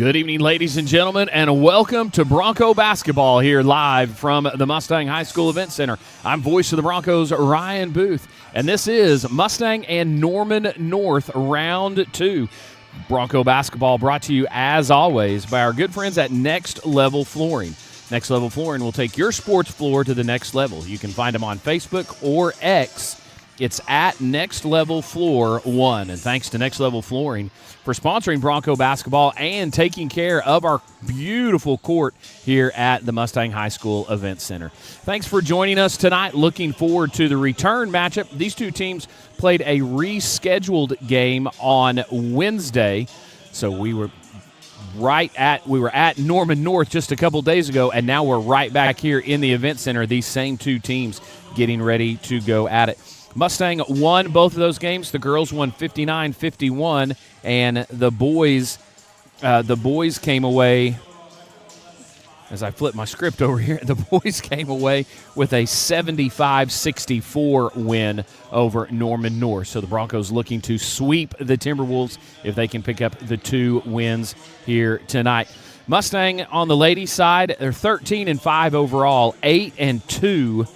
Good evening, ladies and gentlemen, and welcome to Bronco Basketball here live from the Mustang High School Event Center. I'm voice of the Broncos, Ryan Booth, and this is Mustang and Norman North Round 2. Bronco Basketball brought to you, as always, by our good friends at Next Level Flooring. Next Level Flooring will take your sports floor to the next level. You can find them on Facebook or X. It's at Next Level Floor 1. And thanks to Next Level Flooring for sponsoring Bronco Basketball and taking care of our beautiful court here at the Mustang High School Event Center. Thanks for joining us tonight. Looking forward to the return matchup. These two teams played a rescheduled game on Wednesday. So we were at Norman North just a couple days ago, and now we're right back here in the Event Center. These same two teams getting ready to go at it. Mustang won both of those games. The girls won 59-51, and the boys came away, as I flip my script over here, the boys came away with a 75-64 win over Norman North. So the Broncos looking to sweep the Timberwolves if they can pick up the 2 wins here tonight. Mustang on the ladies' side, they're 13-5 overall, 8-2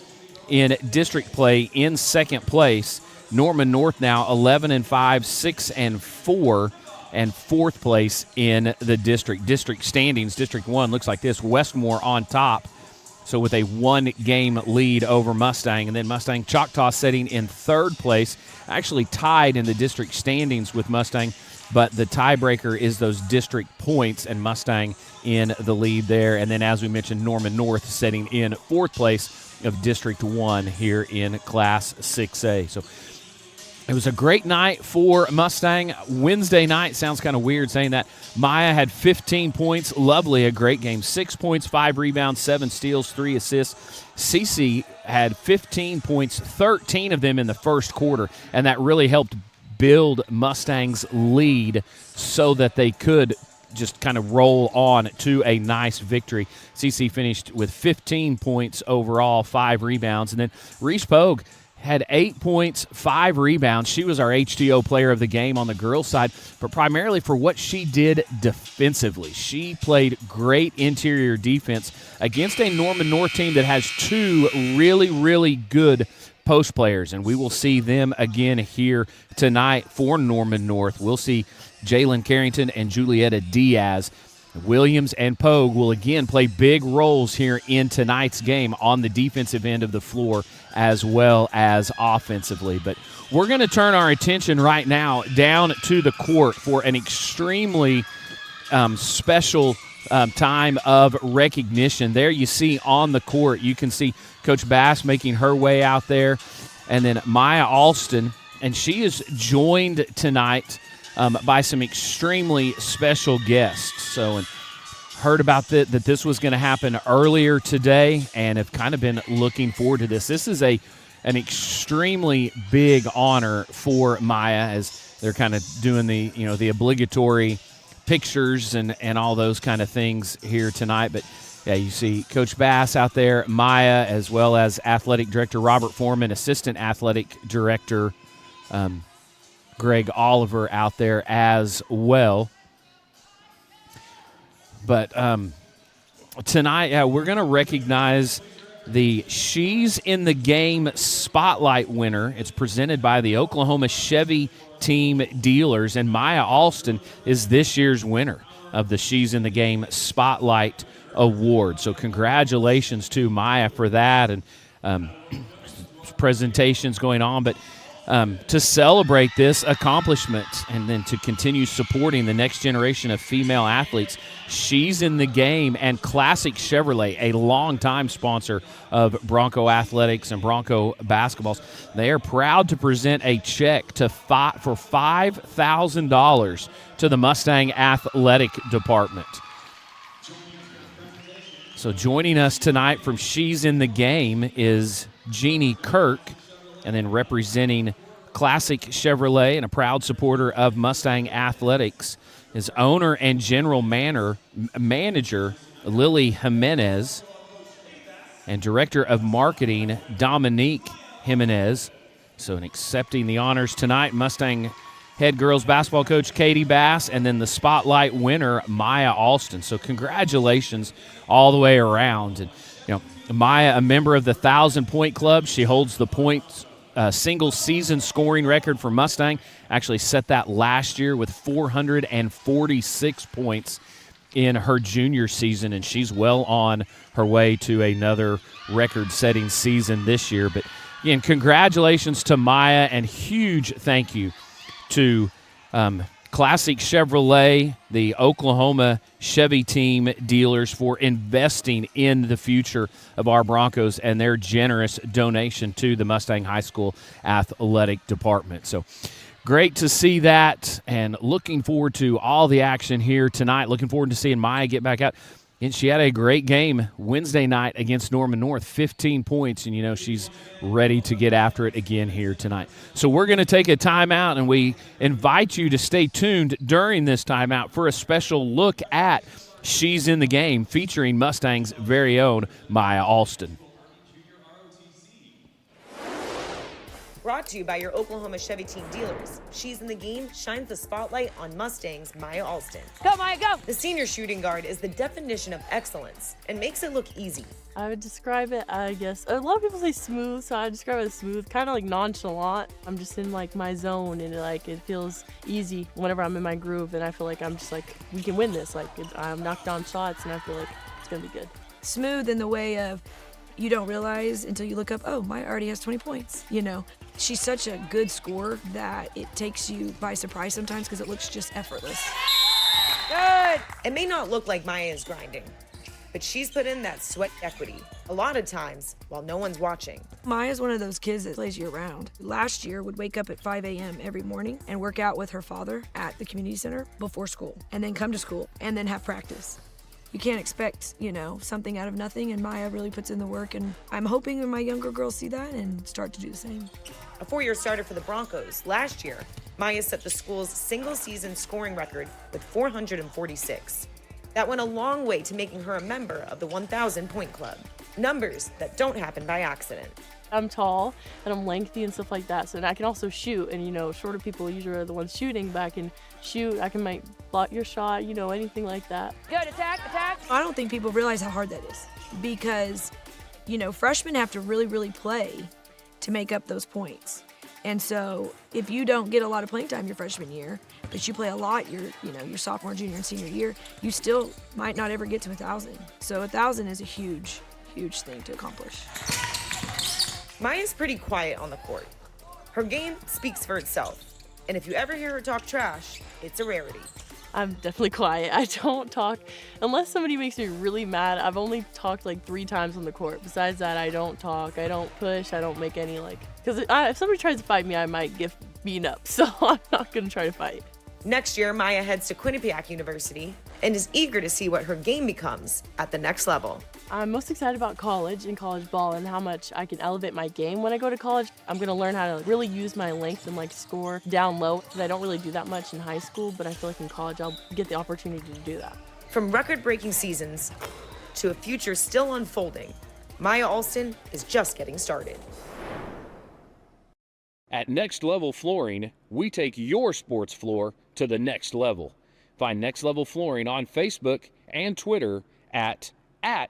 in district play in second place. Norman North now 11-5, 6-4, and fourth place in the district standings. District 1 looks like this: Westmore on top, so with a 1-game lead over Mustang, and then Mustang Choctaw sitting in third place, actually tied in the district standings with Mustang, but the tiebreaker is those district points, and Mustang in the lead there. And then, as we mentioned, Norman North sitting in fourth place of District 1 here in Class 6A. So it was a great night for Mustang. Wednesday night, sounds kind of weird saying that. Maya had 15 points. Lovely, a great game. 6 points, 5 rebounds, 7 steals, 3 assists. Cece had 15 points, 13 of them in the first quarter, and that really helped build Mustang's lead so that they could just kind of roll on to a nice victory. CC finished with 15 points overall, 5 rebounds. And then Reese Pogue had 8 points, 5 rebounds. She was our HTO player of the game on the girls' side, but primarily for what she did defensively. She played great interior defense against a Norman North team that has 2 really, really good post players, and we will see them again here tonight for Norman North. We'll see Jalen Carrington and Julietta Diaz. Williams and Pogue will again play big roles here in tonight's game on the defensive end of the floor as well as offensively. But we're going to turn our attention right now down to the court for an extremely special time of recognition. There you see on the court, you can see Coach Bass making her way out there, and then Maya Alustin, and she is joined tonight by some extremely special guests. So, and heard about that this was going to happen earlier today, and have kind of been looking forward to this. This is an extremely big honor for Maya, as they're kind of doing the obligatory pictures and all those kind of things here tonight. But yeah, you see Coach Bass out there, Maya, as well as Athletic Director Robert Foreman, Assistant Athletic Director Greg Oliver out there as well. But tonight, we're going to recognize the She's in the Game Spotlight winner. It's presented by the Oklahoma Chevy Team Dealers, and Maya Alustin is this year's winner of the She's in the Game Spotlight Award. So congratulations to Maya for that, and presentations going on. But to celebrate this accomplishment and then to continue supporting the next generation of female athletes, She's in the Game and Classic Chevrolet, a longtime sponsor of Bronco Athletics and Bronco Basketballs. They are proud to present a check for $5,000 to the Mustang Athletic Department. So joining us tonight from She's in the Game is Jeannie Kirk, and then representing Classic Chevrolet and a proud supporter of Mustang Athletics is owner and general manager Lily Jimenez, and director of marketing Dominique Jimenez. So in accepting the honors tonight, Mustang head girls basketball coach Katie Bass, and then the spotlight winner, Maya Alustin. So congratulations all the way around. And, Maya, a member of the 1,000-point club. She holds the points single season scoring record for Mustang. Actually set that last year with 446 points in her junior season, and she's well on her way to another record-setting season this year. But again, congratulations to Maya, and huge thank you to Classic Chevrolet, the Oklahoma Chevy team dealers, for investing in the future of our Broncos and their generous donation to the Mustang High School athletic department. So great to see that, and looking forward to all the action here tonight. Looking forward to seeing Maya get back out. And she had a great game Wednesday night against Norman North, 15 points, and she's ready to get after it again here tonight. So we're going to take a timeout, and we invite you to stay tuned during this timeout for a special look at She's in the Game, featuring Mustang's very own Maya Alustin. Brought to you by your Oklahoma Chevy team dealers. She's in the Game shines the spotlight on Mustang's Maya Alustin. Go, Maya, go! The senior shooting guard is the definition of excellence and makes it look easy. I would describe it, I guess, a lot of people say smooth, so I describe it as smooth, kind of like nonchalant. I'm just in my zone, and it feels easy whenever I'm in my groove, and I feel like I'm just we can win this. I'm knocked down shots, and I feel like it's gonna be good. Smooth in the way of you don't realize until you look up, oh, Maya already has 20 points, She's such a good scorer that it takes you by surprise sometimes because it looks just effortless. Good! It may not look like Maya is grinding, but she's put in that sweat equity, a lot of times while no one's watching. Maya's one of those kids that plays year-round. Last year would wake up at 5 a.m. every morning and work out with her father at the community center before school, and then come to school, and then have practice. You can't expect, something out of nothing, and Maya really puts in the work, and I'm hoping my younger girls see that and start to do the same. A 4-year starter for the Broncos, last year, Maya set the school's single-season scoring record with 446. That went a long way to making her a member of the 1,000-point club. Numbers that don't happen by accident. I'm tall, and I'm lengthy and stuff like that, so I can also shoot, and shorter people usually are the ones shooting, but I can shoot, I can block your shot, anything like that. Good, attack! I don't think people realize how hard that is, because, freshmen have to really, really play to make up those points. And so if you don't get a lot of playing time your freshman year, but you play a lot your sophomore, junior, and senior year, you still might not ever get to 1,000. So 1,000 is a huge, huge thing to accomplish. Maya's pretty quiet on the court. Her game speaks for itself, and if you ever hear her talk trash, it's a rarity. I'm definitely quiet. I don't talk unless somebody makes me really mad. I've only talked 3 times on the court. Besides that, I don't talk. I don't push. I don't make any because if somebody tries to fight me, I might get beaten up. So I'm not gonna try to fight. Next year, Maya heads to Quinnipiac University and is eager to see what her game becomes at the next level. I'm most excited about college and college ball and how much I can elevate my game when I go to college. I'm going to learn how to really use my length and score down low, because I don't really do that much in high school, but I feel like in college I'll get the opportunity to do that. From record-breaking seasons to a future still unfolding, Maya Alustin is just getting started. At Next Level Flooring, we take your sports floor to the next level. Find Next Level Flooring on Facebook and Twitter at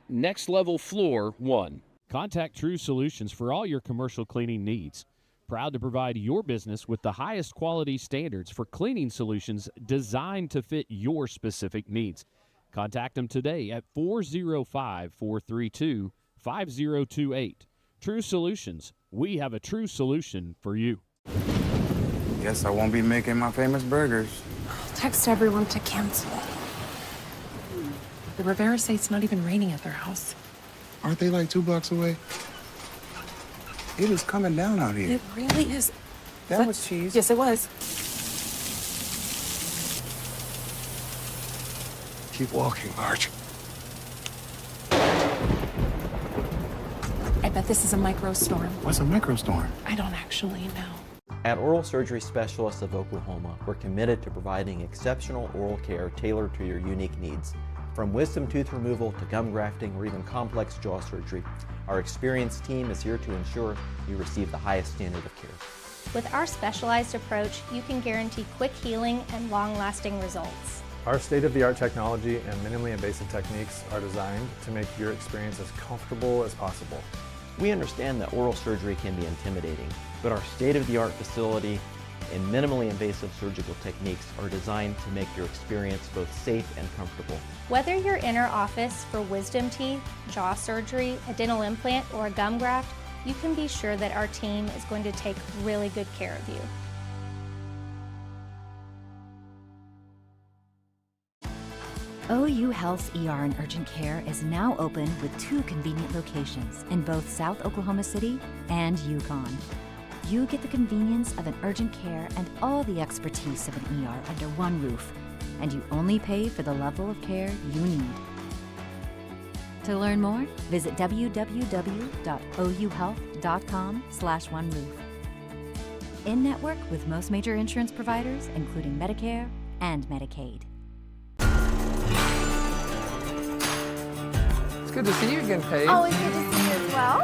Next Level Floor 1. Contact True Solutions for all your commercial cleaning needs. Proud to provide your business with the highest quality standards for cleaning solutions designed to fit your specific needs. Contact them today at 405-432-5028. True Solutions. We have a true solution for you. Guess I won't be making my famous burgers. Text everyone to cancel. The Rivera say it's not even raining at their house. Aren't they 2 blocks away? It is coming down out here. It really is. That was cheese. Yes, it was. Keep walking, Marge. I bet this is a microstorm. What's a microstorm? I don't actually know. At Oral Surgery Specialists of Oklahoma, we're committed to providing exceptional oral care tailored to your unique needs. From wisdom tooth removal to gum grafting or even complex jaw surgery, our experienced team is here to ensure you receive the highest standard of care. With our specialized approach, you can guarantee quick healing and long-lasting results. Our state-of-the-art technology and minimally invasive techniques are designed to make your experience as comfortable as possible. We understand that oral surgery can be intimidating, but our state-of-the-art facility and minimally invasive surgical techniques are designed to make your experience both safe and comfortable. Whether you're in our office for wisdom teeth, jaw surgery, a dental implant, or a gum graft, you can be sure that our team is going to take really good care of you. OU Health's ER and urgent care is now open with 2 convenient locations in both South Oklahoma City and Yukon. You get the convenience of an urgent care and all the expertise of an ER under one roof, and you only pay for the level of care you need. To learn more, visit www.ouhealth.com/oneroof. In network with most major insurance providers, including Medicare and Medicaid. It's good to see you again, Paige. Always good to see you as well.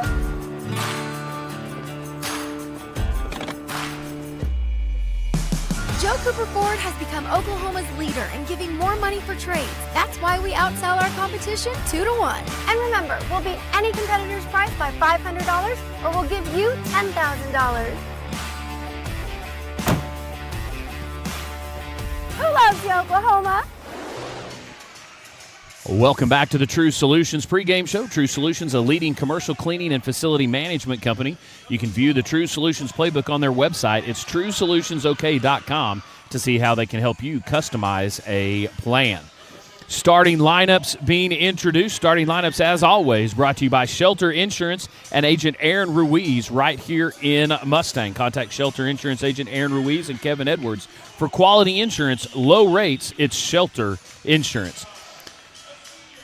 Joe Cooper Ford has become Oklahoma's leader in giving more money for trades. That's why we outsell our competition 2-to-1. And remember, we'll beat any competitor's price by $500 or we'll give you $10,000. Who loves you, Oklahoma? Welcome back to the True Solutions pregame show. True Solutions, a leading commercial cleaning and facility management company. You can view the True Solutions playbook on their website. It's TrueSolutionsOK.com to see how they can help you customize a plan. Starting lineups being introduced. Starting lineups, as always, brought to you by Shelter Insurance and Agent Aaron Ruiz right here in Mustang. Contact Shelter Insurance Agent Aaron Ruiz and Kevin Edwards for quality insurance, low rates. It's Shelter Insurance.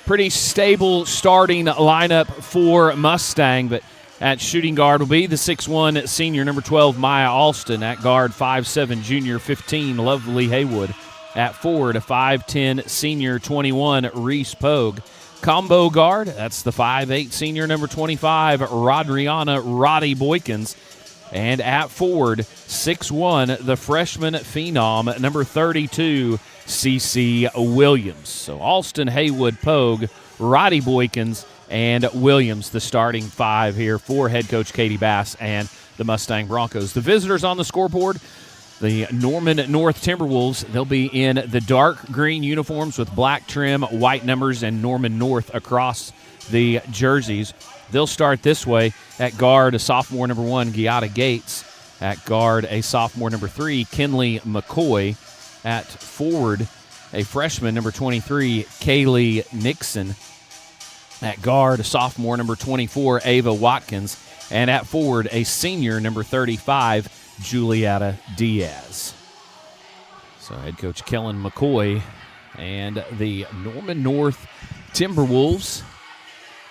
Pretty stable starting lineup for Mustang, but at shooting guard will be the 6'1 senior, number 12, Maya Alustin. At guard, 5'7 junior, 15, Lovely Haywood. At forward, a 5'10 senior, 21, Reese Pogue. Combo guard, that's the 5'8 senior, number 25, Rodriana Roddy Boykins. And at forward, 6'1, the freshman phenom, number 32, C.C. Williams. So Alston, Haywood, Pogue, Roddy Boykins, and Williams, the starting 5 here for head coach Katie Bass and the Mustang Broncos. The visitors on the scoreboard, the Norman North Timberwolves. They'll be in the dark green uniforms with black trim, white numbers, and Norman North across the jerseys. They'll start this way. At guard, a sophomore, number 1, Giada Gates. At guard, a sophomore, number 3, Kinley McCoy. At forward, a freshman, number 23, Kaylee Nixon. At guard, a sophomore, number 24, Ava Watkins. And at forward, a senior, number 35, Julietta Diaz. So head coach Kellen McCoy and the Norman North Timberwolves.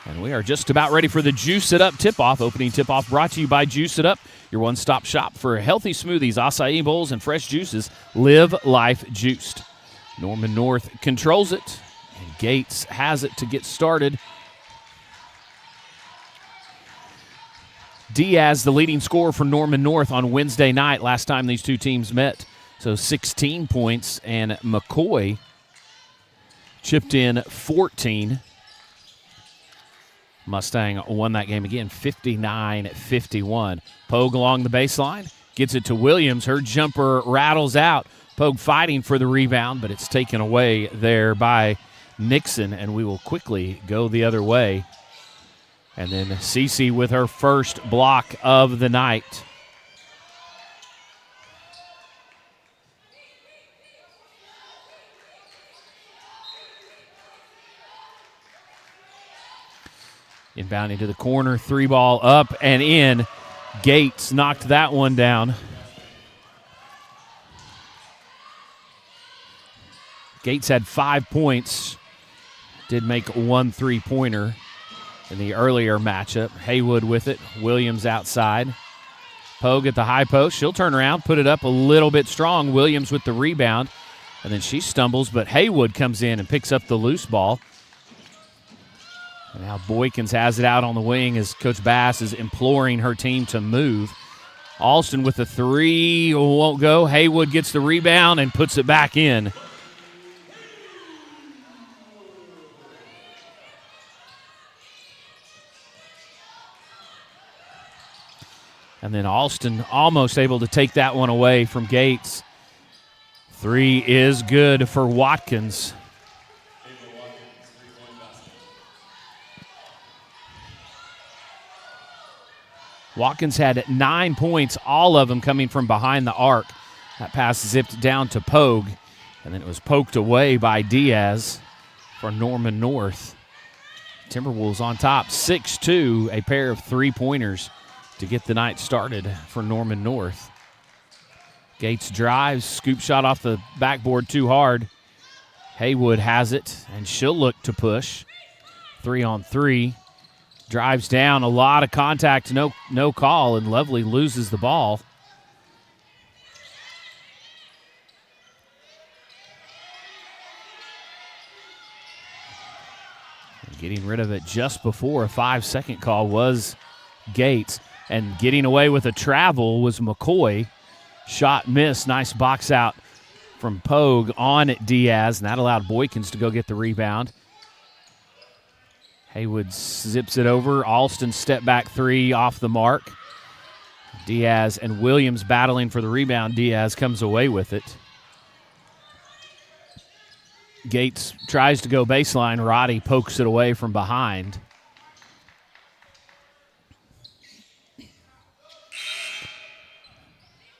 And we are just about ready for the Juice It Up tip-off. Opening tip-off brought to you by Juice It Up, your one-stop shop for healthy smoothies, acai bowls, and fresh juices. Live life juiced. Norman North controls it, and Gates has it to get started. Diaz, the leading scorer for Norman North on Wednesday night, last time these two teams met. So 16 points, and McCoy chipped in 14. Mustang won that game again, 59-51. Pogue along the baseline, gets it to Williams. Her jumper rattles out. Pogue fighting for the rebound, but it's taken away there by Nixon, and we will quickly go the other way. And then Cece with her first block of the night. Inbounding to the corner, 3-ball up and in. Gates knocked that one down. Gates had 5 points. Did make 1 3-pointer in the earlier matchup. Haywood with it. Williams outside. Pogue at the high post. She'll turn around, put it up a little bit strong. Williams with the rebound. And then she stumbles, but Haywood comes in and picks up the loose ball. And now Boykins has it out on the wing as Coach Bass is imploring her team to move. Alustin with the three, won't go. Haywood gets the rebound and puts it back in. And then Alustin almost able to take that one away from Gates. Three is good for Watkins. Watkins had 9 points, all of them coming from behind the arc. That pass zipped down to Pogue, and then it was poked away by Diaz for Norman North. Timberwolves on top, 6-2, a pair of three-pointers to get the night started for Norman North. Gates drives, scoop shot off the backboard too hard. Haywood has it, and she'll look to push. 3-on-3. Drives down, a lot of contact, no call, and Lovely loses the ball. And getting rid of it just before a 5-second call was Gates. And getting away with a travel was McCoy. Shot missed, nice box out from Pogue on Diaz, and that allowed Boykins to go get the rebound. Haywood zips it over. Alustin step back three off the mark. Diaz and Williams battling for the rebound. Diaz comes away with it. Gates tries to go baseline. Roddy pokes it away from behind.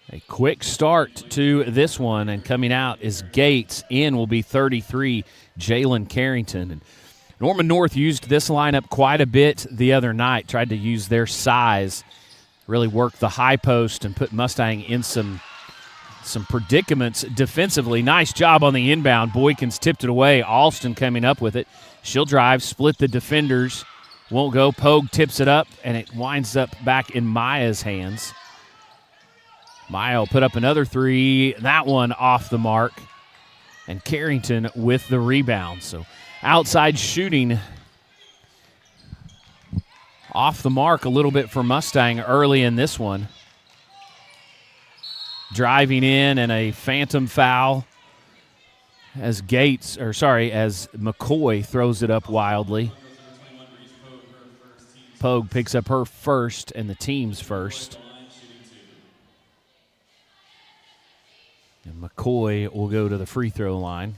A quick start to this one, and coming out is Gates. In will be 33, Jalen Carrington. And Norman North used this lineup quite a bit the other night, tried to use their size, really work the high post and put Mustang in some predicaments defensively. Nice job on the inbound. Boykins tipped it away. Alustin coming up with it. She'll drive, split the defenders. Won't go. Pogue tips it up, and it winds up back in Maya's hands. Maya will put up another three. That one off the mark. And Carrington with the rebound. So outside shooting off the mark a little bit for Mustang early in this one. Driving in and a phantom foul as McCoy throws it up wildly. Pogue picks up her first and the team's first. And McCoy will go to the free throw line.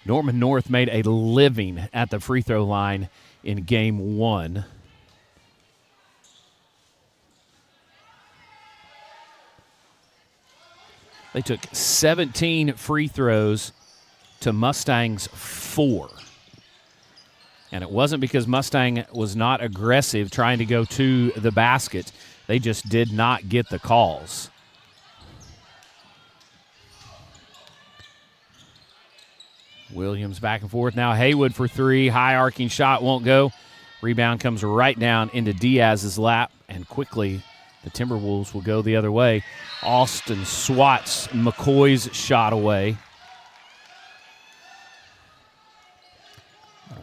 Norman North made a living at the free throw line in game one. They took 17 free throws to Mustang's 4. And it wasn't because Mustang was not aggressive trying to go to the basket. They just did not get the calls. Williams back and forth. Now Haywood for three. High arcing shot won't go. Rebound comes right down into Diaz's lap. And quickly the Timberwolves will go the other way. Alustin swats McCoy's shot away.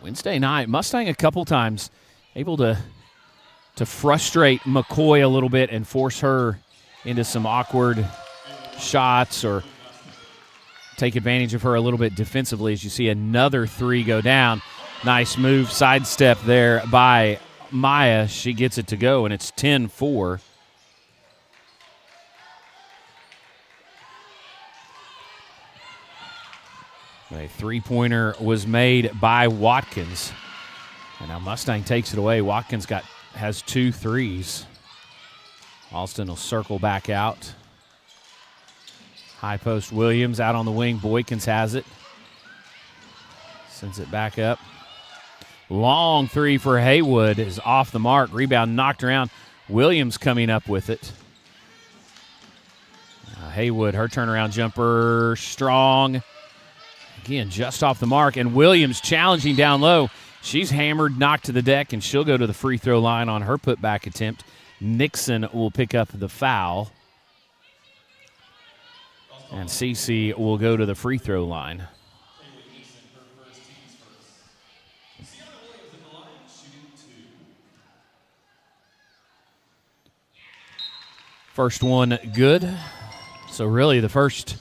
Wednesday night, Mustang a couple times able to frustrate McCoy a little bit and force her into some awkward shots or take advantage of her a little bit defensively as you see another three go down. Nice move, sidestep there by Maya. She gets it to go, and it's 10-4. A three-pointer was made by Watkins. And now Mustang takes it away. Watkins has 2 threes. Alustin will circle back out. High post Williams out on the wing. Boykins has it. Sends it back up. Long three for Haywood is off the mark. Rebound knocked around. Williams coming up with it. Haywood, her turnaround jumper, strong. Again, just off the mark. And Williams challenging down low. She's hammered, knocked to the deck, and she'll go to the free throw line on her putback attempt. Nixon will pick up the foul. And Cece will go to the free throw line. First one good. So really the first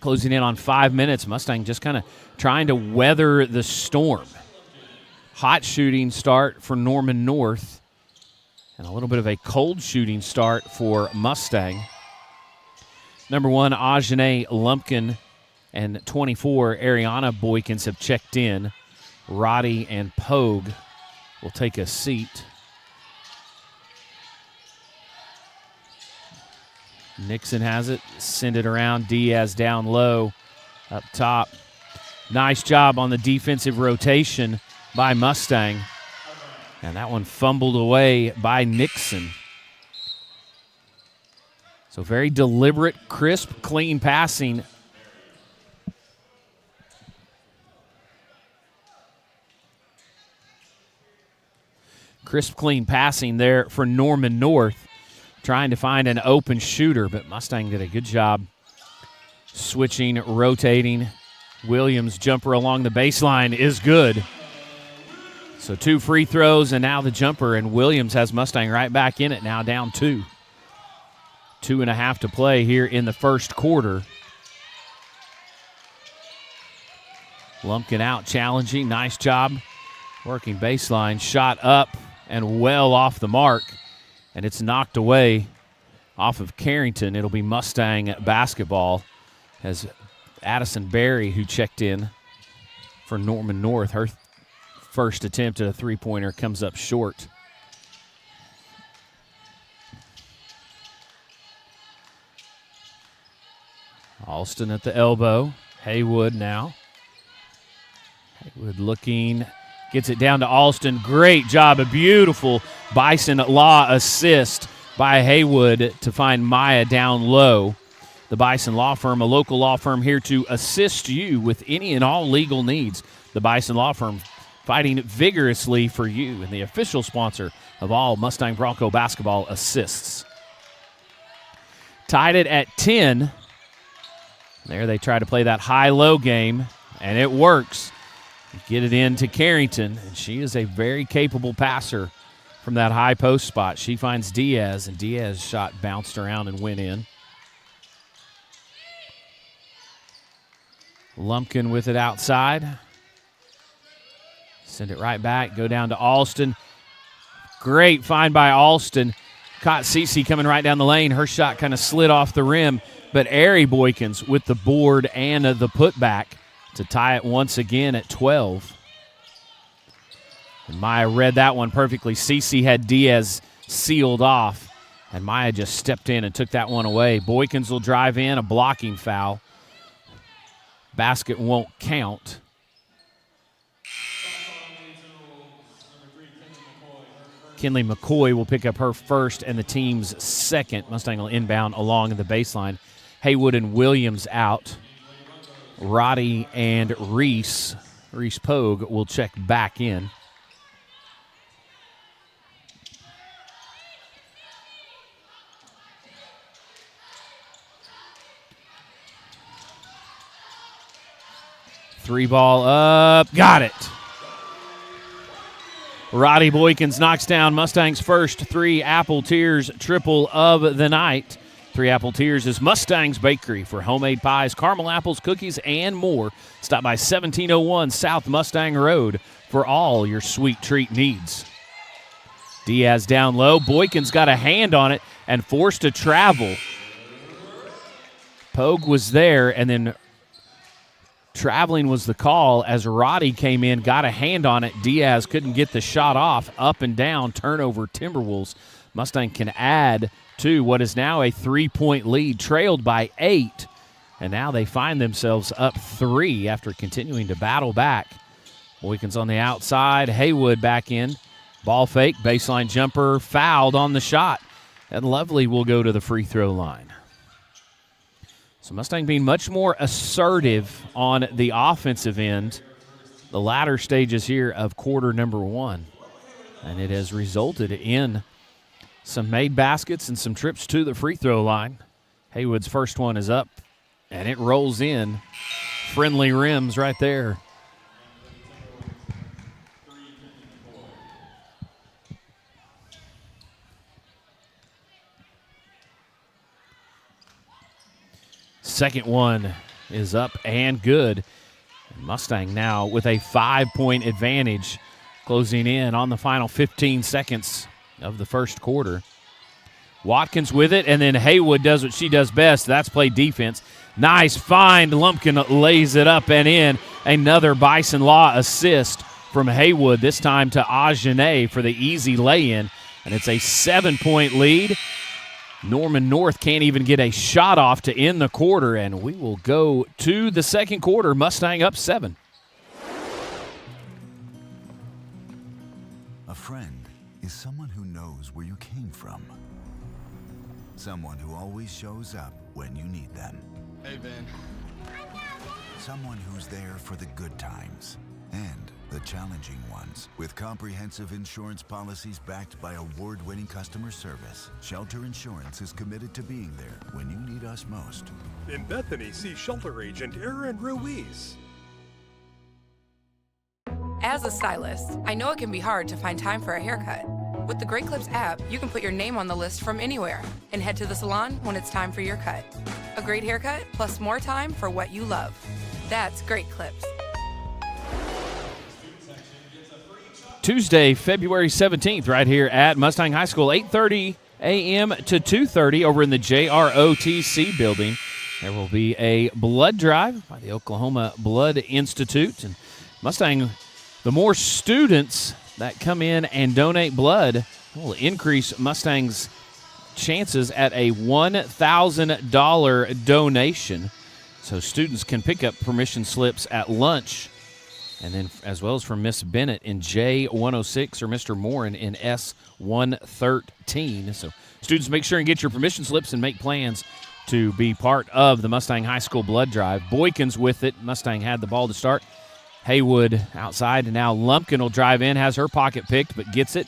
closing in on 5 minutes. Mustang just kind of trying to weather the storm. Hot shooting start for Norman North and a little bit of a cold shooting start for Mustang. Number 1, Ajane Lumpkin, and 24, Ariana Boykins have checked in. Roddy and Pogue will take a seat. Nixon has it. Send it around. Diaz down low. Up top. Nice job on the defensive rotation by Mustang. And that one fumbled away by Nixon. So very deliberate, crisp, clean passing. Crisp, clean passing there for Norman North, trying to find an open shooter, but Mustang did a good job switching, rotating. Williams' jumper along the baseline is good. So 2 free throws and now the jumper, and Williams has Mustang right back in it now, down 2. 2.5 to play here in the first quarter. Lumpkin out, challenging. Nice job working baseline. Shot up and well off the mark. And it's knocked away off of Carrington. It'll be Mustang basketball as Addison Berry, who checked in for Norman North, her first attempt at a three-pointer comes up short. Alston at the elbow. Haywood now. Haywood looking, gets it down to Alston. Great job, a beautiful Bison Law assist by Haywood to find Maya down low. The Bison Law Firm, a local law firm here to assist you with any and all legal needs. The Bison Law Firm fighting vigorously for you and the official sponsor of all Mustang Bronco basketball assists. Tied it at 10. There they try to play that high-low game, and it works. Get it into Carrington, and she is a very capable passer from that high post spot. She finds Diaz, and Diaz's shot bounced around and went in. Lumpkin with it outside. Send it right back, go down to Alston. Great find by Alston. Caught Cece coming right down the lane. Her shot kind of slid off the rim, but Ari Boykins with the board and the putback to tie it once again at 12. And Maya read that one perfectly. Cece had Diaz sealed off, and Maya just stepped in and took that one away. Boykins will drive in, a blocking foul. Basket won't count. Kinley McCoy will pick up her first and the team's second. Mustang will inbound along the baseline. Haywood and Williams out. Roddy and Reese Pogue will check back in. Three ball up, got it. Roddy Boykins knocks down Mustang's first 3 Apple Tears triple of the night. 3 Apple Tears is Mustang's Bakery for homemade pies, caramel apples, cookies, and more. Stop by 1701 South Mustang Road for all your sweet treat needs. Diaz down low. Boykins got a hand on it and forced to travel. Pogue was there, and then traveling was the call as Roddy came in, got a hand on it. Diaz couldn't get the shot off. Up and down, turnover, Timberwolves. Mustang can add to what is now a 3-point lead, trailed by 8. And now they find themselves up 3 after continuing to battle back. Boykins on the outside, Haywood back in. Ball fake, baseline jumper, fouled on the shot. And Lovely will go to the free throw line. So Mustang being much more assertive on the offensive end, the latter stages here of quarter number 1. And it has resulted in some made baskets and some trips to the free throw line. Haywood's first one is up, and it rolls in. Friendly rims right there. Second one is up and good. Mustang now with a 5-point advantage, closing in on the final 15 seconds of the first quarter. Watkins with it, and then Haywood does what she does best. That's play defense. Nice find. Lumpkin lays it up and in. Another Bison Law assist from Haywood, this time to Ajané for the easy lay-in. And it's a 7-point lead. Norman North can't even get a shot off to end the quarter, and we will go to the second quarter. Mustang up 7. A friend is someone who knows where you came from. Someone who always shows up when you need them. Hey, Ben. Someone who's there for the good times and the challenging ones. With comprehensive insurance policies backed by award-winning customer service, Shelter Insurance is committed to being there when you need us most. In Bethany, see Shelter Agent Aaron Ruiz. As a stylist, I know it can be hard to find time for a haircut. With the Great Clips app, you can put your name on the list from anywhere and head to the salon when it's time for your cut. A great haircut plus more time for what you love. That's Great Clips. Tuesday, February 17th, right here at Mustang High School, 8:30 a.m. to 2:30 over in the JROTC building. There will be a blood drive by the Oklahoma Blood Institute. And Mustang, the more students that come in and donate blood will increase Mustang's chances at a $1,000 donation. So students can pick up permission slips at lunch, and then as well as from Miss Bennett in J106 or Mr. Morin in S113. So students, make sure and get your permission slips and make plans to be part of the Mustang High School blood drive. Boykins with it. Mustang had the ball to start. Haywood outside, and now Lumpkin will drive in, has her pocket picked, but gets it.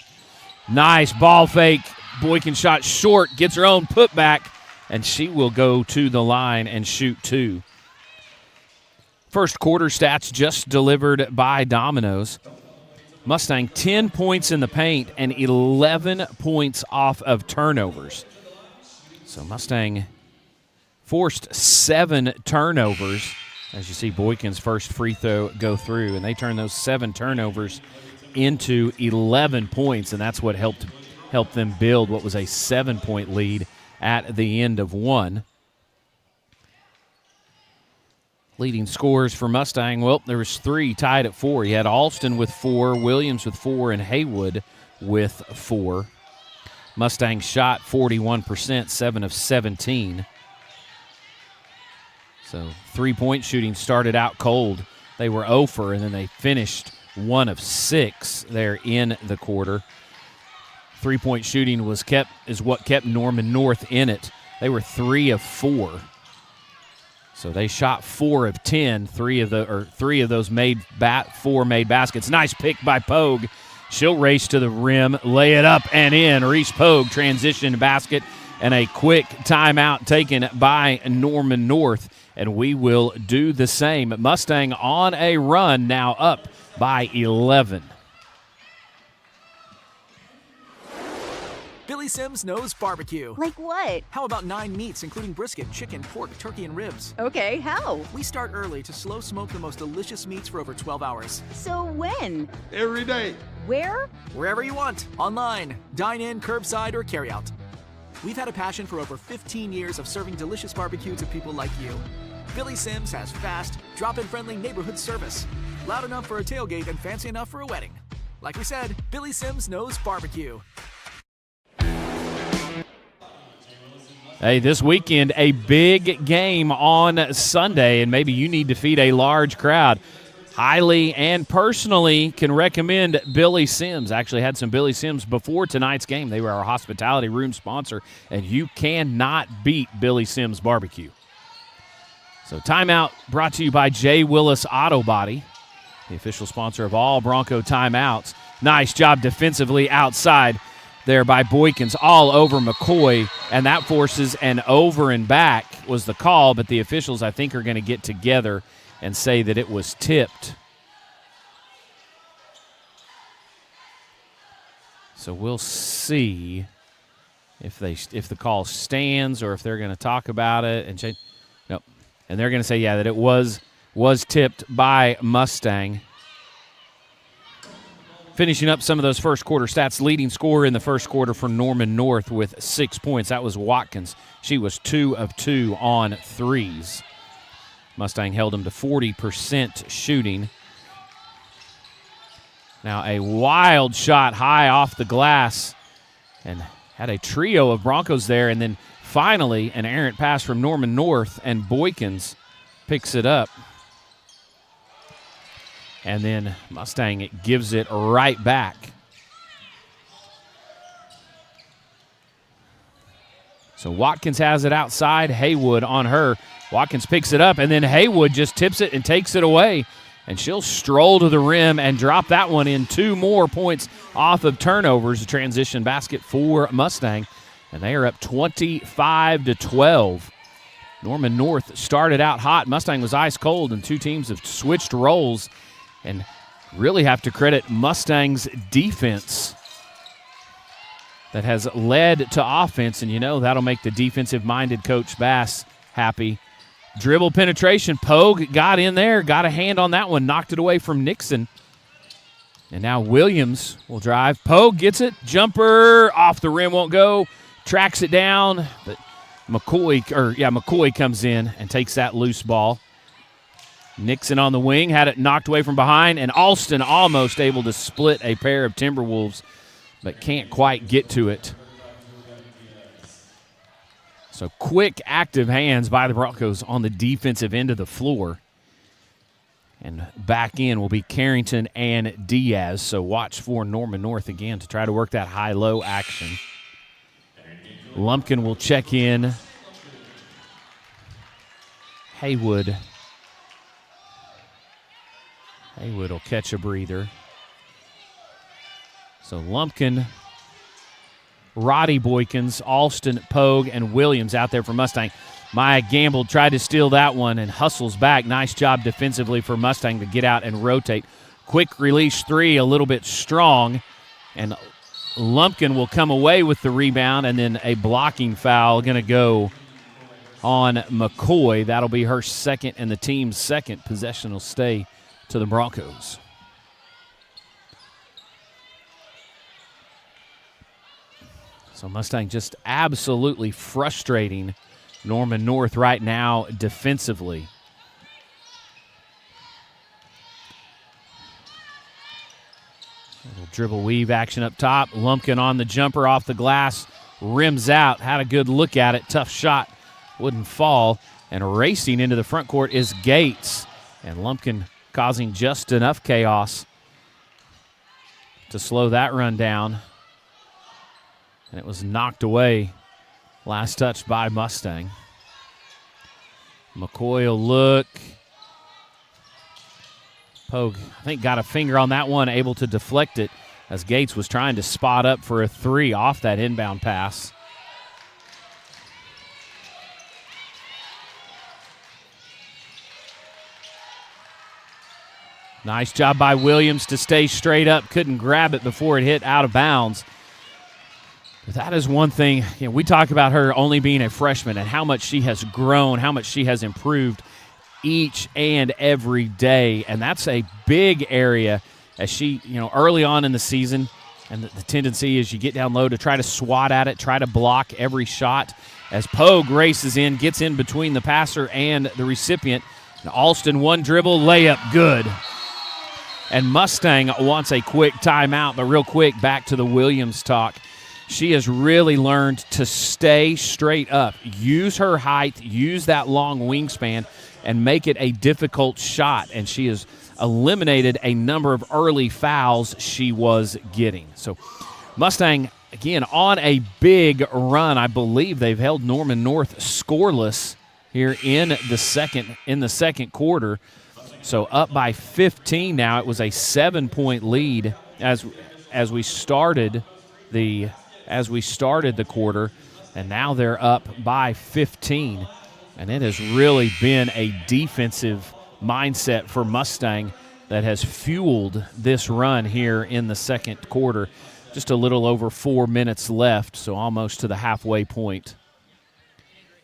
Nice ball fake. Boykin shot short, gets her own putback, and she will go to the line and shoot 2. First quarter stats just delivered by Domino's. Mustang 10 points in the paint and 11 points off of turnovers. So Mustang forced 7 turnovers. As you see Boykin's first free throw go through, and they turn those 7 turnovers into 11 points, and that's what helped them build what was a 7-point lead at the end of 1. Leading scorers for Mustang, well, there was 3 tied at 4. You had Alustin with 4, Williams with 4, and Haywood with 4. Mustang shot 41%, 7 of 17. So 3-point shooting started out cold. They were 0 for, and then they finished 1 of 6 there in the quarter. 3-point shooting is what kept Norman North in it. They were 3 of 4. So they shot 4 of 10. 3 of those made 4 made baskets. Nice pick by Pogue. She'll race to the rim, lay it up and in. Reese Pogue transition basket, and a quick timeout taken by Norman North. And we will do the same. Mustang on a run, now up by 11. Billy Sims knows barbecue. Like what? How about 9 meats, including brisket, chicken, pork, turkey, and ribs? Okay, how? We start early to slow smoke the most delicious meats for over 12 hours. So when? Every day. Where? Wherever you want. Online, dine in, curbside, or carry out. We've had a passion for over 15 years of serving delicious barbecue to people like you. Billy Sims has fast, drop-in friendly neighborhood service. Loud enough for a tailgate and fancy enough for a wedding. Like we said, Billy Sims knows barbecue. Hey, this weekend, a big game on Sunday, and maybe you need to feed a large crowd. Highly and personally can recommend Billy Sims. Actually had some Billy Sims before tonight's game. They were our hospitality room sponsor, and you cannot beat Billy Sims barbecue. So timeout brought to you by J. Willis Auto Body, the official sponsor of all Bronco timeouts. Nice job defensively outside there by Boykins, all over McCoy, and that forces an over and back was the call, but the officials, I think, are going to get together and say that it was tipped. So we'll see if the call stands or if they're going to talk about it and change. Nope, And they're going to say, yeah, that it was tipped by Mustang. Finishing up some of those first quarter stats, leading scorer in the first quarter for Norman North with 6 points. That was Watkins. She was 2 of 2 on threes. Mustang held them to 40% shooting. Now a wild shot high off the glass and had a trio of Broncos there. And then finally an errant pass from Norman North, and Boykins picks it up. And then Mustang gives it right back. So Watkins has it outside. Haywood on her. Watkins picks it up, and then Haywood just tips it and takes it away. And she'll stroll to the rim and drop that one in. 2 more points off of turnovers. A transition basket for Mustang. And they are up 25-12. Norman North started out hot. Mustang was ice cold, and 2 teams have switched roles. And really have to credit Mustang's defense that has led to offense. And, you know, that'll make the defensive-minded Coach Bass happy. Dribble penetration. Pogue got in there, got a hand on that one, knocked it away from Nixon. And now Williams will drive. Pogue gets it. Jumper off the rim, won't go. Tracks it down. But McCoy comes in and takes that loose ball. Nixon on the wing, had it knocked away from behind, and Alustin almost able to split a pair of Timberwolves, but can't quite get to it. So quick, active hands by the Broncos on the defensive end of the floor. And back in will be Carrington and Diaz, so watch for Norman North again to try to work that high-low action. Lumpkin will check in. Haywood will catch a breather. So Lumpkin, Roddy Boykins, Alustin, Pogue, and Williams out there for Mustang. Maya Gamble tried to steal that one and hustles back. Nice job defensively for Mustang to get out and rotate. Quick release 3, a little bit strong. And Lumpkin will come away with the rebound, and then a blocking foul going to go on McCoy. That'll be her second, and the team's second possession will stay to the Broncos. So Mustang just absolutely frustrating Norman North right now defensively. Little dribble weave action up top. Lumpkin on the jumper off the glass. Rims out. Had a good look at it. Tough shot. Wouldn't fall. And racing into the front court is Gates. And Lumpkin causing just enough chaos to slow that run down. And it was knocked away. Last touch by Mustang. McCoy will look. Pogue, I think, got a finger on that one, able to deflect it as Gates was trying to spot up for a 3 off that inbound pass. Nice job by Williams to stay straight up. Couldn't grab it before it hit out of bounds. But that is one thing. You know, we talk about her only being a freshman and how much she has grown, how much she has improved each and every day. And that's a big area as she, you know, early on in the season. And the tendency is you get down low to try to swat at it, try to block every shot. As Pogue races in, gets in between the passer and the recipient. And Alustin, one dribble, layup, good. And Mustang wants a quick timeout, but real quick, back to the Williams talk. She has really learned to stay straight up, use her height, use that long wingspan, and make it a difficult shot. And she has eliminated a number of early fouls she was getting. So Mustang, again, on a big run. I believe they've held Norman North scoreless here in the second quarter. So up by 15 now. It was a 7-point lead as we started the quarter, and now they're up by 15. And it has really been a defensive mindset for Mustang that has fueled this run here in the second quarter. Just a little over 4 minutes left, so almost to the halfway point.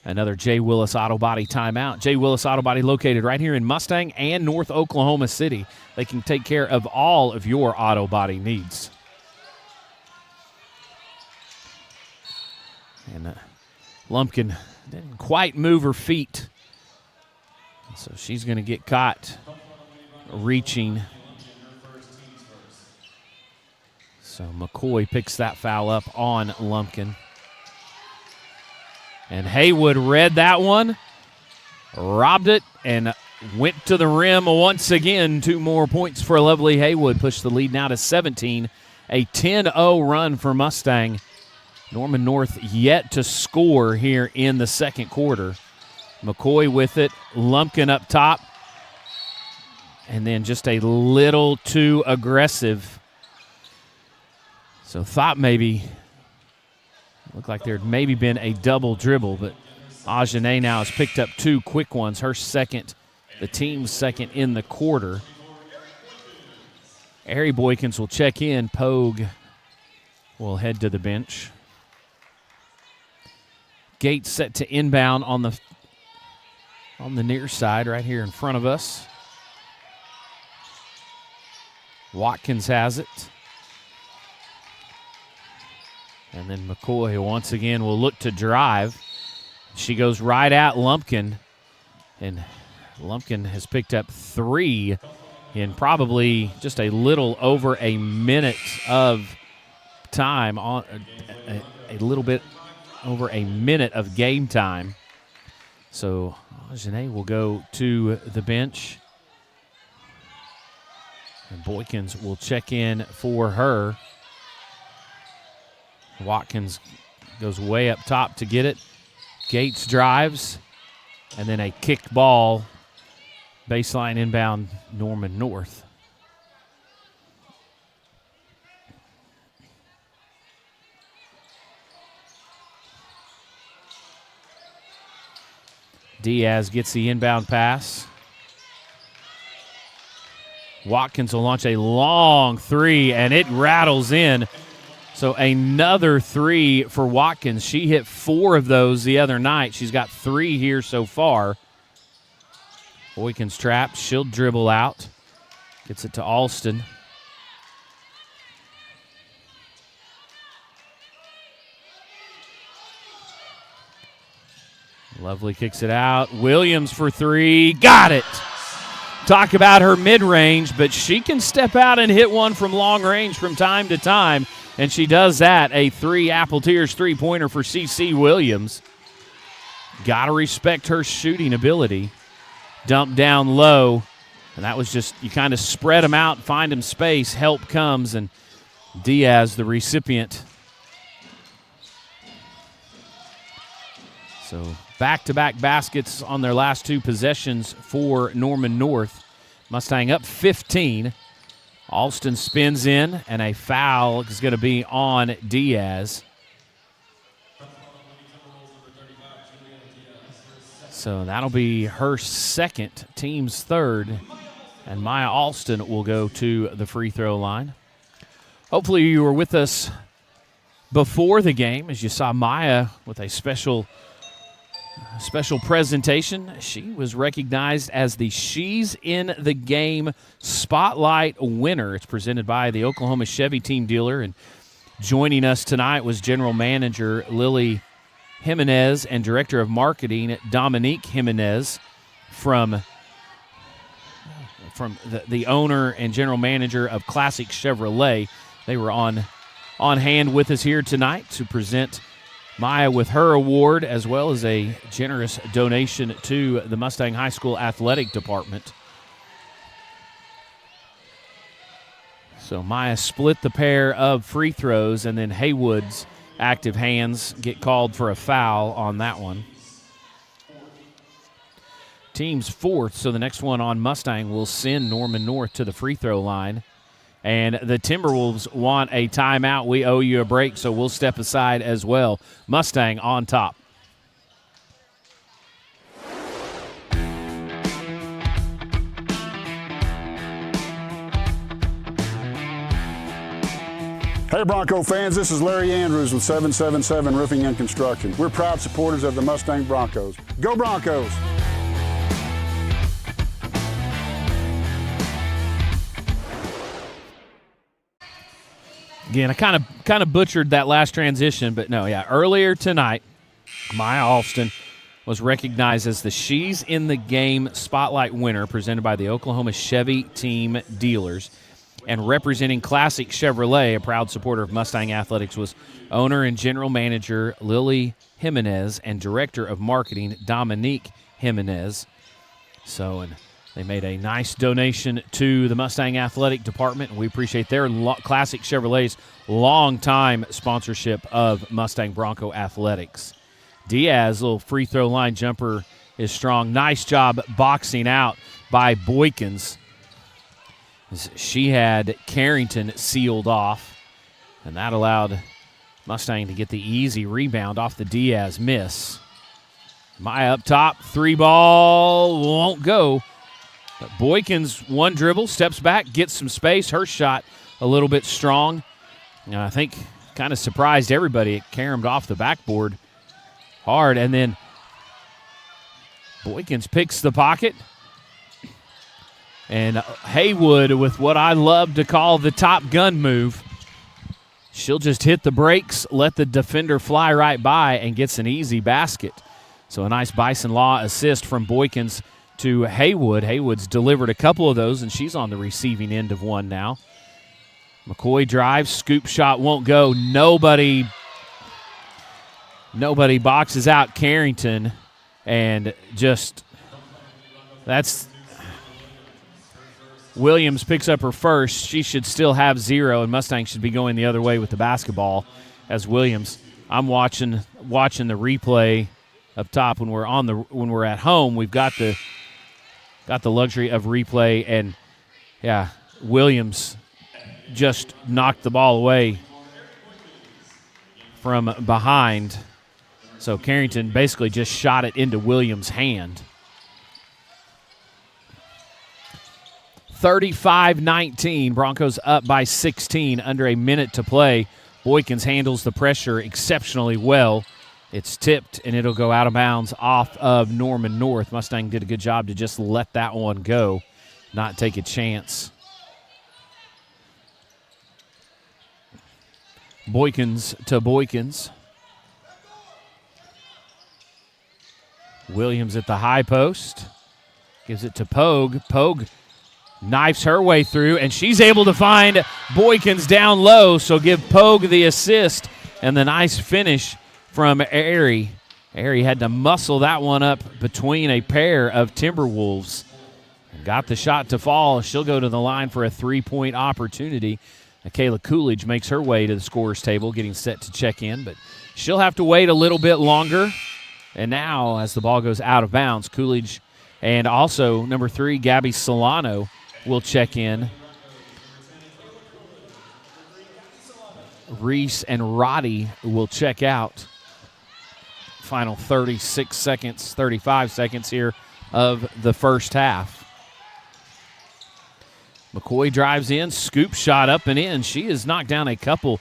Another J. Willis Auto Body timeout. J. Willis Auto Body located right here in Mustang and North Oklahoma City. They can take care of all of your auto body needs. And Lumpkin didn't quite move her feet. So she's going to get caught reaching. So McCoy picks that foul up on Lumpkin. And Haywood read that one, robbed it, and went to the rim once again. 2 more points for lovely Haywood. Pushed the lead now to 17. A 10-0 run for Mustang. Norman North yet to score here in the second quarter. McCoy with it, Lumpkin up top, and then just a little too aggressive. So thought maybe, looked like there had maybe been a double dribble, but Ajane now has picked up 2 quick ones, her second, the team's second in the quarter. Ari Boykins will check in. Pogue will head to the bench. Gates set to inbound on the near side right here in front of us. Watkins has it. And then McCoy once again will look to drive. She goes right at Lumpkin. And Lumpkin has picked up 3 in probably just a little over a minute of time, on a little bit over a minute of game time. So Ajane will go to the bench. And Boykins will check in for her. Watkins goes way up top to get it. Gates drives. And then a kicked ball. Baseline inbound Norman North. Diaz gets the inbound pass. Watkins will launch a long 3, and it rattles in. So another 3 for Watkins. She hit 4 of those the other night. She's got 3 here so far. Boykins trapped. She'll dribble out. Gets it to Alustin. Lovely kicks it out. Williams for 3. Got it. Talk about her mid-range, but she can step out and hit one from long range from time to time, and she does that. A 3 Apple Tears 3-pointer for CC Williams. Got to respect her shooting ability. Dump down low, and that was just, you kind of spread them out, find them space, help comes, and Diaz, the recipient. So back-to-back baskets on their last 2 possessions for Norman North. Mustang up 15. Alustin spins in, and a foul is going to be on Diaz. So that'll be her second, team's third, and Maya Alustin will go to the free throw line. Hopefully you were with us before the game as you saw Maya with a special presentation. She was recognized as the She's in the Game Spotlight winner. It's presented by the Oklahoma Chevy team dealer, and joining us tonight was General Manager Lily Jimenez and Director of Marketing Dominique Jimenez from the owner and General Manager of Classic Chevrolet. They were on hand with us here tonight to present Maya with her award, as well as a generous donation to the Mustang High School Athletic Department. So Maya split the pair of free throws, and then Haywood's active hands get called for a foul on that one. Team's fourth, so the next one on Mustang will send Norman North to the free throw line. And the Timberwolves want a timeout. We owe you a break, so we'll step aside as well. Mustang on top. Hey Bronco fans, this is Larry Andrews with 777 Roofing and Construction. We're proud supporters of the Mustang Broncos. Go Broncos! Again, I kind of butchered that last transition, but no, yeah. Earlier tonight, Maya Alustin was recognized as the She's in the Game Spotlight winner presented by the Oklahoma Chevy Team Dealers. And representing Classic Chevrolet, a proud supporter of Mustang Athletics, was owner and general manager Lily Jimenez and director of marketing Dominique Jimenez. So, and they made a nice donation to the Mustang Athletic Department, and we appreciate their Classic Chevrolet's long-time sponsorship of Mustang Bronco Athletics. Diaz, little free throw line jumper is strong. Nice job boxing out by Boykins. She had Carrington sealed off, and that allowed Mustang to get the easy rebound off the Diaz miss. Maya up top, 3-ball, won't go. But Boykins, one dribble, steps back, gets some space. Her shot a little bit strong. And I think kind of surprised everybody. It caromed off the backboard hard, and then Boykins picks the pocket. And Haywood with what I love to call the Top Gun move. She'll just hit the brakes, let the defender fly right by, and gets an easy basket. So a nice Bison Law assist from Boykins to Haywood. Haywood's delivered a couple of those, and she's on the receiving end of one now. McCoy drives, scoop shot won't go. Nobody boxes out Carrington, and just that's Williams picks up her first. She should still have 0, and Mustang should be going the other way with the basketball as Williams. I'm watching the replay up top when we're at home. We've got the luxury of replay, and yeah, Williams just knocked the ball away from behind. So Carrington basically just shot it into Williams' hand. 35-19, Broncos up by 16, under a minute to play. Boykins handles the pressure exceptionally well. It's tipped, and it'll go out of bounds off of Norman North. Mustang did a good job to just let that one go, not take a chance. Boykins to Boykins. Williams at the high post. Gives it to Pogue. Pogue knifes her way through, and she's able to find Boykins down low, so give Pogue the assist, and the nice finish from Airy. Airy had to muscle that one up between a pair of Timberwolves. Got the shot to fall. She'll go to the line for a 3-point opportunity. Kayla Coolidge makes her way to the scorer's table, getting set to check in, but she'll have to wait a little bit longer. And now, as the ball goes out of bounds, Coolidge and also number 3, Gabby Solano, will check in. Reese and Roddy will check out. Final 35 seconds here of the first half. McCoy drives in, scoop shot up and in. She has knocked down a couple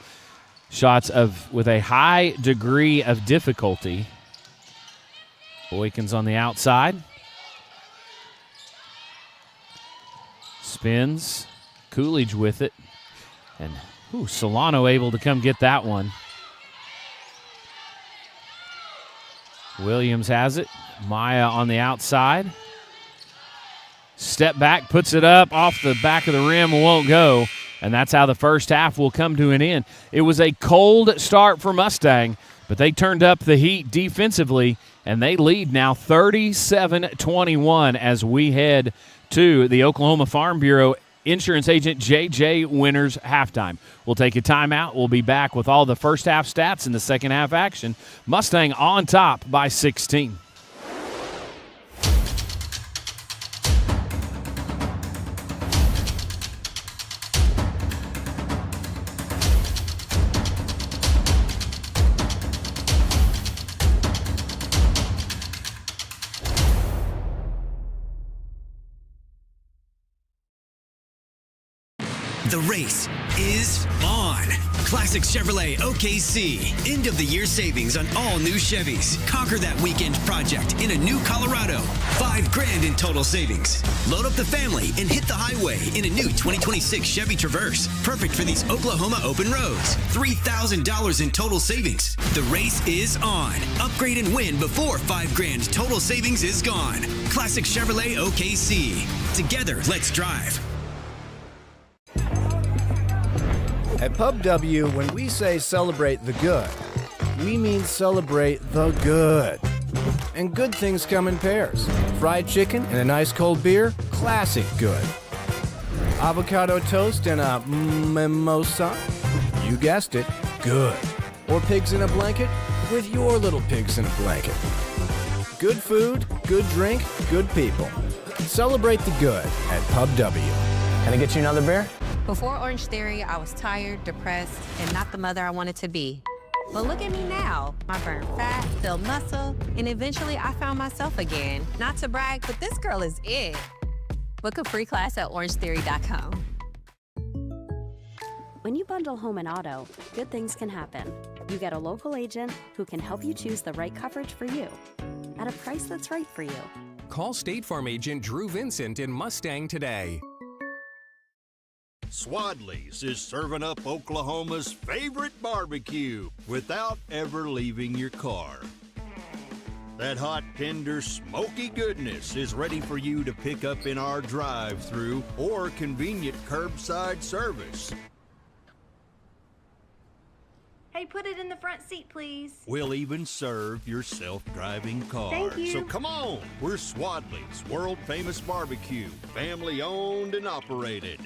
shots with a high degree of difficulty. Boykins on the outside. Spins. Coolidge with it. And Solano able to come get that one. Williams has it. Maya on the outside. Step back, puts it up off the back of the rim, won't go. And that's how the first half will come to an end. It was a cold start for Mustang, but they turned up the heat defensively, and they lead now 37-21 as we head to the Oklahoma Farm Bureau Insurance Agent J.J. Winters halftime. We'll take a timeout. We'll be back with all the first half stats and the second half action. Mustang on top by 16. The race is on. Classic Chevrolet OKC. End of the year savings on all new Chevys. Conquer that weekend project in a new Colorado. $5,000 in total savings. Load up the family and hit the highway in a new 2026 Chevy Traverse. Perfect for these Oklahoma open roads. $3,000 in total savings. The race is on. Upgrade and win before $5,000 total savings is gone. Classic Chevrolet OKC. Together, let's drive. At Pub W, when we say celebrate the good, we mean celebrate the good. And good things come in pairs. Fried chicken and a nice cold beer, classic good. Avocado toast and a mimosa, you guessed it, good. Or pigs in a blanket with your little pigs in a blanket. Good food, good drink, good people. Celebrate the good at Pub W. Can I get you another beer? Before Orange Theory, I was tired, depressed, and not the mother I wanted to be. But look at me now. I burned fat, built muscle, and eventually I found myself again. Not to brag, but this girl is it. Book a free class at orangetheory.com. When you bundle home and auto, good things can happen. You get a local agent who can help you choose the right coverage for you at a price that's right for you. Call State Farm agent Drew Vincent in Mustang today. Swadley's is serving up Oklahoma's favorite barbecue without ever leaving your car. That hot, tender, smoky goodness is ready for you to pick up in our drive-thru or convenient curbside service. Hey, put it in the front seat, please. We'll even serve your self-driving car. Thank you. So come on, we're Swadley's, world-famous barbecue, family-owned and operated.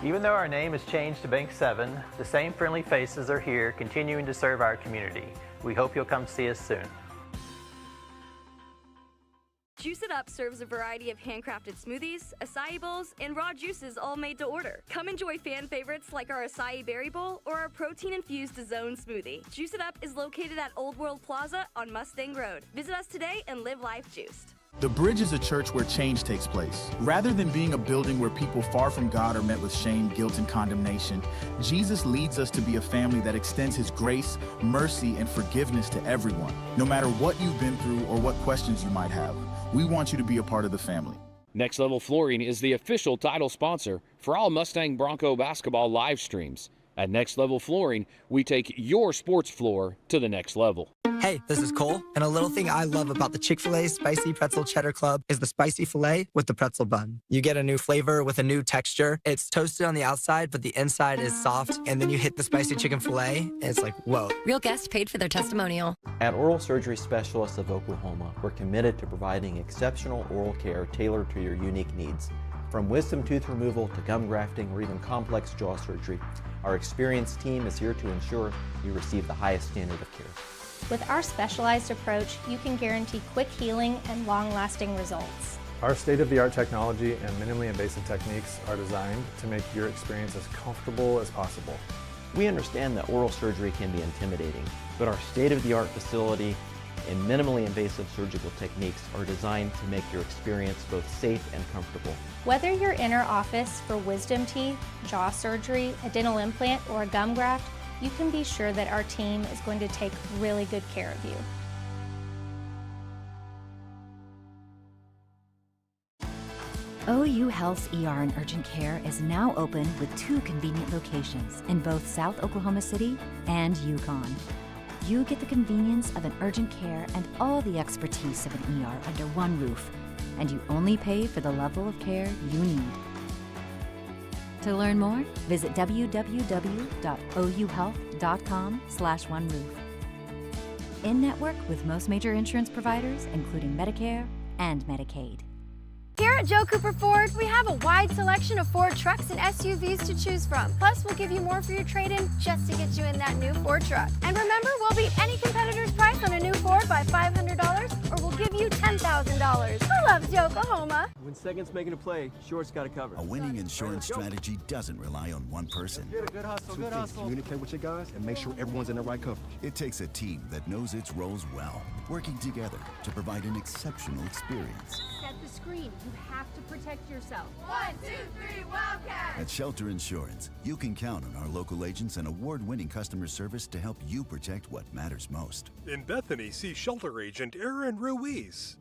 Even though our name has changed to Bank 7, the same friendly faces are here continuing to serve our community. We hope you'll come see us soon. Juice It Up serves a variety of handcrafted smoothies, acai bowls, and raw juices all made to order. Come enjoy fan favorites like our acai berry bowl or our protein-infused zone smoothie. Juice It Up is located at Old World Plaza on Mustang Road. Visit us today and live life juiced. The Bridge is a church where change takes place. Rather than being a building where people far from God are met with shame, guilt, and condemnation, Jesus leads us to be a family that extends his grace, mercy, and forgiveness to everyone. No matter what you've been through or what questions you might have, we want you to be a part of the family. Next Level Flooring is the official title sponsor for all Mustang Bronco basketball live streams. At Next Level Flooring, we take your sports floor to the next level. Hey, this is Cole, and a little thing I love about the Chick-fil-A Spicy Pretzel Cheddar Club is the spicy filet with the pretzel bun. You get a new flavor with a new texture. It's toasted on the outside, but the inside is soft, and then you hit the spicy chicken filet, and it's like, whoa. Real guests paid for their testimonial. At Oral Surgery Specialists of Oklahoma, we're committed to providing exceptional oral care tailored to your unique needs. From wisdom tooth removal to gum grafting or even complex jaw surgery, our experienced team is here to ensure you receive the highest standard of care. With our specialized approach, you can guarantee quick healing and long-lasting results. Our state-of-the-art technology and minimally invasive techniques are designed to make your experience as comfortable as possible. We understand that oral surgery can be intimidating, but our state-of-the-art facility and minimally invasive surgical techniques are designed to make your experience both safe and comfortable. Whether you're in our office for wisdom teeth, jaw surgery, a dental implant, or a gum graft, you can be sure that our team is going to take really good care of you. OU Health's ER and urgent care is now open with 2 convenient locations in both South Oklahoma City and Yukon. You get the convenience of an urgent care and all the expertise of an ER under one roof, and you only pay for the level of care you need. To learn more, visit www.ouhealth.com/oneroof. In-network with most major insurance providers, including Medicare and Medicaid. Here at Joe Cooper Ford, we have a wide selection of Ford trucks and SUVs to choose from. Plus, we'll give you more for your trade-in just to get you in that new Ford truck. And remember, we'll beat any competitor's price on a new Ford by $500, or we'll give you $10,000. Who loves Yokohama? When second's making a play, short's got to cover. A winning insurance strategy doesn't rely on one person. Good hustle, good hustle. Communicate with your guys and make sure everyone's in the right coverage. It takes a team that knows its roles well, working together to provide an exceptional experience. Set the screen. You have to protect yourself. 1, 2, 3, Wildcat! At Shelter Insurance, you can count on our local agents and award-winning customer service to help you protect what matters most. In Bethany, see Shelter Agent Aaron Ruiz.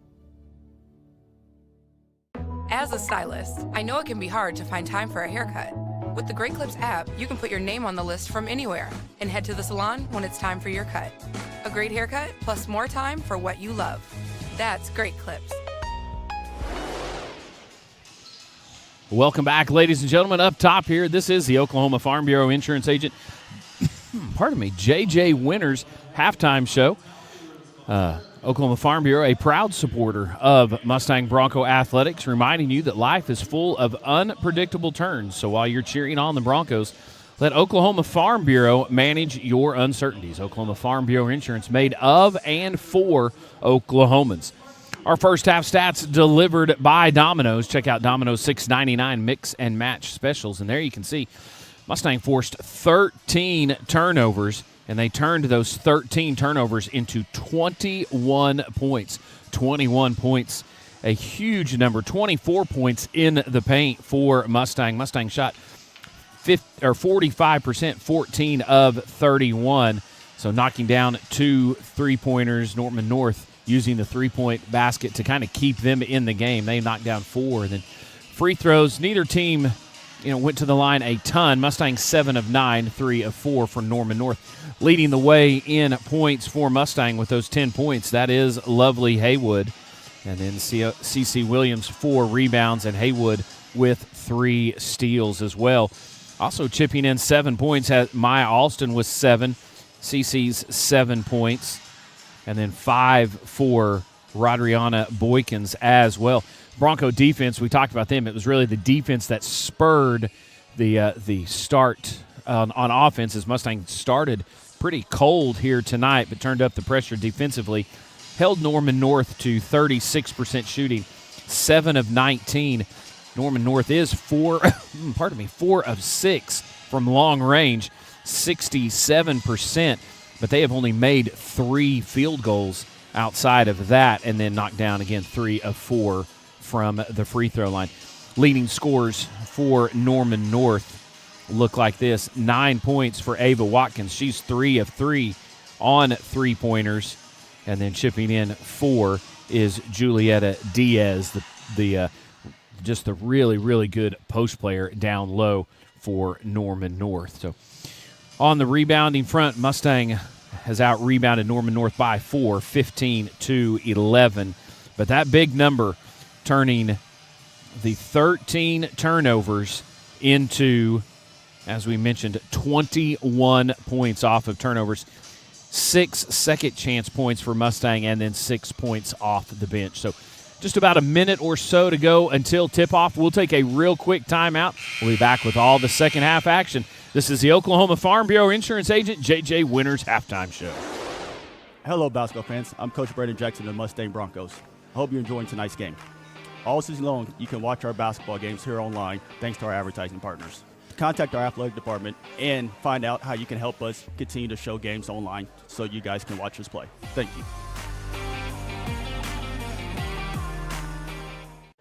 As a stylist, I know it can be hard to find time for a haircut. With the Great Clips app, you can put your name on the list from anywhere and head to the salon when it's time for your cut. A great haircut plus more time for what you love. That's Great Clips. Welcome back, ladies and gentlemen. Up top here, this is the Oklahoma Farm Bureau Insurance Agent, J.J. Winters halftime show. Oklahoma Farm Bureau, a proud supporter of Mustang Bronco athletics, reminding you that life is full of unpredictable turns. So while you're cheering on the Broncos, let Oklahoma Farm Bureau manage your uncertainties. Oklahoma Farm Bureau Insurance, made of and for Oklahomans. Our first half stats delivered by Domino's. Check out Domino's $6.99 mix and match specials. And there you can see Mustang forced 13 turnovers, and they turned those 13 turnovers into 21 points. 21 points, a huge number. 24 points in the paint for Mustang. Mustang shot 45%, 14 of 31. So knocking down 2 3-pointers. Norman North using the three-point basket to kind of keep them in the game. They knocked down 4. And then free throws, neither team went to the line a ton. Mustang 7 of 9, 3 of 4 for Norman North. Leading the way in points for Mustang with those 10 points, that is lovely Haywood. And then C.C. Williams, 4 rebounds, and Haywood with 3 steals as well. Also chipping in 7 points, Maya Alustin with 7. C.C.'s 7 points. And then 5 for Rodriana Boykins as well. Bronco defense, we talked about them. It was really the defense that spurred the start on offense, as Mustang started pretty cold here tonight, but turned up the pressure defensively. Held Norman North to 36% shooting, 7 of 19. Norman North is 4 of 6 from long range, 67%. But they have only made 3 field goals outside of that, and then knocked down, again, 3 of 4 from the free throw line. Leading scores for Norman North look like this. 9 points for Ava Watkins. She's 3 of 3 on three-pointers. And then chipping in 4 is Julieta Diaz, just the really, really good post player down low for Norman North. So on the rebounding front, Mustang has out-rebounded Norman North by 4, 15-11. But that big number, turning the 13 turnovers into, as we mentioned, 21 points off of turnovers. 6 second-chance points for Mustang, and then 6 points off the bench. So just about a minute or so to go until tip-off. We'll take a real quick timeout. We'll be back with all the second-half action. This is the Oklahoma Farm Bureau Insurance Agent, J.J. Winters Halftime Show. Hello, basketball fans. I'm Coach Brandon Jackson of the Mustang Broncos. I hope you're enjoying tonight's game. All season long, you can watch our basketball games here online thanks to our advertising partners. Contact our athletic department and find out how you can help us continue to show games online so you guys can watch us play. Thank you.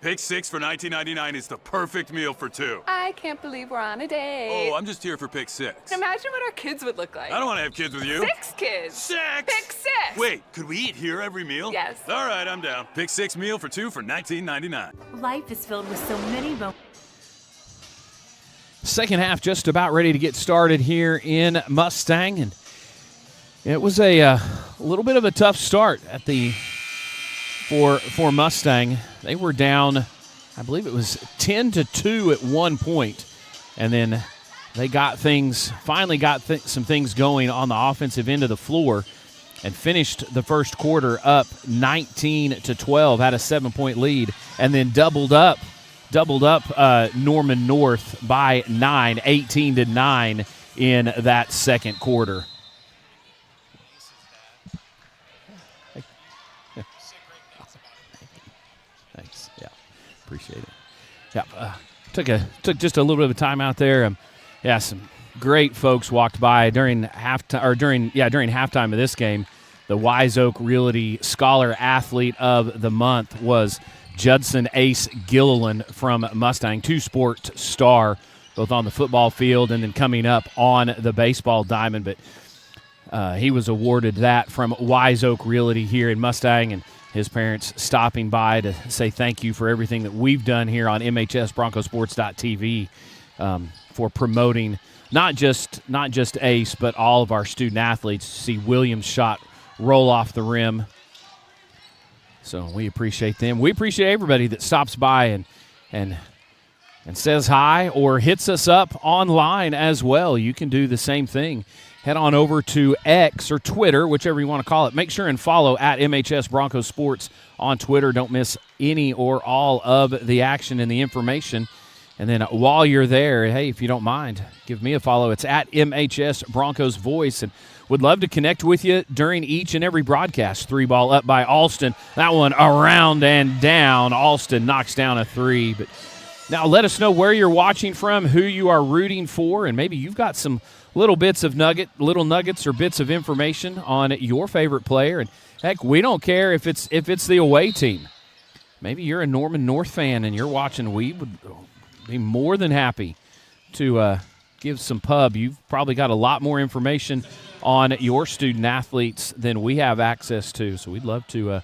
Pick 6 for $19.99 is the perfect meal for 2. I can't believe we're on a date. Oh, I'm just here for pick 6. Imagine what our kids would look like. I don't want to have kids with you. 6 kids. 6! Pick 6! Wait, could we eat here every meal? Yes. All right, I'm down. Pick 6 meal for 2 for $19.99. Life is filled with so many moments. Second half just about ready to get started here in Mustang, and it was a little bit of a tough start at for Mustang. They were down, I believe it was 10-2 at one point, and then they finally got some things going on the offensive end of the floor, and finished the first quarter up 19-12, had a 7-point lead and then doubled up Norman North by 9, 18-9 in that second quarter. Thanks. Yeah, appreciate it. Yeah, took just a little bit of time out there. Some great folks walked by during halftime of this game. The Wise Oak Realty Scholar Athlete of the Month was Judson Ace Gilliland from Mustang, two-sport star, both on the football field and then coming up on the baseball diamond. But he was awarded that from Wise Oak Realty here in Mustang, and his parents stopping by to say thank you for everything that we've done here on MHSBroncosSports.tv for promoting not just Ace, but all of our student athletes. See Williams' shot roll off the rim. So we appreciate them. We appreciate everybody that stops by and says hi or hits us up online as well. You can do the same thing. Head on over to X or Twitter, whichever you want to call it. Make sure and follow at MHS Broncos Sports on Twitter. Don't miss any or all of the action and the information. And then while you're there, hey, if you don't mind, give me a follow. It's at MHS Broncos Voice. And would love to connect with you during each and every broadcast. 3-ball up by Alustin. That one around and down. Alustin knocks down a 3. But now let us know where you're watching from, who you are rooting for, and maybe you've got some little nuggets or bits of information on your favorite player. And heck, we don't care if it's the away team. Maybe you're a Norman North fan and you're watching. We would be more than happy to give some pub. You've probably got a lot more information on your student athletes than we have access to, so we'd love to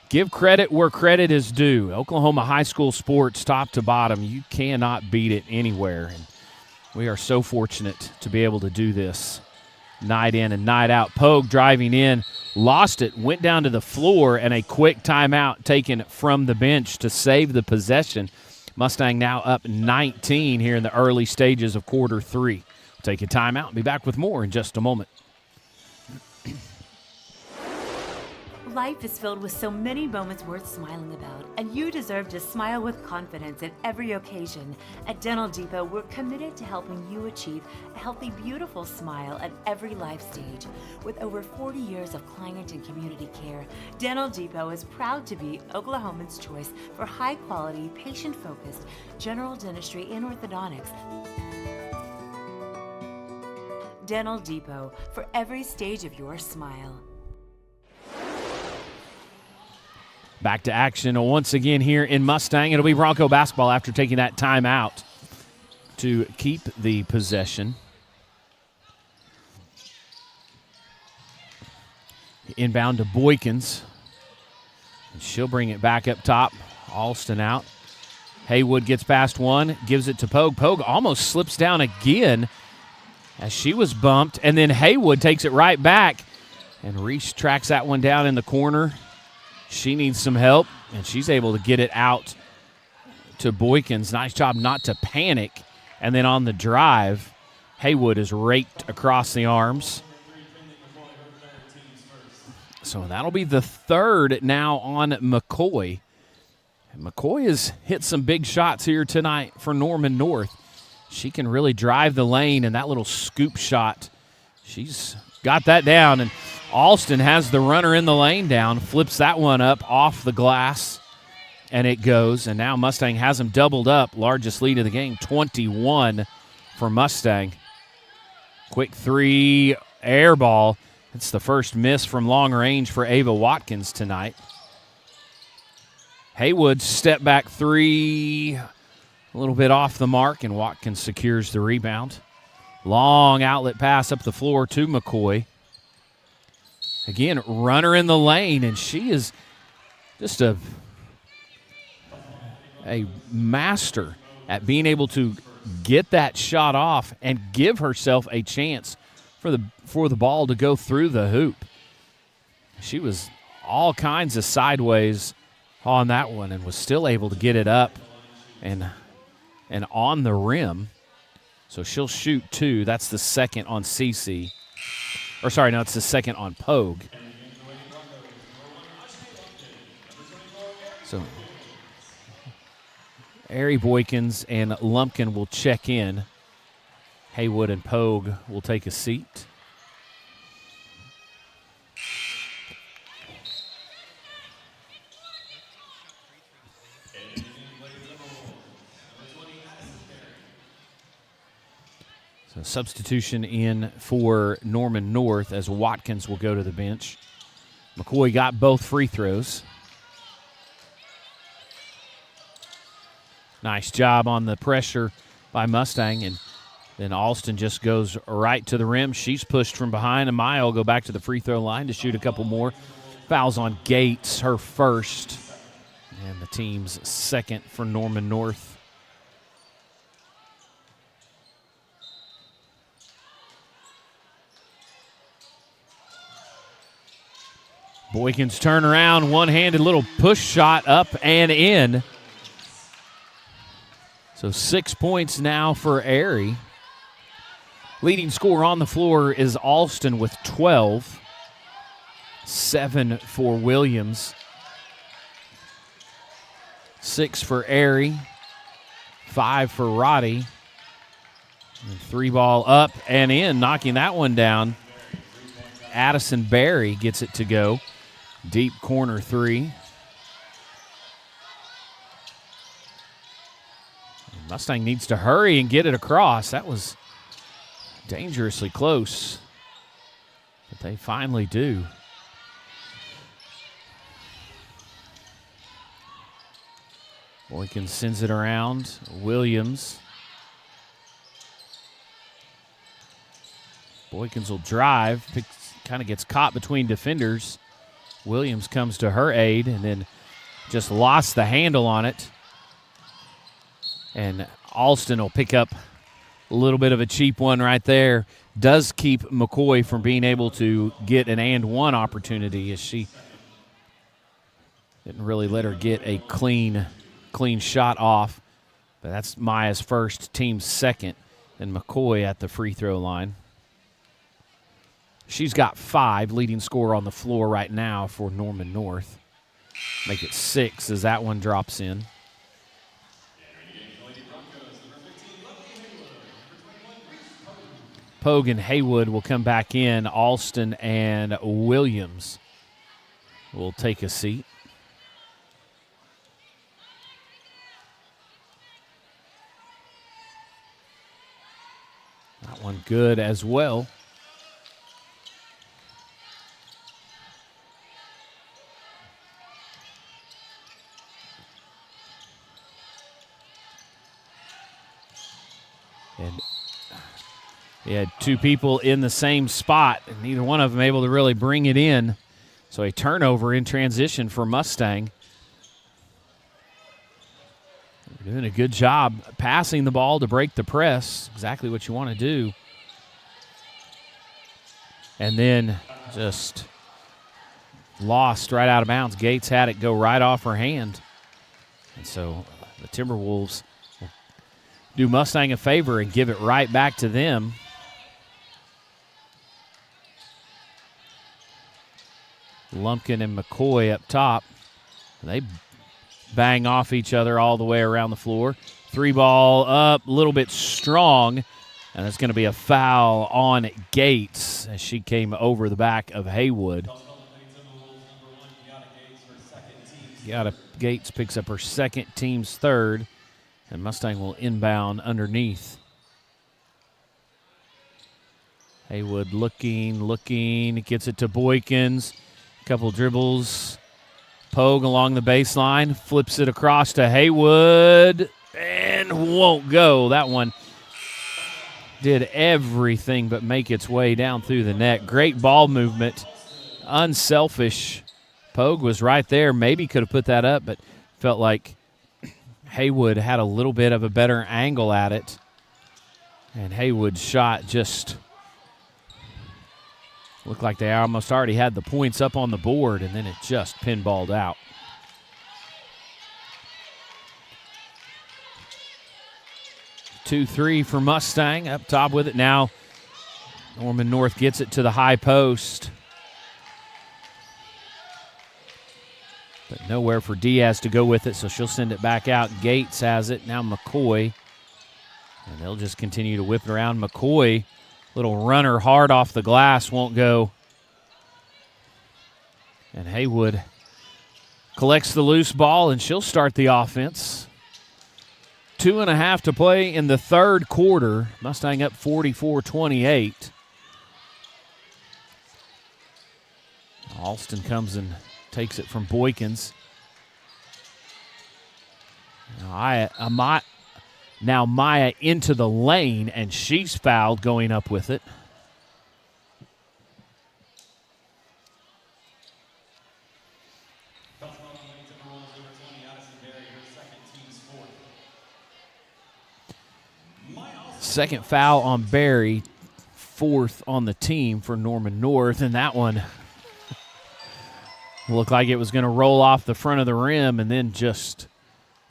give credit where credit is due. Oklahoma high school sports, top to bottom, you cannot beat it anywhere. And we are so fortunate to be able to do this night in and night out. Pogue driving in, lost it, went down to the floor, and a quick timeout taken from the bench to save the possession. Mustang now up 19 here in the early stages of quarter 3. We'll take a timeout and be back with more in just a moment. Life is filled with so many moments worth smiling about, and you deserve to smile with confidence at every occasion. At Dental Depot, we're committed to helping you achieve a healthy, beautiful smile at every life stage. With over 40 years of client and community care, Dental Depot is proud to be Oklahoman's choice for high-quality, patient-focused general dentistry and orthodontics. Dental Depot, for every stage of your smile. Back to action once again here in Mustang. It'll be Bronco basketball after taking that timeout to keep the possession. Inbound to Boykins. And she'll bring it back up top. Alustin out. Haywood gets past one, gives it to Pogue. Pogue almost slips down again as she was bumped. And then Haywood takes it right back. And Reese tracks that one down in the corner. She needs some help, and she's able to get it out to Boykins. Nice job not to panic. And then on the drive, Haywood is raked across the arms. So that'll be the third now on McCoy. And McCoy has hit some big shots here tonight for Norman North. She can really drive the lane, and that little scoop shot, she's got that down. And Alustin has the runner in the lane down, flips that one up off the glass, and it goes. And now Mustang has them doubled up. Largest lead of the game, 21 for Mustang. Quick 3, air ball. It's the first miss from long range for Ava Watkins tonight. Haywood step back 3, a little bit off the mark, and Watkins secures the rebound. Long outlet pass up the floor to McCoy. Again, runner in the lane, and she is just a master at being able to get that shot off and give herself a chance for the ball to go through the hoop. She was all kinds of sideways on that one and was still able to get it up and on the rim. So she'll shoot 2. That's the second on CC. Or sorry, no, it's the second on Pogue. So Airy, Boykins, and Lumpkin will check in. Haywood and Pogue will take a seat. So substitution in for Norman North as Watkins will go to the bench. McCoy got both free throws. Nice job on the pressure by Mustang, and then Alustin just goes right to the rim. She's pushed from behind, and Maya will go back to the free throw line to shoot a couple more. Fouls on Gates, her first, and the team's second for Norman North. Boykins turn around, one-handed little push shot up and in. So 6 points now for Airy. Leading scorer on the floor is Alustin with 12. 7 for Williams. 6 for Airy. 5 for Roddy. And 3 ball up and in, knocking that one down. Addison Berry gets it to go. Deep corner 3. Mustang needs to hurry and get it across. That was dangerously close, but they finally do. Boykins sends it around. Williams. Boykins will drive, kind of gets caught between defenders. Williams comes to her aid and then just lost the handle on it. And Alustin will pick up a little bit of a cheap one right there. Does keep McCoy from being able to get an and one opportunity, as she didn't really let her get a clean shot off. But that's Maya's first, team's second, and McCoy at the free throw line. She's got 5, leading scorer on the floor right now for Norman North. Make it 6 as that one drops in. Pogue and Haywood will come back in. Alustin and Williams will take a seat. That one good as well. And he had 2 people in the same spot, and neither one of them able to really bring it in. So a turnover in transition for Mustang. They're doing a good job passing the ball to break the press, exactly what you want to do. And then just lost right out of bounds. Gates had it go right off her hand. And so the Timberwolves will do Mustang a favor and give it right back to them. Lumpkin and McCoy up top. They bang off each other all the way around the floor. 3 ball up, a little bit strong, and it's going to be a foul on Gates as she came over the back of Haywood. Gates picks up her second, team's third, and Mustang will inbound underneath. Haywood looking, gets it to Boykins. Couple dribbles. Pogue along the baseline, flips it across to Haywood, and won't go. That one did everything but make its way down through the net. Great ball movement, unselfish. Pogue was right there, maybe could have put that up, but felt like Haywood had a little bit of a better angle at it. And Haywood's shot just looked like they almost already had the points up on the board, and then it just pinballed out. Two, 3 for Mustang, up top with it now. Norman North gets it to the high post. But Nowhere for Diaz to go with it, so she'll send it back out. Gates has it. Now McCoy. And they'll just continue to whip it around. McCoy, little runner hard off the glass, won't go. And Haywood collects the loose ball, and she'll start the offense. 2.5 to play in the third quarter. Mustang up 44-28. Alustin comes and takes it from Boykins. Now Maya into the lane, and she's fouled going up with it. Second foul on Barry, fourth on the team for Norman North, and that one looked like it was going to roll off the front of the rim and then just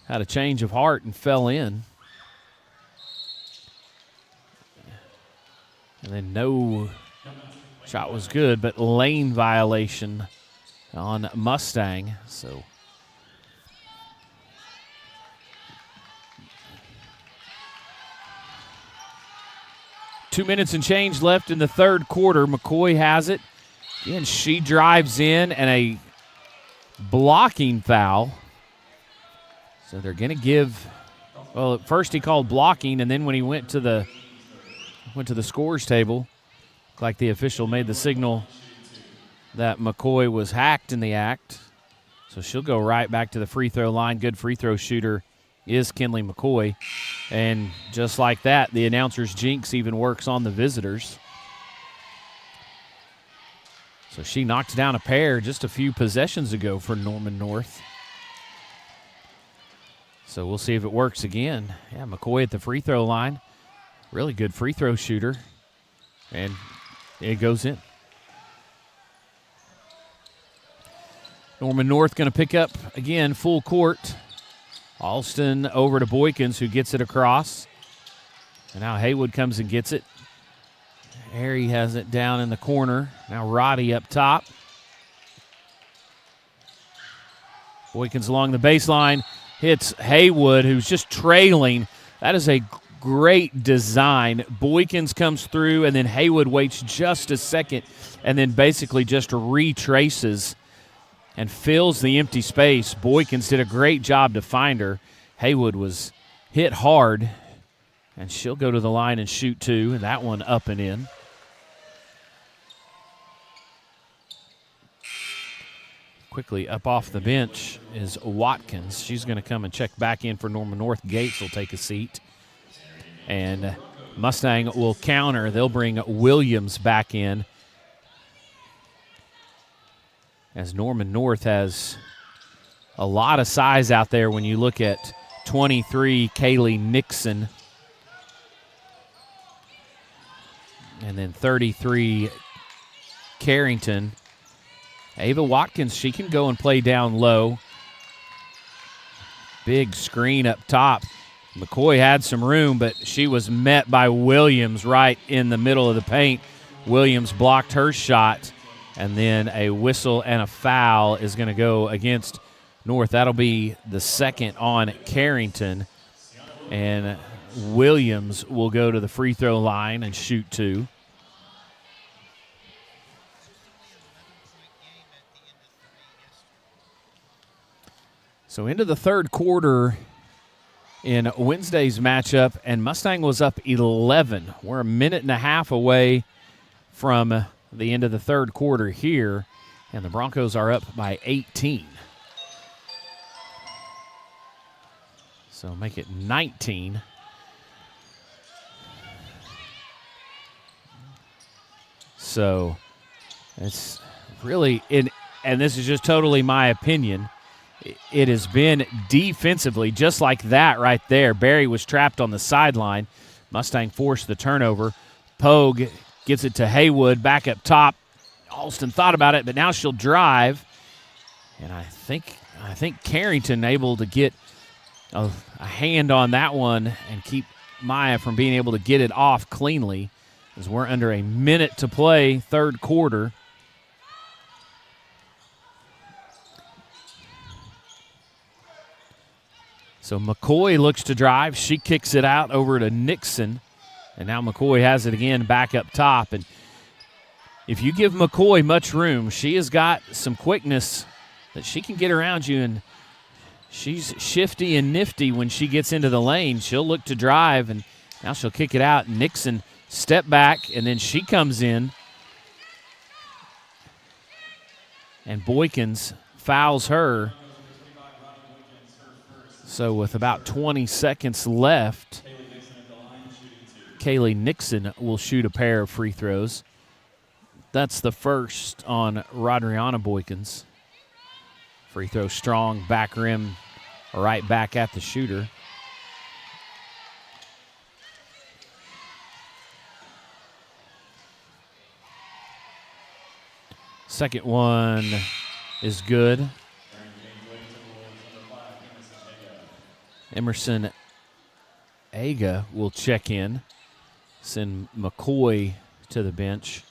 had a change of heart and fell in. And then no shot was good, but lane violation on Mustang. So two minutes and change left in the third quarter. McCoy has it. Again, she drives in, and a blocking foul. So they're going to give, well, at first he called blocking, and then when he went to the scores table, like the official made the signal that McCoy was hacked in the act. So she'll go right back to the free throw line. Good free throw shooter is Kinley McCoy. And just like that, the announcer's jinx even works on the visitors. So she knocked down a pair just a few possessions ago for Norman North. So we'll see if it works again. Yeah, McCoy at the free throw line. Really good free throw shooter. And it goes in. Norman North going to pick up, again, full court. Alustin over to Boykins, who gets it across. And now Haywood comes and gets it. Harry has it down in the corner. Now Roddy up top. Boykins along the baseline. Hits Haywood, who's just trailing. That is a great design. Boykins comes through, and then Haywood waits just a second and then basically just retraces and fills the empty space. Boykins did a great job to find her. Haywood was hit hard, and she'll go to the line and shoot two, and that one up and in. Quickly up off the bench is Watkins. She's going to come and check back in for Norman North. Gates will take a seat. And Mustang will counter. They'll bring Williams back in, as Norman North has a lot of size out there when you look at 23, Kaylee Nixon. And then 33, Carrington. Ava Watkins, she can go and play down low. Big screen up top. McCoy had some room, but she was met by Williams right in the middle of the paint. Williams blocked her shot, and then a whistle and a foul is going to go against North. That'll be the second on Carrington, and Williams will go to the free throw line and shoot two. So into the third quarter in Wednesday's matchup, and Mustang was up 11. We're a minute and a half away from the end of the third quarter here, and the Broncos are up by 18. So make it 19. So it's really, and this is just totally my opinion, it has been defensively just like that right there. Barry was trapped on the sideline. Mustang forced the turnover. Pogue gets it to Haywood back up top. Alustin thought about it, but now she'll drive. And I think Carrington able to get a hand on that one and keep Maya from being able to get it off cleanly, as we're under a minute to play, third quarter. So McCoy looks to drive. She kicks it out over to Nixon. And now McCoy has it again back up top. And if you give McCoy much room, she has got some quickness that she can get around you. And she's shifty and nifty when she gets into the lane. She'll look to drive, and now she'll kick it out. Nixon step back, and then she comes in. And Boykins fouls her. So with about 20 seconds left, Kaylee Nixon will shoot a pair of free throws. That's the first on Rodriana Boykins. Free throw strong, back rim, right back at the shooter. Second one is good. Emerson Aga will check in, send McCoy to the bench.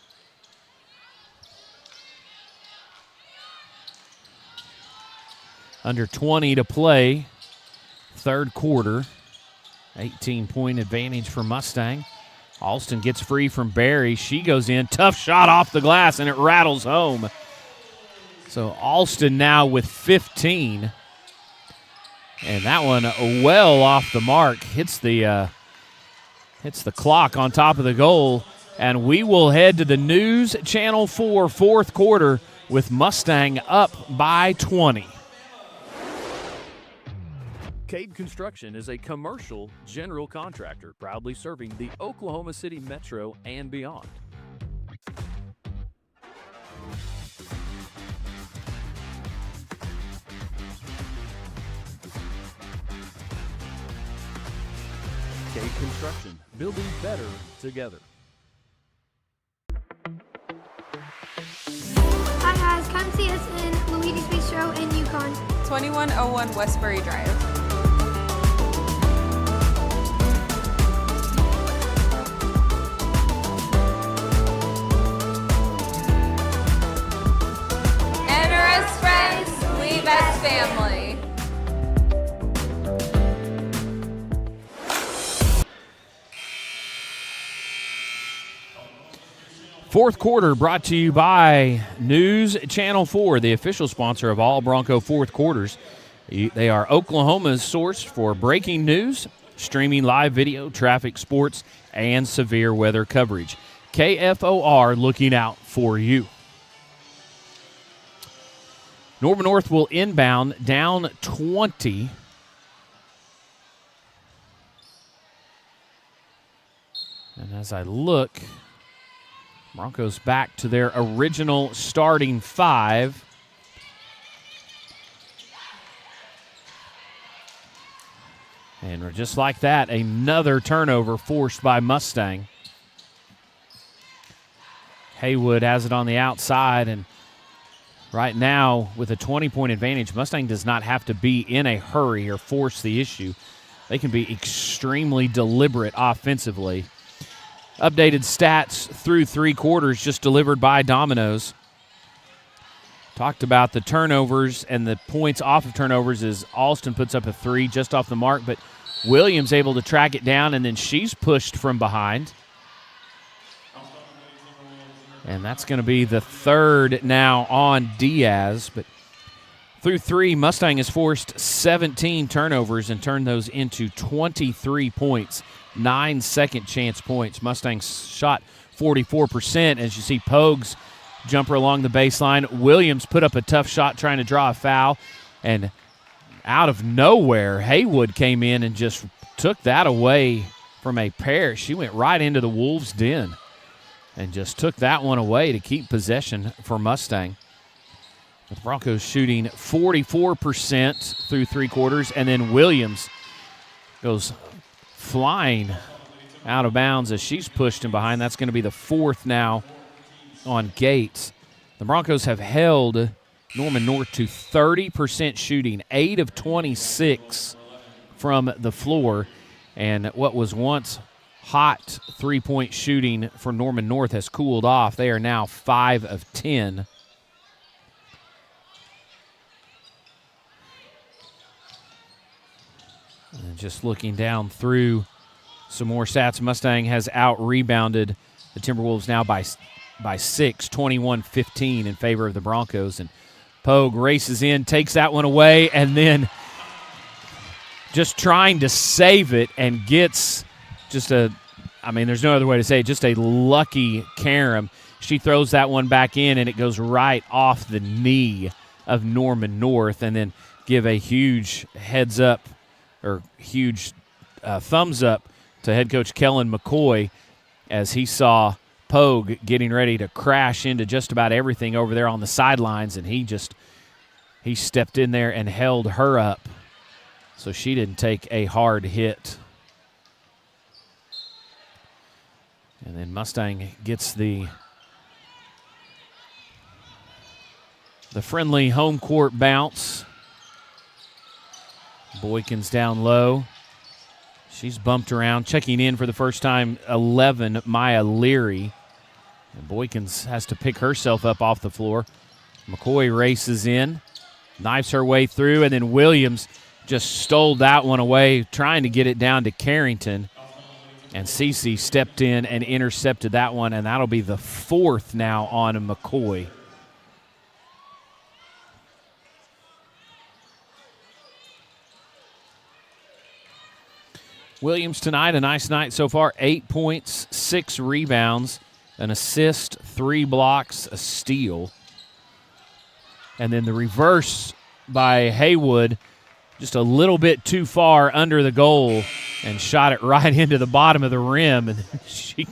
Under 20 to play, third quarter. 18-point advantage for Mustang. Alustin gets free from Barry. She goes in. Tough shot off the glass, and it rattles home. So Alustin now with 15. And that one well off the mark. Hits the clock on top of the goal. And we will head to the News Channel 4 fourth quarter with Mustang up by 20. Cade Construction is a commercial general contractor proudly serving the Oklahoma City metro and beyond. Cade Construction, building better together. Hi guys, come see us in Luigi's Bistro in Yukon. 2101 Westbury Drive. Enter as friends, leave as family. Fourth quarter brought to you by News Channel 4, the official sponsor of all Bronco fourth quarters. They are Oklahoma's source for breaking news, streaming live video, traffic, sports, and severe weather coverage. KFOR looking out for you. Norman North will inbound down 20. And as I look, Broncos back to their original starting five. And just like that, another turnover forced by Mustang. Haywood has it on the outside, and right now, with a 20-point advantage, Mustang does not have to be in a hurry or force the issue. They can be extremely deliberate offensively. Updated stats through three quarters just delivered by Domino's. Talked about the turnovers and the points off of turnovers as Alustin puts up a three just off the mark, but Williams able to track it down, and then she's pushed from behind. And that's going to be the third now on Diaz. But through three, Mustang has forced 17 turnovers and turned those into 23 points. 9 second chance points. Mustang shot 44%. As you see, Pogues jumper along the baseline. Williams put up a tough shot trying to draw a foul. And out of nowhere, Haywood came in and just took that away from a pair. She went right into the Wolves' den and just took that one away to keep possession for Mustang. The Broncos shooting 44% through three quarters. And then Williams goes flying out of bounds as she's pushed him behind. That's going to be the fourth now on Gates. The Broncos have held Norman North to 30% shooting, 8 of 26 from the floor. And what was once hot three-point shooting for Norman North has cooled off. They are now 5 of 10. And just looking down through some more stats, Mustang has out-rebounded the Timberwolves now by 6, 21-15 in favor of the Broncos. And Pogue races in, takes that one away, and then just trying to save it and gets just there's no other way to say it, just a lucky carom. She throws that one back in, and it goes right off the knee of Norman North, and then give a huge heads up or huge thumbs up to head coach Kellen McCoy as he saw Pogue getting ready to crash into just about everything over there on the sidelines, and he stepped in there and held her up so she didn't take a hard hit. And then Mustang gets the friendly home court bounce. Boykins down low. She's bumped around. Checking in for the first time, 11, Maya Leary. And Boykins has to pick herself up off the floor. McCoy races in, knifes her way through, and then Williams just stole that one away, trying to get it down to Carrington. And Cece stepped in and intercepted that one, and that'll be the 4th now on McCoy. Williams tonight, a nice night so far. 8 points, 6 rebounds, an assist, 3 blocks, a steal. And then the reverse by Haywood, just a little bit too far under the goal and shot it right into the bottom of the rim. And she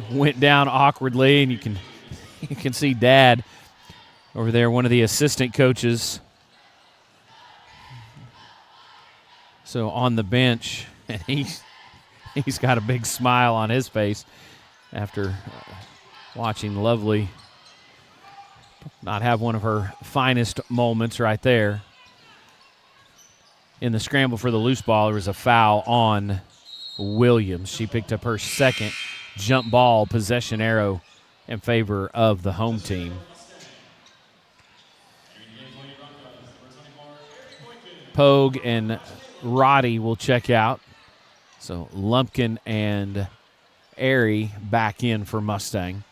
went down awkwardly, and you can see Dad over there, one of the assistant coaches. So on the bench, and he's got a big smile on his face after watching Lovely not have one of her finest moments right there. In the scramble for the loose ball, there was a foul on Williams. She picked up her second jump ball possession arrow in favor of the home team. Pogue and Roddy will check out. So Lumpkin and Airy back in for Mustang.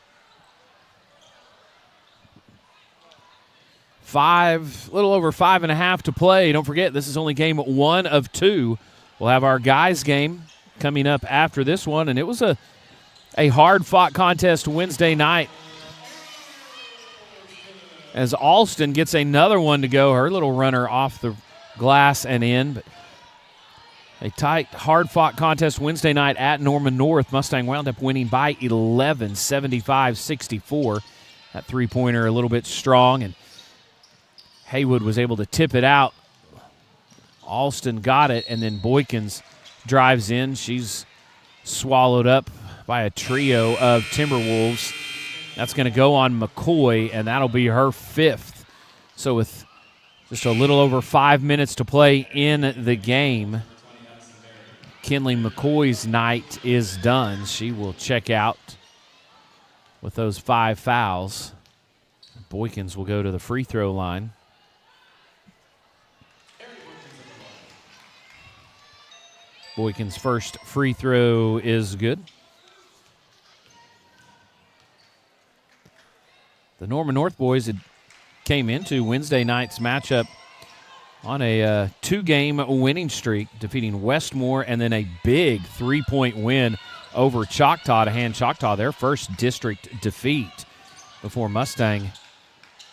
A little over 5.5 to play. Don't forget, this is only game 1 of 2. We'll have our guys game coming up after this one, and it was a hard-fought contest Wednesday night as Alustin gets another one to go. Her little runner off the glass and in, but a tight, hard-fought contest Wednesday night at Norman North. Mustang wound up winning by 11, 75-64. That three-pointer a little bit strong, and Haywood was able to tip it out. Alustin got it, and then Boykins drives in. She's swallowed up by a trio of Timberwolves. That's going to go on McCoy, and that'll be her 5th. So with just a little over 5 minutes to play in the game, Kinley McCoy's night is done. She will check out with those 5 fouls. Boykins will go to the free throw line. Boykins' first free throw is good. The Norman North boys had came into Wednesday night's matchup on a 2-game winning streak, defeating Westmore, and then a big 3-point win over Choctaw to hand Choctaw their first district defeat before Mustang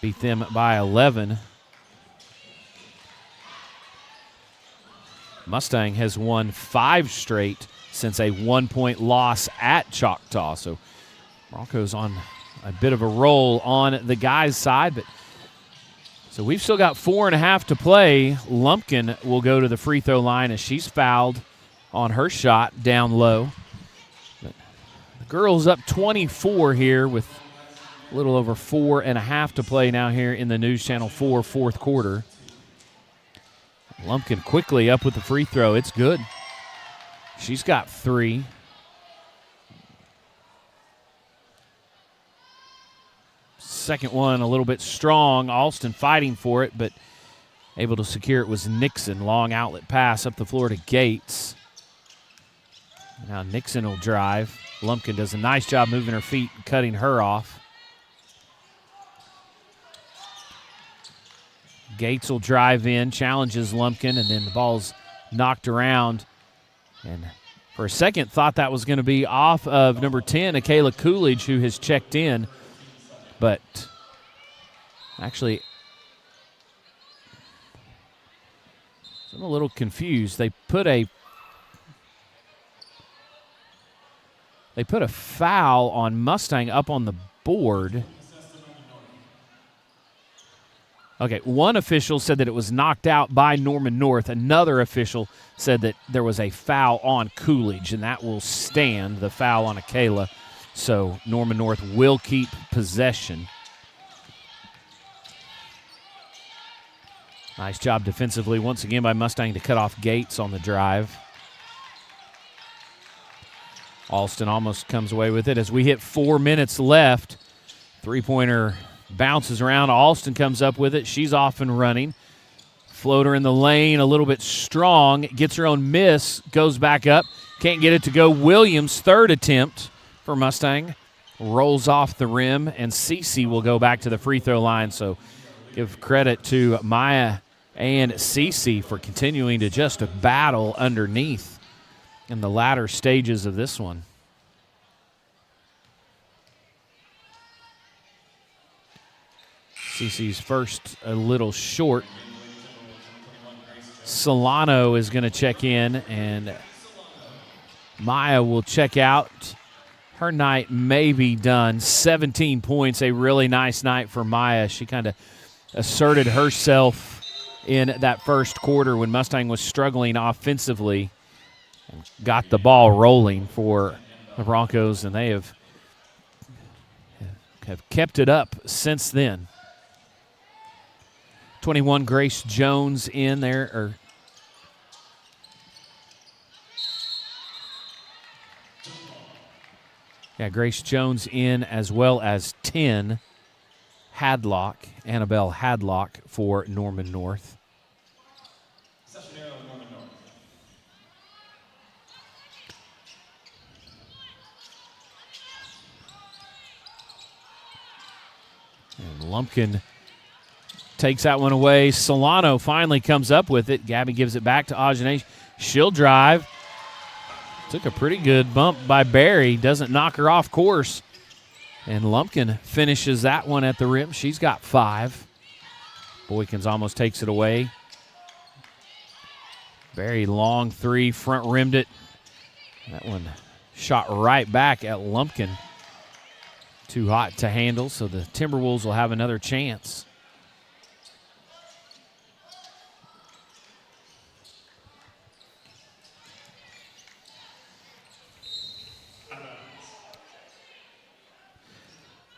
beat them by 11. Mustang has won 5 straight since a 1-point loss at Choctaw. So Broncos on a bit of a roll on the guys' side. But so we've still got 4.5 to play. Lumpkin will go to the free throw line as she's fouled on her shot down low. But the girls up 24 here with a little over 4.5 to play now here in the News Channel 4 fourth quarter. Lumpkin quickly up with the free throw. It's good. She's got 3. Second one a little bit strong. Alustin fighting for it, but Able to secure it was Nixon. Long outlet pass up the floor to Gates. Now Nixon will drive. Lumpkin does a nice job moving her feet and cutting her off. Gates will drive in, challenges Lumpkin, and then the ball's knocked around. And for a second, thought that was going to be off of number 10, Akayla Coolidge, who has checked in. But actually, I'm a little confused. They put a foul on Mustang up on the board. Okay, one official said that it was knocked out by Norman North. Another official said that there was a foul on Coolidge, and that will stand, the foul on Akayla. So Norman North will keep possession. Nice job defensively once again by Mustang to cut off Gates on the drive. Alustin almost comes away with it as we hit 4 minutes left. Three-pointer bounces around. Alustin comes up with it. She's off and running. Floater in the lane, a little bit strong. Gets her own miss, goes back up. Can't get it to go. Williams, third attempt for Mustang. Rolls off the rim, and Cece will go back to the free throw line. So give credit to Maya and Cece for continuing to just battle underneath in the latter stages of this one. Cece's first a little short. Solano is going to check in, and Maya will check out. Her night may be done. 17 points, a really nice night for Maya. She kind of asserted herself in that first quarter when Mustang was struggling offensively and got the ball rolling for the Broncos, and they have kept it up since then. 21, Grace Jones in there. Grace Jones in, as well as 10, Hadlock, Annabelle Hadlock for Norman North. And Lumpkin takes that one away. Solano finally comes up with it. Gabby gives it back to Ajane. She'll drive. Took a pretty good bump by Barry. Doesn't knock her off course. And Lumpkin finishes that one at the rim. She's got 5. Boykins almost takes it away. Very long three, front rimmed it. That one shot right back at Lumpkin. Too hot to handle, so the Timberwolves will have another chance.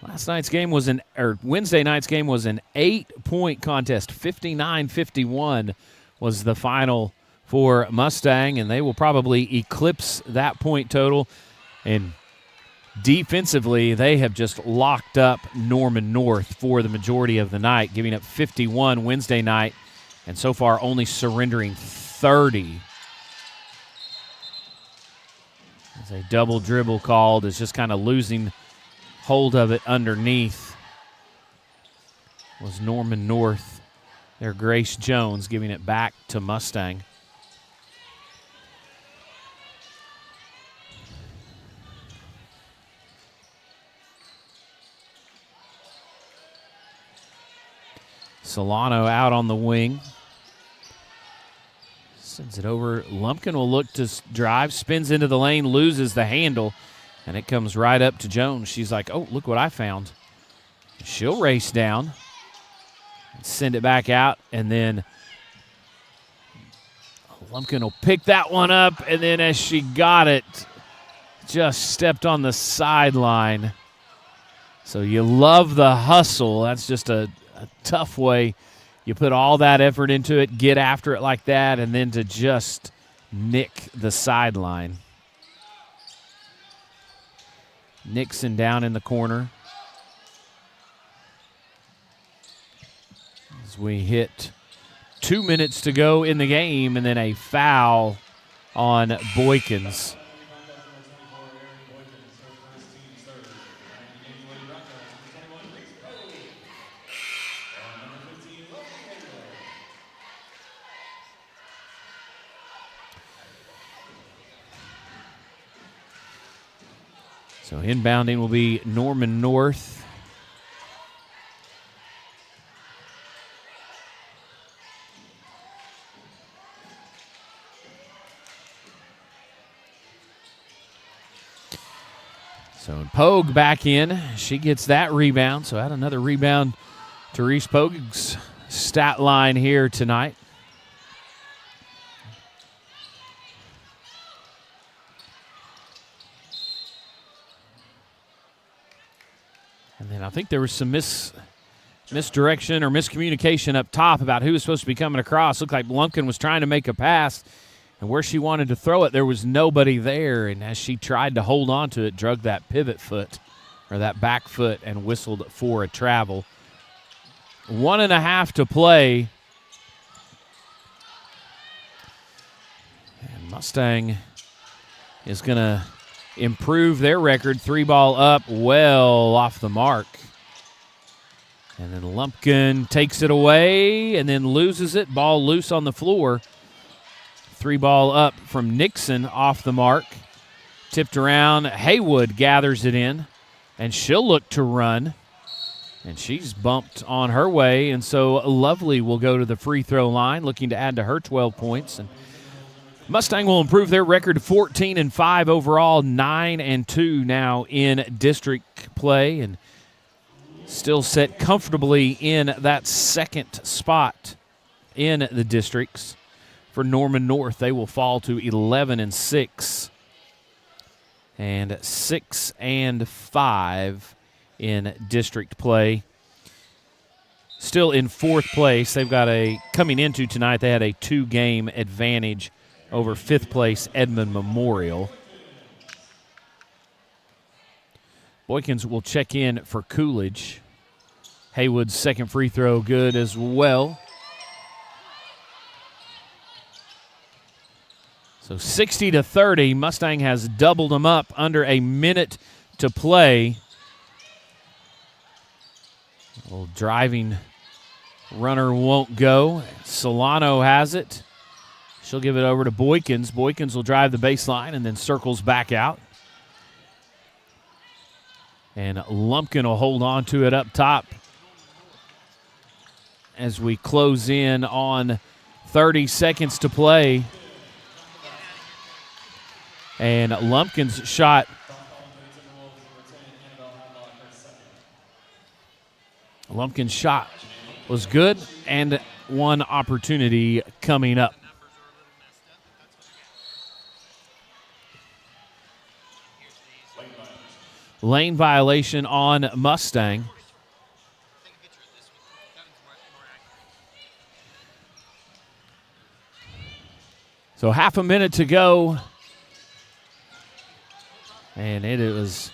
Wednesday night's game was an 8-point contest. 59-51 was the final for Mustang, and they will probably eclipse that point total. And defensively, they have just locked up Norman North for the majority of the night, giving up 51 Wednesday night, and so far only surrendering 30. As a double dribble called, is just kind of losing hold of it underneath. Was Norman North. Their Grace Jones giving it back to Mustang. Solano out on the wing. Sends it over. Lumpkin will look to drive, spins into the lane, loses the handle, and it comes right up to Jones. She's like, oh, look what I found. She'll race down, send it back out, and then Lumpkin will pick that one up, and then as she got it, just stepped on the sideline. So you love the hustle. That's just a tough way. You put all that effort into it, get after it like that, and then to just nick the sideline. Nixon down in the corner. As we hit 2 minutes to go in the game, and then a foul on Boykins. So inbounding will be Norman North. So Pogue back in. She gets that rebound. So add another rebound to Reese Pogue's stat line here tonight. And then I think there was some misdirection or miscommunication up top about who was supposed to be coming across. Looked like Lumpkin was trying to make a pass, and where she wanted to throw it, there was nobody there. And as she tried to hold on to it, drug that pivot foot or that back foot and whistled for a travel. 1.5 to play. And Mustang is going to improve their record. 3 ball up, well off the mark. And then Lumpkin takes it away and then loses it. Ball loose on the floor. 3 ball up from Nixon off the mark. Tipped around. Haywood gathers it in, and she'll look to run. And she's bumped on her way, and so Lovely will go to the free throw line, looking to add to her 12 points. And Mustang will improve their record to 14-5 overall, 9-2 now in district play, and still set comfortably in that second spot in the districts. For Norman North, they will fall to 11-6 and 6-5 in district play. Still in 4th place. They've got coming into tonight, they had a 2-game advantage over 5th place Edmond Memorial. Boykins will check in for Coolidge. Haywood's second free throw good as well. So 60-30, Mustang has doubled them up under a minute to play. A little driving runner won't go. Solano has it. She'll give it over to Boykins. Boykins will drive the baseline and then circles back out. And Lumpkin will hold on to it up top as we close in on 30 seconds to play. And Lumpkin's shot was good, and one opportunity coming up. Lane violation on Mustang. So half a minute to go. And it was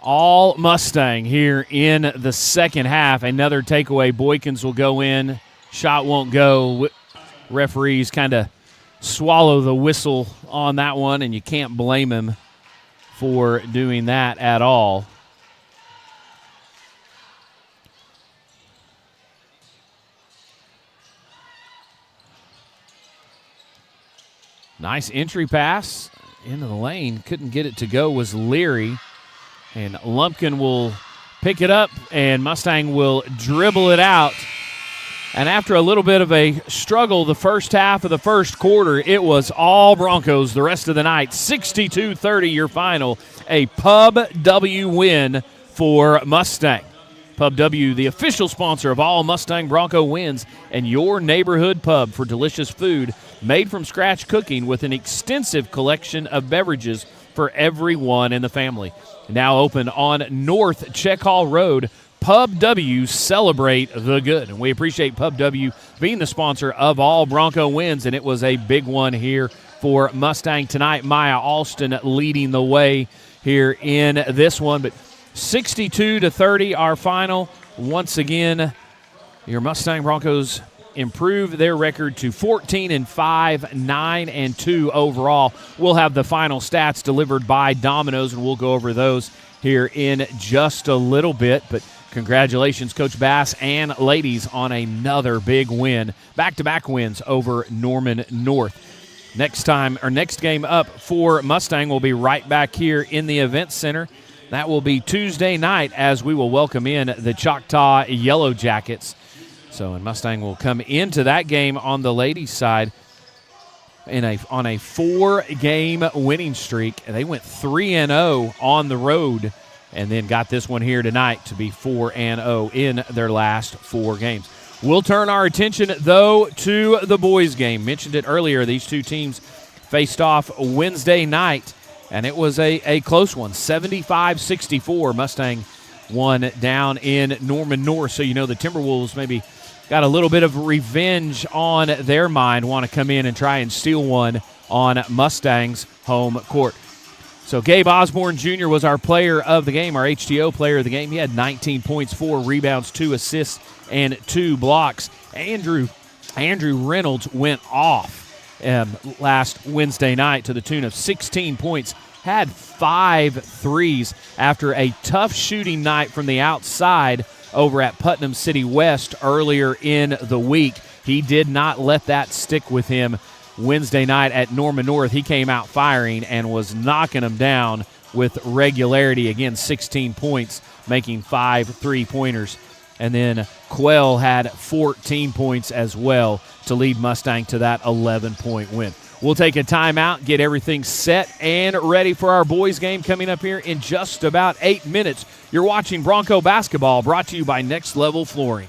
all Mustang here in the second half. Another takeaway. Boykins will go in. Shot won't go. Referees kind of swallow the whistle on that one, and you can't blame him for doing that at all. Nice entry pass into the lane. Couldn't get it to go was Leary. And Lumpkin will pick it up, and Mustang will dribble it out. And after a little bit of a struggle the first half of the first quarter, it was all Broncos the rest of the night. 62-30 your final. A Pub W win for Mustang. Pub W, the official sponsor of all Mustang Bronco wins, and your neighborhood pub for delicious food made from scratch cooking with an extensive collection of beverages for everyone in the family. Now open on North Check Hall Road. Pub W, celebrate the good. And we appreciate Pub W being the sponsor of all Bronco wins, and it was a big one here for Mustang tonight. Maya Alston leading the way here in this one. But 62-30 our final. Once again, your Mustang Broncos improve their record to 14-5, 9-2 overall. We'll have the final stats delivered by Domino's, and we'll go over those here in just a little bit. But congratulations, Coach Bass and ladies, on another big win. Back-to-back wins over Norman North. Next game up for Mustang will be right back here in the Event Center. That will be Tuesday night as we will welcome in the Choctaw Yellow Jackets. So, and Mustang will come into that game on the ladies' side on a 4-game winning streak. And they went 3-0 on the road and then got this one here tonight to be 4-0 in their last 4 games. We'll turn our attention, though, to the boys' game. Mentioned it earlier, these two teams faced off Wednesday night, and it was a close one, 75-64. Mustang won down in Norman North, so you know the Timberwolves maybe got a little bit of revenge on their mind, want to come in and try and steal one on Mustang's home court. So Gabe Osborne Jr. was our player of the game, our HTO player of the game. He had 19 points, 4 rebounds, 2 assists, and 2 blocks. Andrew Reynolds went off last Wednesday night to the tune of 16 points, had 5 threes after a tough shooting night from the outside over at Putnam City West earlier in the week. He did not let that stick with him Wednesday night at Norman North. He came out firing and was knocking them down with regularity. Again, 16 points, making 5 3-pointers. And then Quell had 14 points as well to lead Mustang to that 11-point win. We'll take a timeout, get everything set and ready for our boys' game coming up here in just about 8 minutes. You're watching Bronco Basketball, brought to you by Next Level Flooring.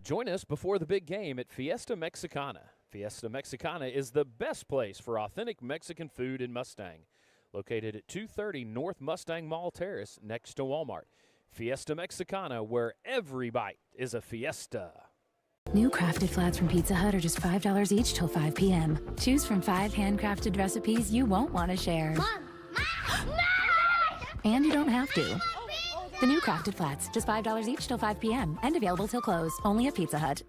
Join us before the big game at Fiesta Mexicana. Fiesta Mexicana is the best place for authentic Mexican food in Mustang. Located at 230 North Mustang Mall Terrace next to Walmart. Fiesta Mexicana, where every bite is a fiesta. New crafted flats from Pizza Hut are just $5 each till 5 p.m. Choose from 5 handcrafted recipes you won't want to share. Mom! And you don't have to. The new crafted flats, just $5 each till 5 p.m. and available till close. Only at Pizza Hut.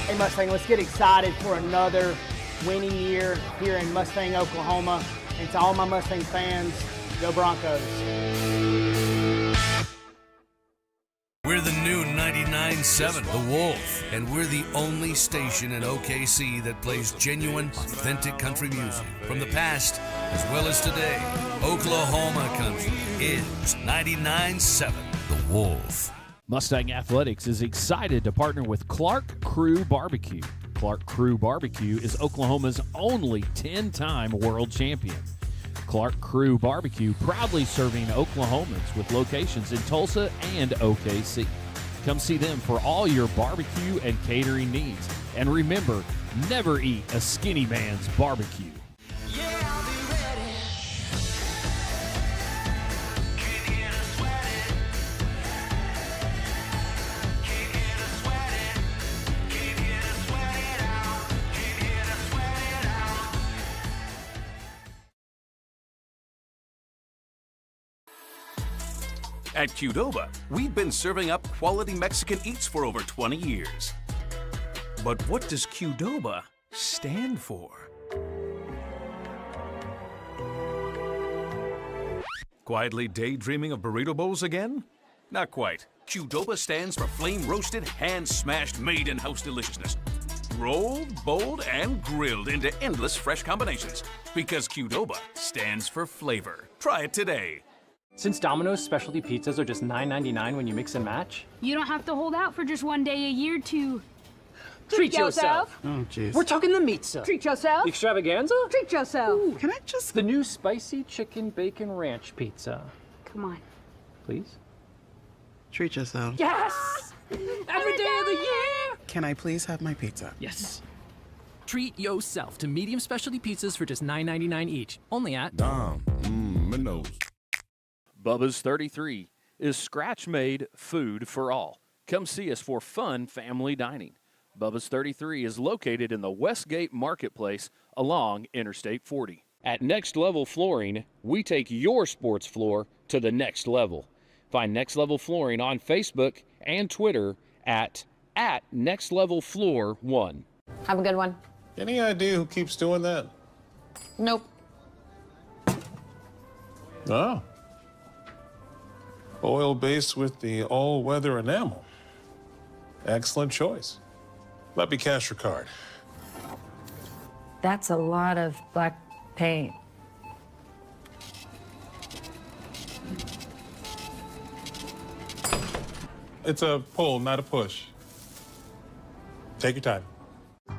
Hey Mustang, let's get excited for another winning year here in Mustang, Oklahoma. And to all my Mustang fans, go Broncos. We're the new 99.7 The Wolf, and we're the only station in OKC that plays genuine, authentic country music. From the past as well as today, Oklahoma country is 99.7 The Wolf. Mustang Athletics is excited to partner with Clark Crew Barbecue. Clark Crew Barbecue is Oklahoma's only 10-time world champion. Clark Crew Barbecue proudly serving Oklahomans with locations in Tulsa and OKC. Come see them for all your barbecue and catering needs. And remember, never eat a skinny man's barbecue. At Qdoba, we've been serving up quality Mexican eats for over 20 years. But what does Qdoba stand for? Quietly daydreaming of burrito bowls again? Not quite. Qdoba stands for flame-roasted, hand-smashed, made-in-house deliciousness. Rolled, bowled, and grilled into endless fresh combinations. Because Qdoba stands for flavor. Try it today. Since Domino's specialty pizzas are just $9.99 when you mix and match, you don't have to hold out for just one day a year to Treat yourself. Oh, jeez. We're talking the pizza. Treat yourself. Extravaganza? Treat yourself. Ooh, Can I just... the new spicy chicken bacon ranch pizza. Come on. Please? Treat yourself. Yes! Every day of the year! Can I please have my pizza? Yes. Treat yourself to medium specialty pizzas for just $9.99 each. Only at Minnows. Bubba's 33 is scratch-made food for all. Come see us for fun family dining. Bubba's 33 is located in the Westgate Marketplace along Interstate 40. At Next Level Flooring, we take your sports floor to the next level. Find Next Level Flooring on Facebook and Twitter at Next Level Floor 1. Have a good one. Any idea who keeps doing that? Nope. Oh. Oil base with the all-weather enamel. Excellent choice. Let me cash your card. That's a lot of black paint. It's a pull, not a push. Take your time.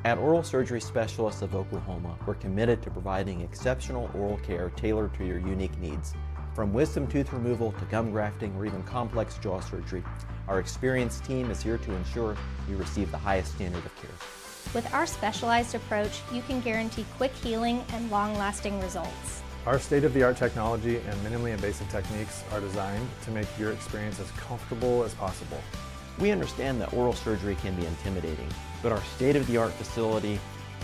At Oral Surgery Specialists of Oklahoma, we're committed to providing exceptional oral care tailored to your unique needs. From wisdom tooth removal to gum grafting or even complex jaw surgery, our experienced team is here to ensure you receive the highest standard of care. With our specialized approach, you can guarantee quick healing and long-lasting results. Our state-of-the-art technology and minimally invasive techniques are designed to make your experience as comfortable as possible. We understand that oral surgery can be intimidating, but our state-of-the-art facility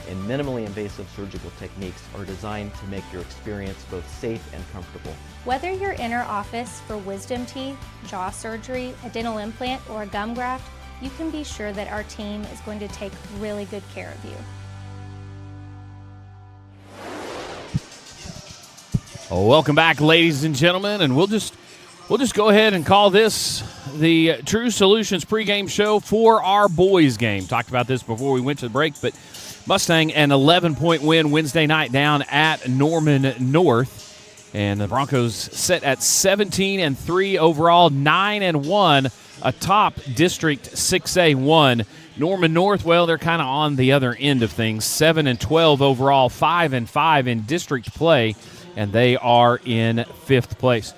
and minimally invasive surgical techniques are designed to make your experience both safe and comfortable. Whether you're in our office for wisdom teeth, jaw surgery, a dental implant, or a gum graft, you can be sure that our team is going to take really good care of you. Oh, welcome back, ladies and gentlemen, and we'll just go ahead and call this the True Solutions pregame show for our boys game. Talked about this before we went to the break, but Mustang an 11-point win Wednesday night down at Norman North, and the Broncos set at 17-3 overall, 9-1 atop District 6A1. Norman North, well, they're kind of on the other end of things, 7-12 overall, 5-5 in district play, and they are in fifth place.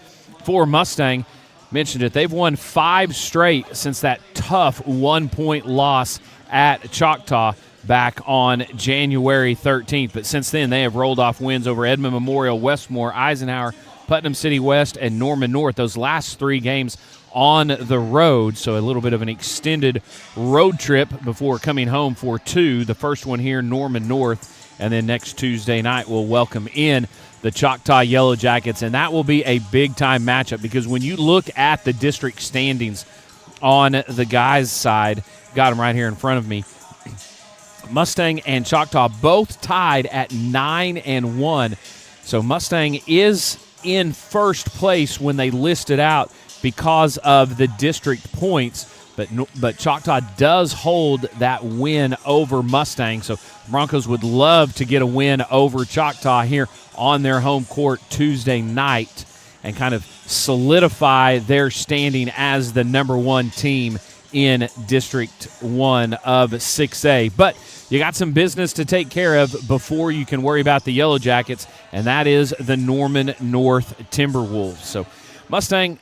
For Mustang, mentioned it, they've won 5 straight since that tough 1-point loss at Choctaw back on January 13th. But since then, they have rolled off wins over Edmond Memorial, Westmore, Eisenhower, Putnam City West, and Norman North. Those last 3 games on the road, so a little bit of an extended road trip before coming home for 2. The first one here, Norman North, and then next Tuesday night we'll welcome in the Choctaw Yellow Jackets, and that will be a big-time matchup because when you look at the district standings on the guys' side, got them right here in front of me, Mustang and Choctaw both tied at 9-1. So Mustang is in first place when they list it out because of the district points, but Choctaw does hold that win over Mustang. So Broncos would love to get a win over Choctaw here on their home court Tuesday night and kind of solidify their standing as the number 1 team in District 1 of 6A. But you got some business to take care of before you can worry about the Yellow Jackets, and that is the Norman North Timberwolves. So Mustang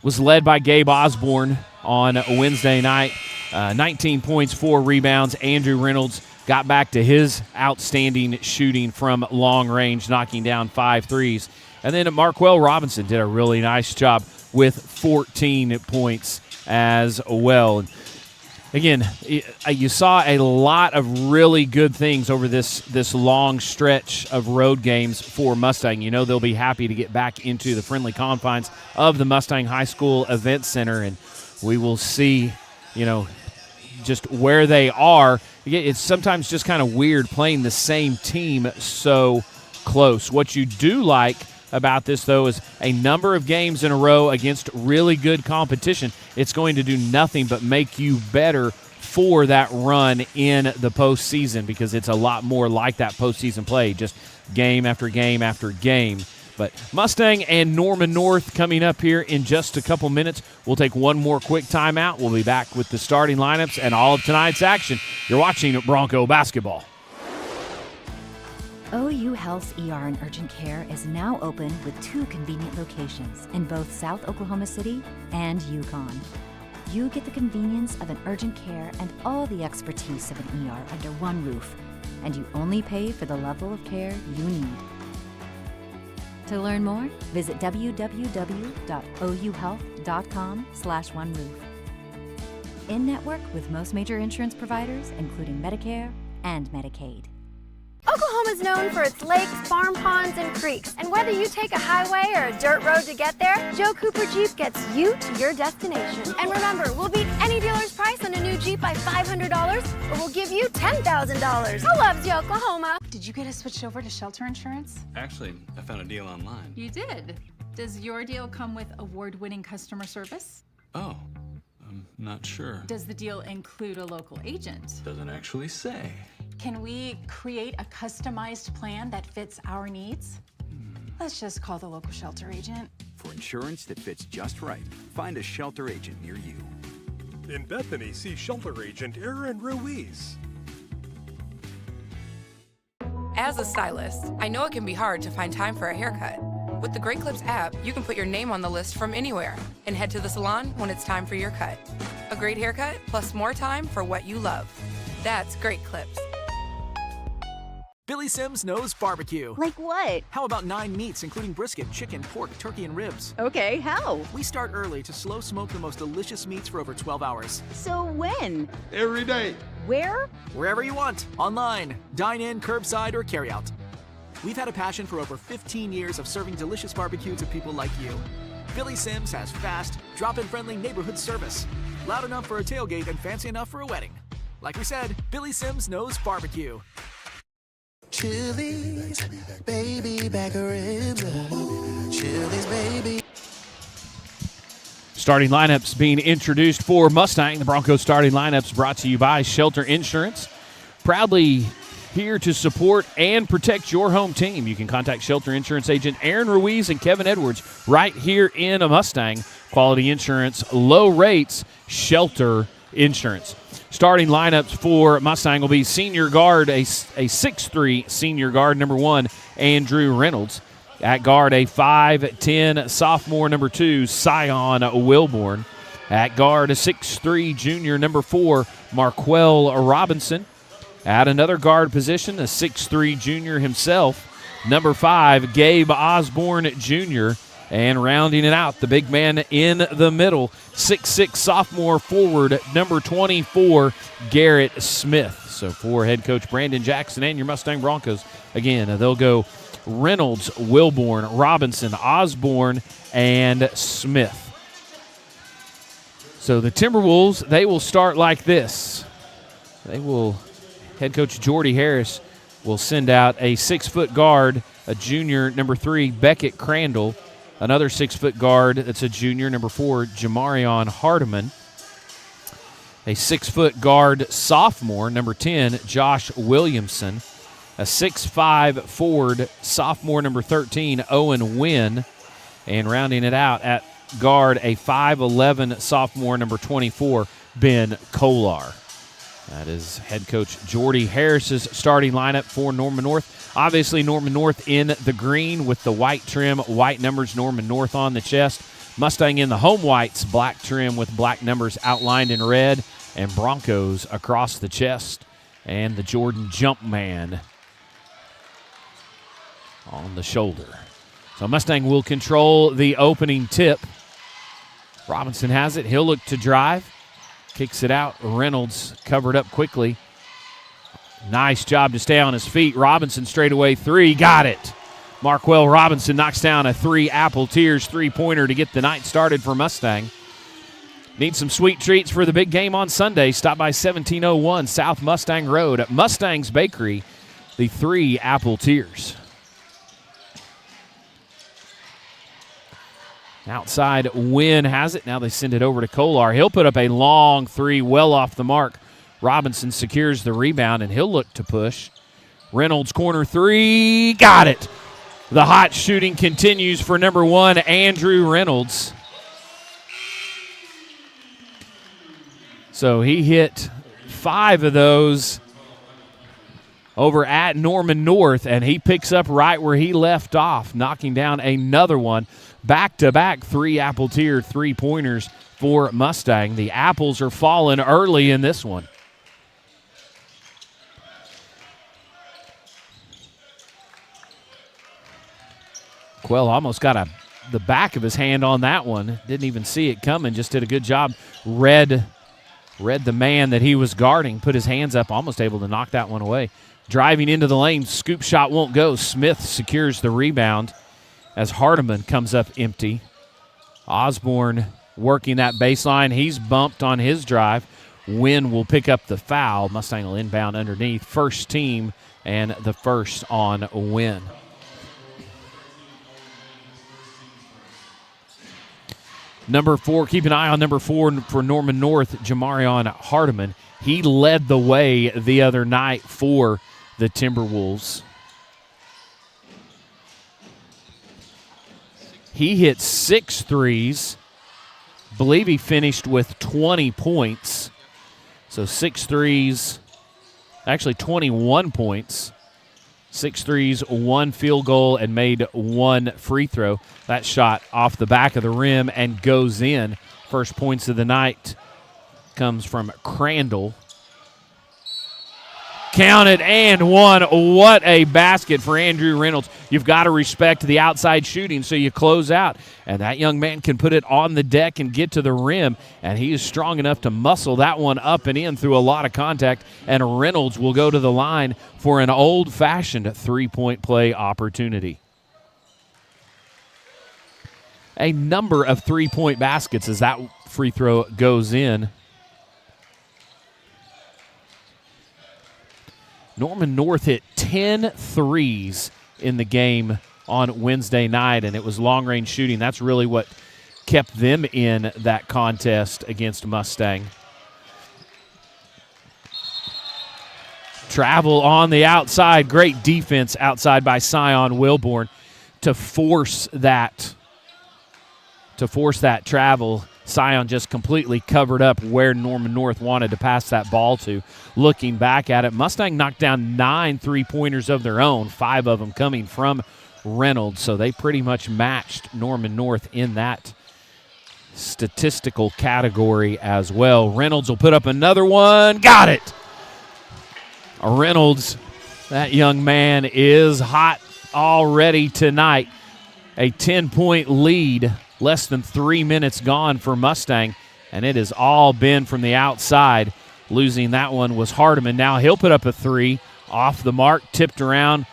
was led by Gabe Osborne on Wednesday night. 19 points, 4 rebounds. Andrew Reynolds got back to his outstanding shooting from long range, knocking down 5 threes. And then Marquell Robinson did a really nice job with 14 points as well. And again, you saw a lot of really good things over this long stretch of road games for Mustang. You know they'll be happy to get back into the friendly confines of the Mustang High School Event Center, and we will see, just where they are. It's sometimes just kind of weird playing the same team so close. What you do like about this, though, is a number of games in a row against really good competition. It's going to do nothing but make you better for that run in the postseason because it's a lot more like that postseason play, just game after game after game. But Mustang and Norman North coming up here in just a couple minutes. We'll take one more quick timeout. We'll be back with the starting lineups and all of tonight's action. You're watching Bronco basketball. OU Health's ER and urgent care is now open with 2 convenient locations in both South Oklahoma City and Yukon. You get the convenience of an urgent care and all the expertise of an ER under one roof, and you only pay for the level of care you need. To learn more, visit www.ouhealth.com/oneroof. In-network with most major insurance providers, including Medicare and Medicaid. Oklahoma's known for its lakes, farm ponds, and creeks. And whether you take a highway or a dirt road to get there, Joe Cooper Jeep gets you to your destination. And remember, we'll beat any dealer's price on a new Jeep by $500, or we'll give you $10,000. Who loves you, Oklahoma? Did you get us switched over to shelter insurance? Actually, I found a deal online. You did? Does your deal come with award-winning customer service? Oh, I'm not sure. Does the deal include a local agent? Doesn't actually say. Can we create a customized plan that fits our needs? Let's just call the local shelter agent. For insurance that fits just right, find a shelter agent near you. In Bethany, see shelter agent Aaron Ruiz. As a stylist, I know it can be hard to find time for a haircut. With the Great Clips app, you can put your name on the list from anywhere and head to the salon when it's time for your cut. A great haircut plus more time for what you love. That's Great Clips. Billy Sims knows barbecue. Like what? How about 9 meats, including brisket, chicken, pork, turkey, and ribs? Okay, how? We start early to slow smoke the most delicious meats for over 12 hours. So when? Every day. Where? Wherever you want. Online, dine in, curbside, or carry out. We've had a passion for over 15 years of serving delicious barbecue to people like you. Billy Sims has fast, drop-in friendly neighborhood service. Loud enough for a tailgate and fancy enough for a wedding. Like we said, Billy Sims knows barbecue. Chili's, baby back ribs. Chili's, baby. Starting lineups being introduced for Mustang. The Broncos starting lineups brought to you by Shelter Insurance. Proudly here to support and protect your home team. You can contact Shelter Insurance agent Aaron Ruiz and Kevin Edwards right here in a Mustang. Quality insurance, low rates, Shelter Insurance. Starting lineups for Mustang will be senior guard, a 6'3" senior guard, number 1, Andrew Reynolds. At guard, a 5'10" sophomore, number 2, Sion Wilborn. At guard, a 6'3" junior, number 4, Marquell Robinson. At another guard position, a 6'3" junior himself, number 5, Gabe Osborne Jr., and rounding it out, the big man in the middle, 6'6" sophomore forward, number 24, Garrett Smith. So for head coach Brandon Jackson and your Mustang Broncos, again, they'll go Reynolds, Wilborn, Robinson, Osborne, and Smith. So the Timberwolves, they will start like this. Head coach Jordy Harris will send out a 6-foot guard, a junior, number 3, Beckett Crandall. Another 6-foot guard, that's a junior, number 4, Jamarion Hardiman. A 6-foot guard sophomore, number 10, Josh Williamson. A 6'5" forward sophomore, number 13, Owen Wynn. And rounding it out at guard, a 5'11" sophomore, number 24, Ben Kolar. That is head coach Jordy Harris's starting lineup for Norman North. Obviously, Norman North in the green with the white trim, white numbers, Norman North on the chest. Mustang in the home whites, black trim with black numbers outlined in red, and Broncos across the chest, and the Jordan Jumpman on the shoulder. So Mustang will control the opening tip. Robinson has it. He'll look to drive. Kicks it out. Reynolds covered up quickly. Nice job to stay on his feet. Robinson straightaway 3. Got it. Marquell Robinson knocks down a 3 Apple Tears 3-pointer to get the night started for Mustang. Need some sweet treats for the big game on Sunday. Stop by 1701 South Mustang Road at Mustang's Bakery. The 3 Apple Tears. Outside, Wynn has it. Now they send it over to Kolar. He'll put up a long 3, well off the mark. Robinson secures the rebound, and he'll look to push. Reynolds corner 3. Got it. The hot shooting continues for number 1, Andrew Reynolds. So he hit 5 of those over at Norman North, and he picks up right where he left off, knocking down another one. Back-to-back 3 Apple Tier 3-pointers for Mustang. The apples are falling early in this one. Quell almost got the back of his hand on that one. Didn't even see it coming, just did a good job. Read the man that he was guarding, put his hands up, almost able to knock that one away. Driving into the lane, scoop shot won't go. Smith secures the rebound as Hardiman comes up empty. Osborne working that baseline. He's bumped on his drive. Wynn will pick up the foul. Mustang will inbound underneath. First team and the first on Wynn. Number 4, keep an eye on number 4 for Norman North, Jamarion Hardiman. He led the way the other night for the Timberwolves. He hit 6 threes. Believe he finished with 20 points. So 6 threes, actually 21 points. 6 threes, 1 field goal, and made 1 free throw. That shot off the back of the rim and goes in. First points of the night comes from Crandall. Counted and one. What a basket for Andrew Reynolds. You've got to respect the outside shooting, so you close out. And that young man can put it on the deck and get to the rim, and he is strong enough to muscle that one up and in through a lot of contact. And Reynolds will go to the line for an old-fashioned three-point play opportunity. A number of three-point baskets as that free throw goes in. Norman North hit 10 threes in the game on Wednesday night, and it was long-range shooting. That's really what kept them in that contest against Mustang. Travel on the outside. Great defense outside by Sion Wilborn to force that travel. Sion just completely covered up where Norman North wanted to pass that ball to. Looking back at it, Mustang knocked down 9 three-pointers of their own, 5 of them coming from Reynolds. So they pretty much matched Norman North in that statistical category as well. Reynolds will put up another one. Got it! Reynolds, that young man is hot already tonight. A 10-point lead. Less than 3 minutes gone for Mustang, and it has all been from the outside. Losing that one was Hardiman. Now he'll put up a 3 off the mark, tipped around.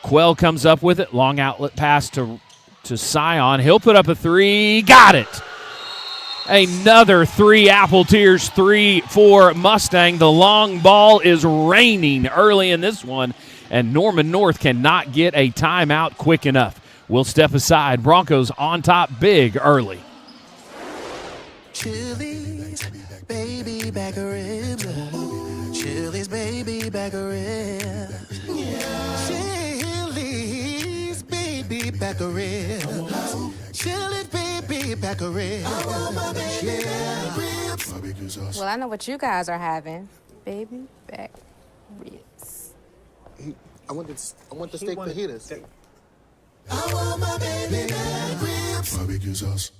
Quell comes up with it. Long outlet pass to Sion. He'll put up a 3. Got it! Another 3 Apple Tiers 3 for Mustang. The long ball is raining early in this one, and Norman North cannot get a timeout quick enough. We'll step aside. Broncos on top big early. Chili's baby back ribs. Chili's baby back ribs. Chili's baby back ribs. Chili's baby back ribs. Well, I know what you guys are having. Baby back ribs. I want the steak fajitas. I want my baby back ribs. Barbecue sauce.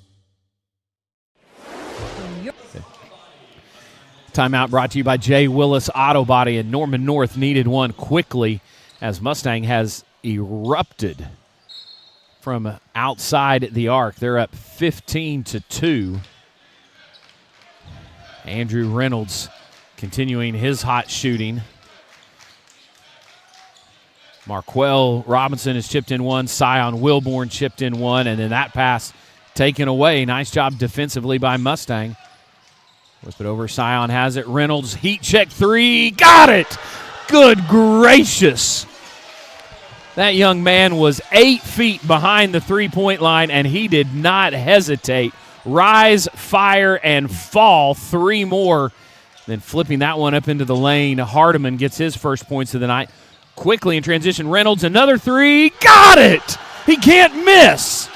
Timeout brought to you by J. Willis Auto Body, and Norman North needed one quickly as Mustang has erupted from outside the arc. They're up 15-2. Andrew Reynolds continuing his hot shooting. Marquell Robinson has chipped in one. Sion Wilborn chipped in one. And then that pass taken away. Nice job defensively by Mustang. Whip it over. Sion has it. Reynolds, heat check 3. Got it! Good gracious. That young man was 8 feet behind the three-point line, and he did not hesitate. Rise, fire, and fall. 3 more. Then flipping that one up into the lane. Hardiman gets his first points of the night. Quickly in transition, Reynolds, another 3. Got it! He can't miss.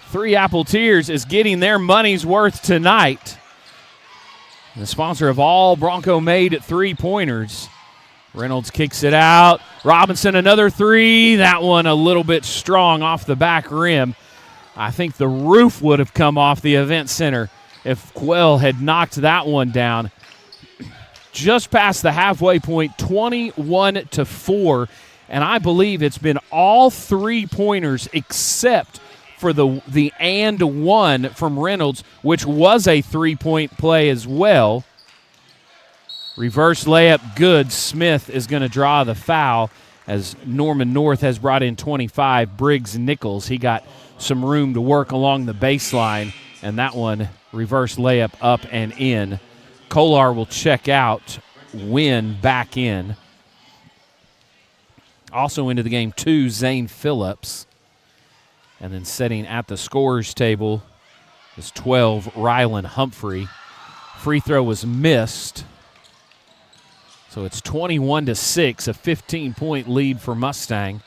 Three Apple Tears is getting their money's worth tonight. The sponsor of all Bronco-made three-pointers. Reynolds kicks it out. Robinson, another three. That one a little bit strong off the back rim. I think the roof would have come off the event center if Quell had knocked that one down. Just past the halfway point, 21-4. And I believe it's been all three-pointers except for the and one from Reynolds, which was a three-point play as well. Reverse layup, good. Smith is going to draw the foul as Norman North has brought in 25. Briggs Nichols, he got some room to work along the baseline, and that one, reverse layup up and in. Kolar will check out, Wynn back in. Also into the game, 2, Zane Phillips. And then sitting at the scorer's table is 12, Rylan Humphrey. Free throw was missed. So it's 21-6, a 15-point lead for Mustang.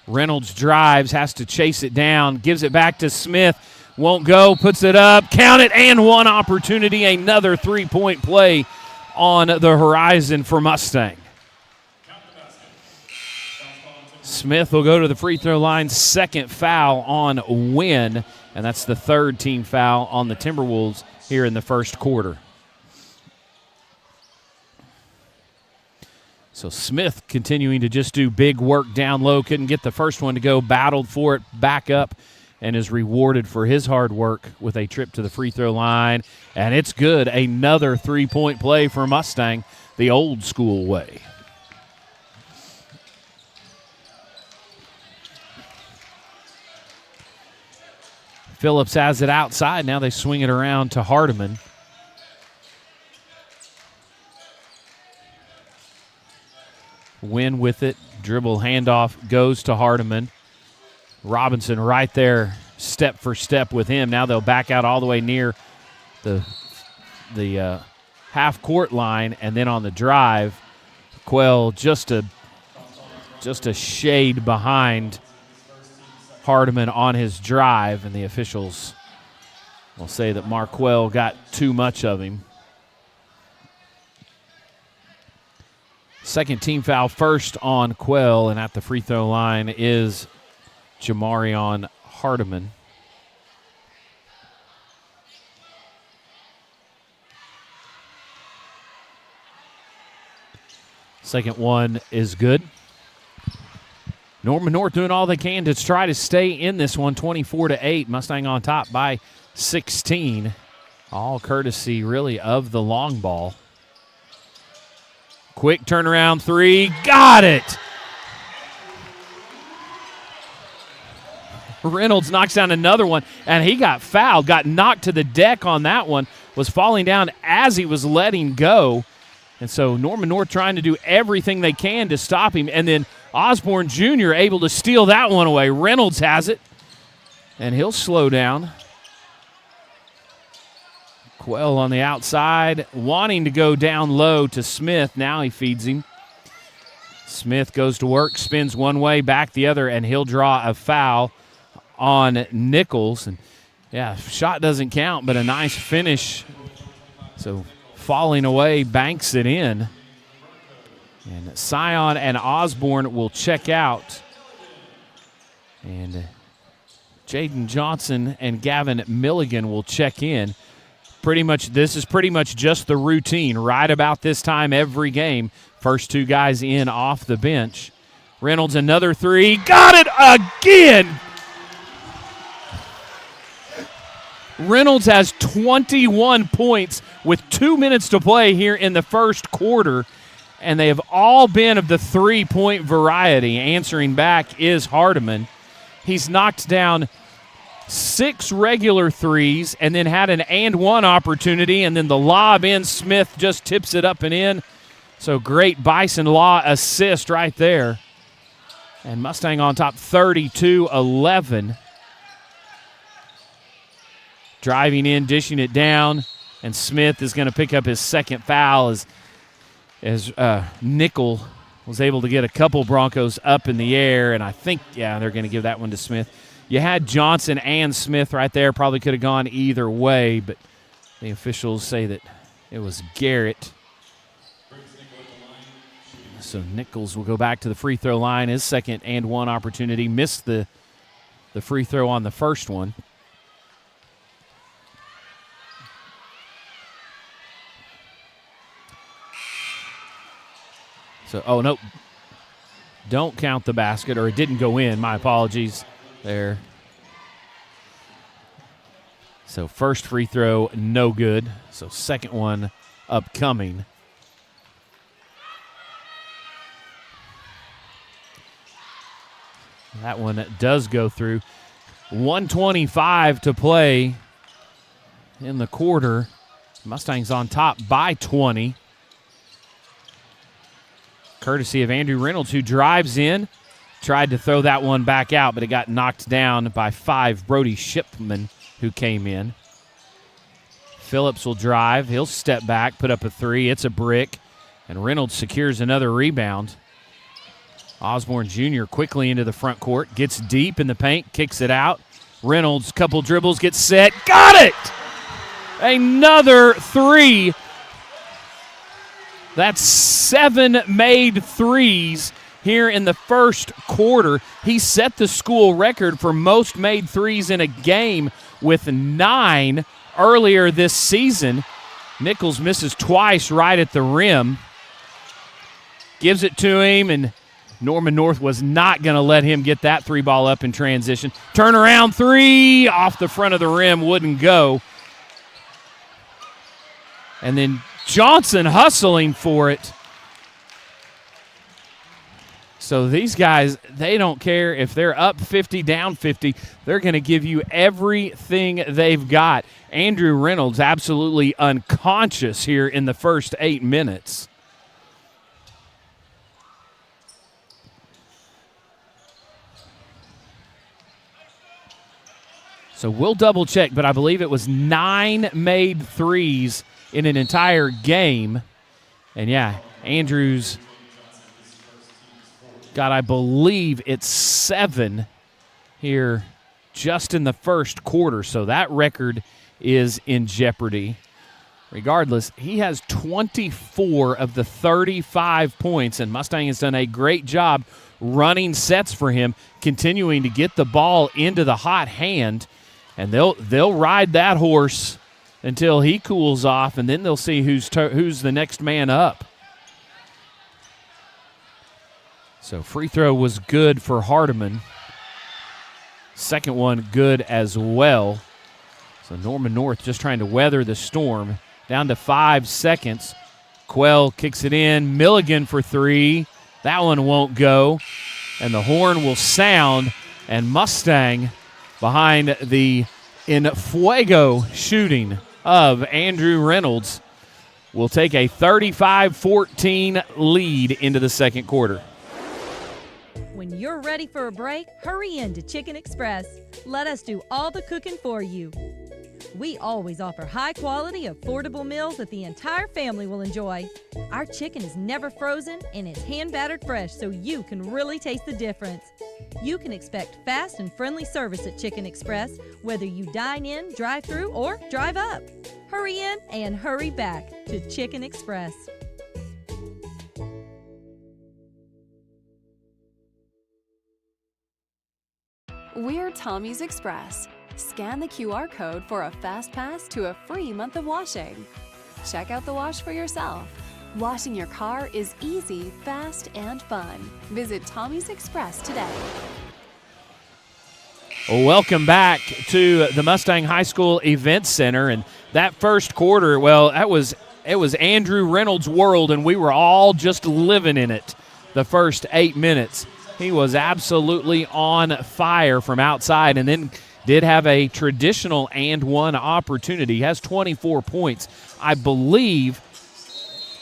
Reynolds drives, has to chase it down, gives it back to Smith. Won't go, puts it up, count it, and one opportunity. Another three-point play on the horizon for Mustang. Smith will go to the free throw line, second foul on Wynn, and that's the third team foul on the Timberwolves here in the first quarter. So Smith continuing to just do big work down low, couldn't get the first one to go, battled for it, back up, and is rewarded for his hard work with a trip to the free throw line, and it's good. Another three-point play for Mustang, the old school way. Phillips has it outside. Now they swing it around to Hardiman. Win with it. Dribble handoff goes to Hardiman. Robinson right there, step for step with him. Now they'll back out all the way near the half-court line, and then on the drive, Quell just a shade behind Hardiman on his drive, and the officials will say that Marquell got too much of him. Second team foul, first on Quell, and at the free throw line is Jamarion Hardiman. Second one is good. Norman North doing all they can to try to stay in this one, 24-8. Mustang on top by 16. All courtesy, really, of the long ball. Quick turnaround three. Got it! Reynolds knocks down another one, and he got fouled, got knocked to the deck on that one, was falling down as he was letting go. And so Norman North trying to do everything they can to stop him, and then Osborne Jr. able to steal that one away. Reynolds has it, and he'll slow down. Quell on the outside, wanting to go down low to Smith. Now he feeds him. Smith goes to work, spins one way, back the other, and he'll draw a foul on Nichols. And yeah, shot doesn't count, but a nice finish. So falling away, banks it in. And Scion and Osborne will check out. And Jaden Johnson and Gavin Milligan will check in. This is pretty much just the routine right about this time every game. First two guys in off the bench. Reynolds another three. Got it again! Reynolds has 21 points with 2 minutes to play here in the first quarter, and they have all been of the three-point variety. Answering back is Hardiman. He's knocked down 6 regular threes and then had an and one opportunity, and then the lob in. Smith just tips it up and in. So great Bison Law assist right there. And Mustang on top 32-11. Driving in, dishing it down. And Smith is going to pick up his second foul as Nickel was able to get a couple Broncos up in the air, and I think, they're going to give that one to Smith. You had Johnson and Smith right there. Probably could have gone either way, but the officials say that it was Garrett. So Nichols will go back to the free throw line. His second and one opportunity. Missed the free throw on the first one. So, oh, no. Don't count the basket, or it didn't go in. My apologies there. So first free throw, no good. So second one upcoming. That one does go through. 1:25 to play in the quarter. Mustangs on top by 20. Courtesy of Andrew Reynolds, who drives in. Tried to throw that one back out, but it got knocked down by 5, Brody Shipman, who came in. Phillips will drive. He'll step back, put up a 3. It's a brick, and Reynolds secures another rebound. Osborne Jr. quickly into the front court, gets deep in the paint, kicks it out. Reynolds, couple dribbles, gets set. Got it! Another 3. That's 7 made threes here in the first quarter. He set the school record for most made threes in a game with 9 earlier this season. Nichols misses twice right at the rim. Gives it to him, and Norman North was not going to let him get that 3 ball up in transition. Turnaround 3 off the front of the rim, wouldn't go. And then Johnson hustling for it. So these guys, they don't care if they're up 50, down 50. They're going to give you everything they've got. Andrew Reynolds absolutely unconscious here in the first 8 minutes. So we'll double check, but I believe it was 9 made threes in an entire game. And Andrews got, I believe it's 7 here just in the first quarter. So that record is in jeopardy. Regardless, he has 24 of the 35 points, and Mustang has done a great job running sets for him, continuing to get the ball into the hot hand. And they'll ride that horse until he cools off, and then they'll see who's the next man up. So free throw was good for Hardiman. Second one good as well. So Norman North just trying to weather the storm. Down to 5 seconds. Quell kicks it in. Milligan for 3. That one won't go. And the horn will sound, and Mustang behind the in fuego shooting of Andrew Reynolds will take a 35-14 lead into the second quarter. When you're ready for a break, hurry in to Chicken Express. Let us do all the cooking for you. We always offer high-quality, affordable meals that the entire family will enjoy. Our chicken is never frozen and is hand-battered fresh, so you can really taste the difference. You can expect fast and friendly service at Chicken Express, whether you dine in, drive through, or drive up. Hurry in and hurry back to Chicken Express. We're Tommy's Express. Scan the QR code for a fast pass to a free month of washing. Check out the wash for yourself. Washing your car is easy, fast, and fun. Visit Tommy's Express today. Welcome back to the Mustang High School Event Center. And that first quarter, well, it was Andrew Reynolds' world, and we were all just living in it the first 8 minutes. He was absolutely on fire from outside, and then did have a traditional and one opportunity. He has 24 points. I believe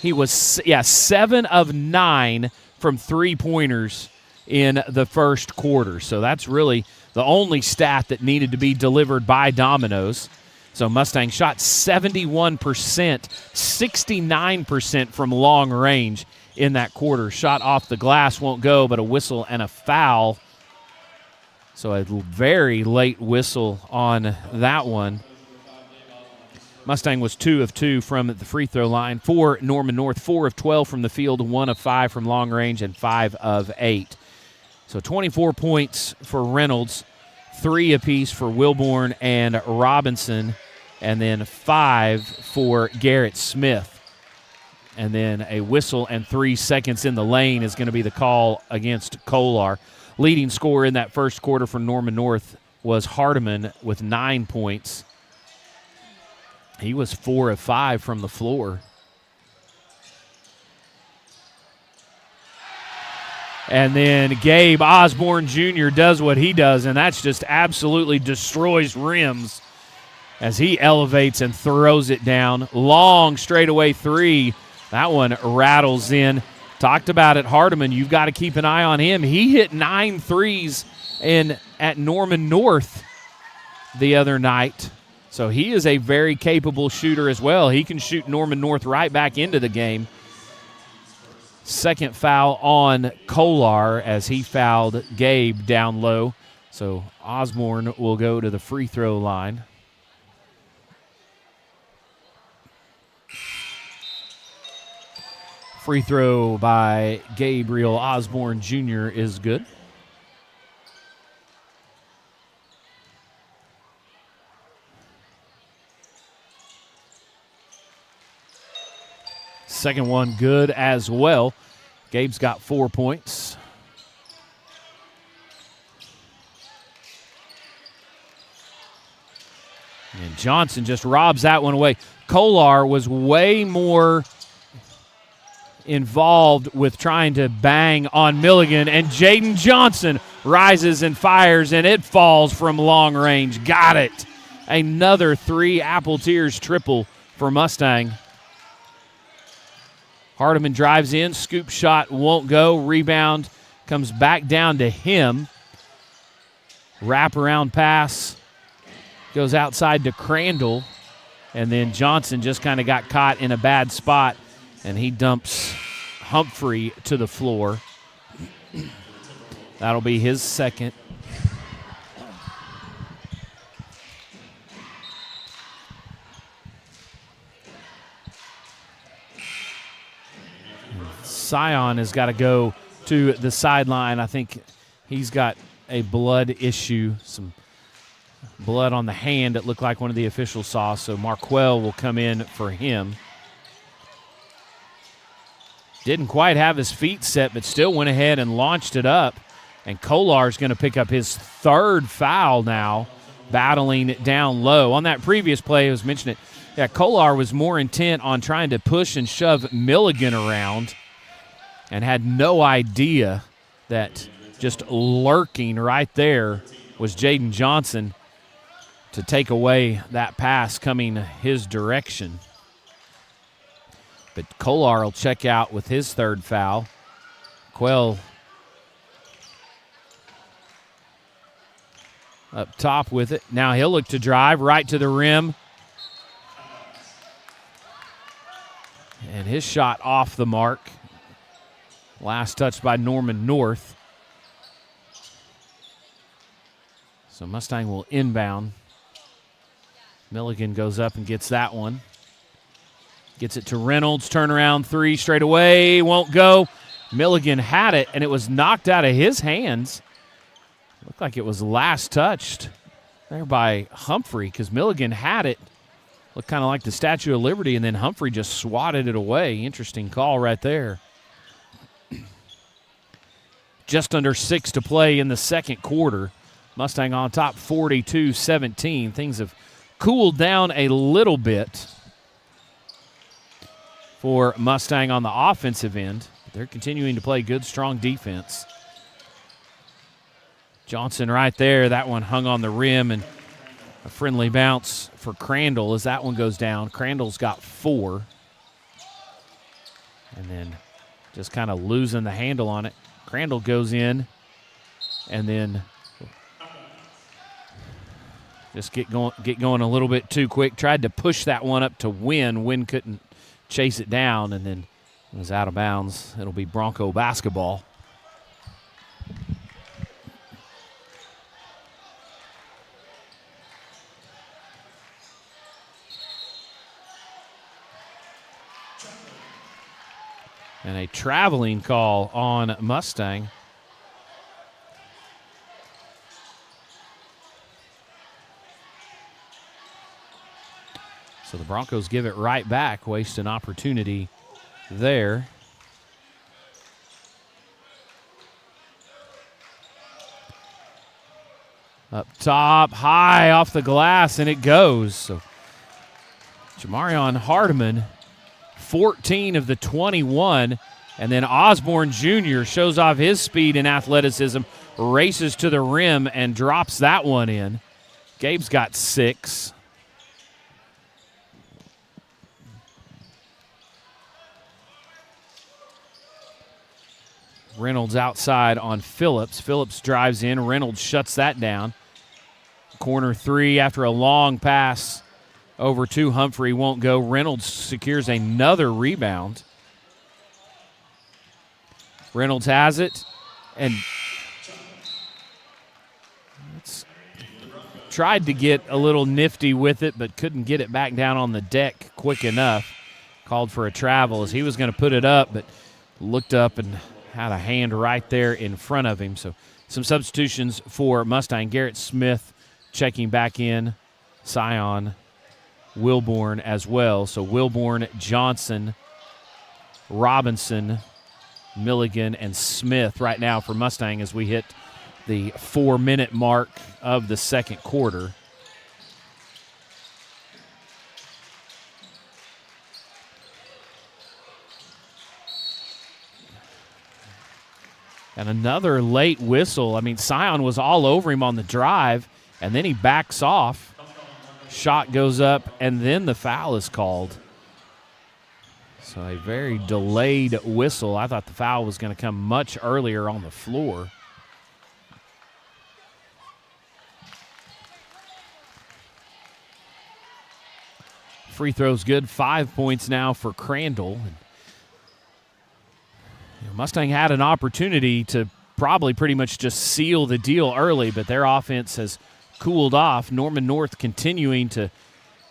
he was 7 of 9 from three-pointers in the first quarter. So that's really the only stat that needed to be delivered by Domino's. So Mustang shot 71%, 69% from long range in that quarter. Shot off the glass won't go, but a whistle and a foul. So a very late whistle on that one. Mustang was 2 of 2 from the free throw line. For Norman North, 4 of 12 from the field, 1 of 5 from long range, and 5 of 8. So 24 points for Reynolds, 3 apiece for Wilborn and Robinson, and then 5 for Garrett Smith. And then a whistle and 3 seconds in the lane is going to be the call against Kolar. Leading scorer in that first quarter for Norman North was Hardiman with 9 points. He was 4 of 5 from the floor. And then Gabe Osborne Jr. does what he does, and that's just absolutely destroys rims as he elevates and throws it down. Long straightaway three. That one rattles in. Talked about it, Hardiman. You've got to keep an eye on him. He hit 9 threes at Norman North the other night. So he is a very capable shooter as well. He can shoot Norman North right back into the game. Second foul on Kolar as he fouled Gabe down low. So Osborne will go to the free throw line. Free throw by Gabriel Osborne Jr. is good. Second one good as well. Gabe's got 4 points. And Johnson just robs that one away. Kolar was way more involved with trying to bang on Milligan, and Jaden Johnson rises and fires, and it falls from long range. Got it. Another 3 Apple Tears triple for Mustang. Hardiman drives in, scoop shot won't go, rebound comes back down to him. Wraparound pass goes outside to Crandall, and then Johnson just kind of got caught in a bad spot, and he dumps Humphrey to the floor. That'll be his second. Sion has got to go to the sideline. I think he's got a blood issue, some blood on the hand. It looked like one of the officials saw, so Marquell will come in for him. Didn't quite have his feet set, but still went ahead and launched it up. And Kolar's going to pick up his 3rd foul now, battling it down low. On that previous play, I was mentioning it, yeah, Kolar was more intent on trying to push and shove Milligan around and had no idea that just lurking right there was Jaden Johnson to take away that pass coming his direction. But Kolar will check out with his 3rd foul. Quell up top with it. Now he'll look to drive right to the rim. And his shot off the mark. Last touch by Norman North. So Mustang will inbound. Milligan goes up and gets that one. Gets it to Reynolds. Turnaround 3 straight away. Won't go. Milligan had it, and it was knocked out of his hands. Looked like it was last touched there by Humphrey because Milligan had it. Looked kind of like the Statue of Liberty, and then Humphrey just swatted it away. Interesting call right there. Just under 6 to play in the second quarter. Mustang on top 42-17. Things have cooled down a little bit for Mustang on the offensive end. They're continuing to play good, strong defense. Johnson right there. That one hung on the rim, and a friendly bounce for Crandall as that one goes down. Crandall's got 4. And then just kind of losing the handle on it. Crandall goes in, and then Just get going a little bit too quick. Tried to push that one up to Wynn. Wynn couldn't chase it down, and then it was out of bounds. It'll be Bronco basketball. And a traveling call on Mustang. So the Broncos give it right back, waste an opportunity there. Up top, high off the glass, and it goes. So Jamarion Hardiman, 14 of the 21, and then Osborne Jr. shows off his speed and athleticism, races to the rim and drops that one in. Gabe's got 6. Reynolds outside on Phillips. Phillips drives in. Reynolds shuts that down. Corner 3 after a long pass over to Humphrey won't go. Reynolds secures another rebound. Reynolds has it and tried to get a little nifty with it, but couldn't get it back down on the deck quick enough. Called for a travel as he was going to put it up, but looked up and had a hand right there in front of him. So some substitutions for Mustang. Garrett Smith checking back in. Scion Wilborn as well. So Wilborn, Johnson, Robinson, Milligan, and Smith right now for Mustang as we hit the 4-minute mark of the second quarter. And another late whistle. I mean, Scion was all over him on the drive, and then he backs off. Shot goes up, and then the foul is called. So a very delayed whistle. I thought the foul was going to come much earlier on the floor. Free throw's good. 5 points now for Crandall. Mustang had an opportunity to probably pretty much just seal the deal early, but their offense has cooled off. Norman North continuing to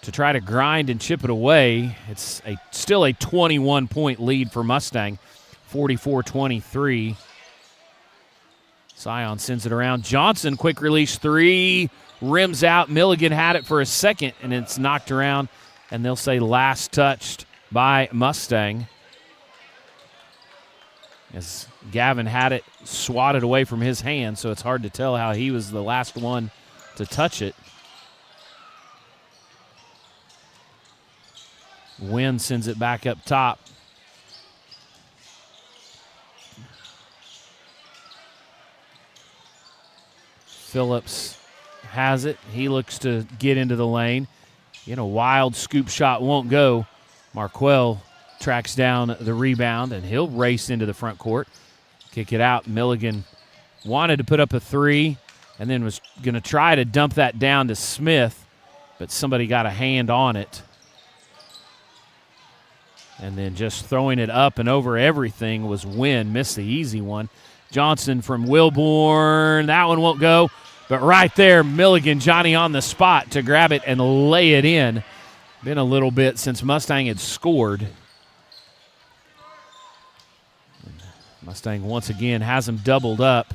try to grind and chip it away. It's still a 21-point lead for Mustang, 44-23. Scion sends it around. Johnson, quick release 3, rims out. Milligan had it for a second, and it's knocked around, and they'll say last touched by Mustang. As Gavin had it swatted away from his hand, so it's hard to tell how he was the last one to touch it. Wynn sends it back up top. Phillips has it. He looks to get into the lane. Wild scoop shot won't go. Marquell tracks down the rebound, and he'll race into the front court. Kick it out. Milligan wanted to put up a 3 and then was going to try to dump that down to Smith, but somebody got a hand on it. And then just throwing it up and over everything was Wynn. Missed the easy one. Johnson from Wilborn. That one won't go. But right there, Milligan, Johnny on the spot to grab it and lay it in. Been a little bit since Mustang had scored. Mustang once again has him doubled up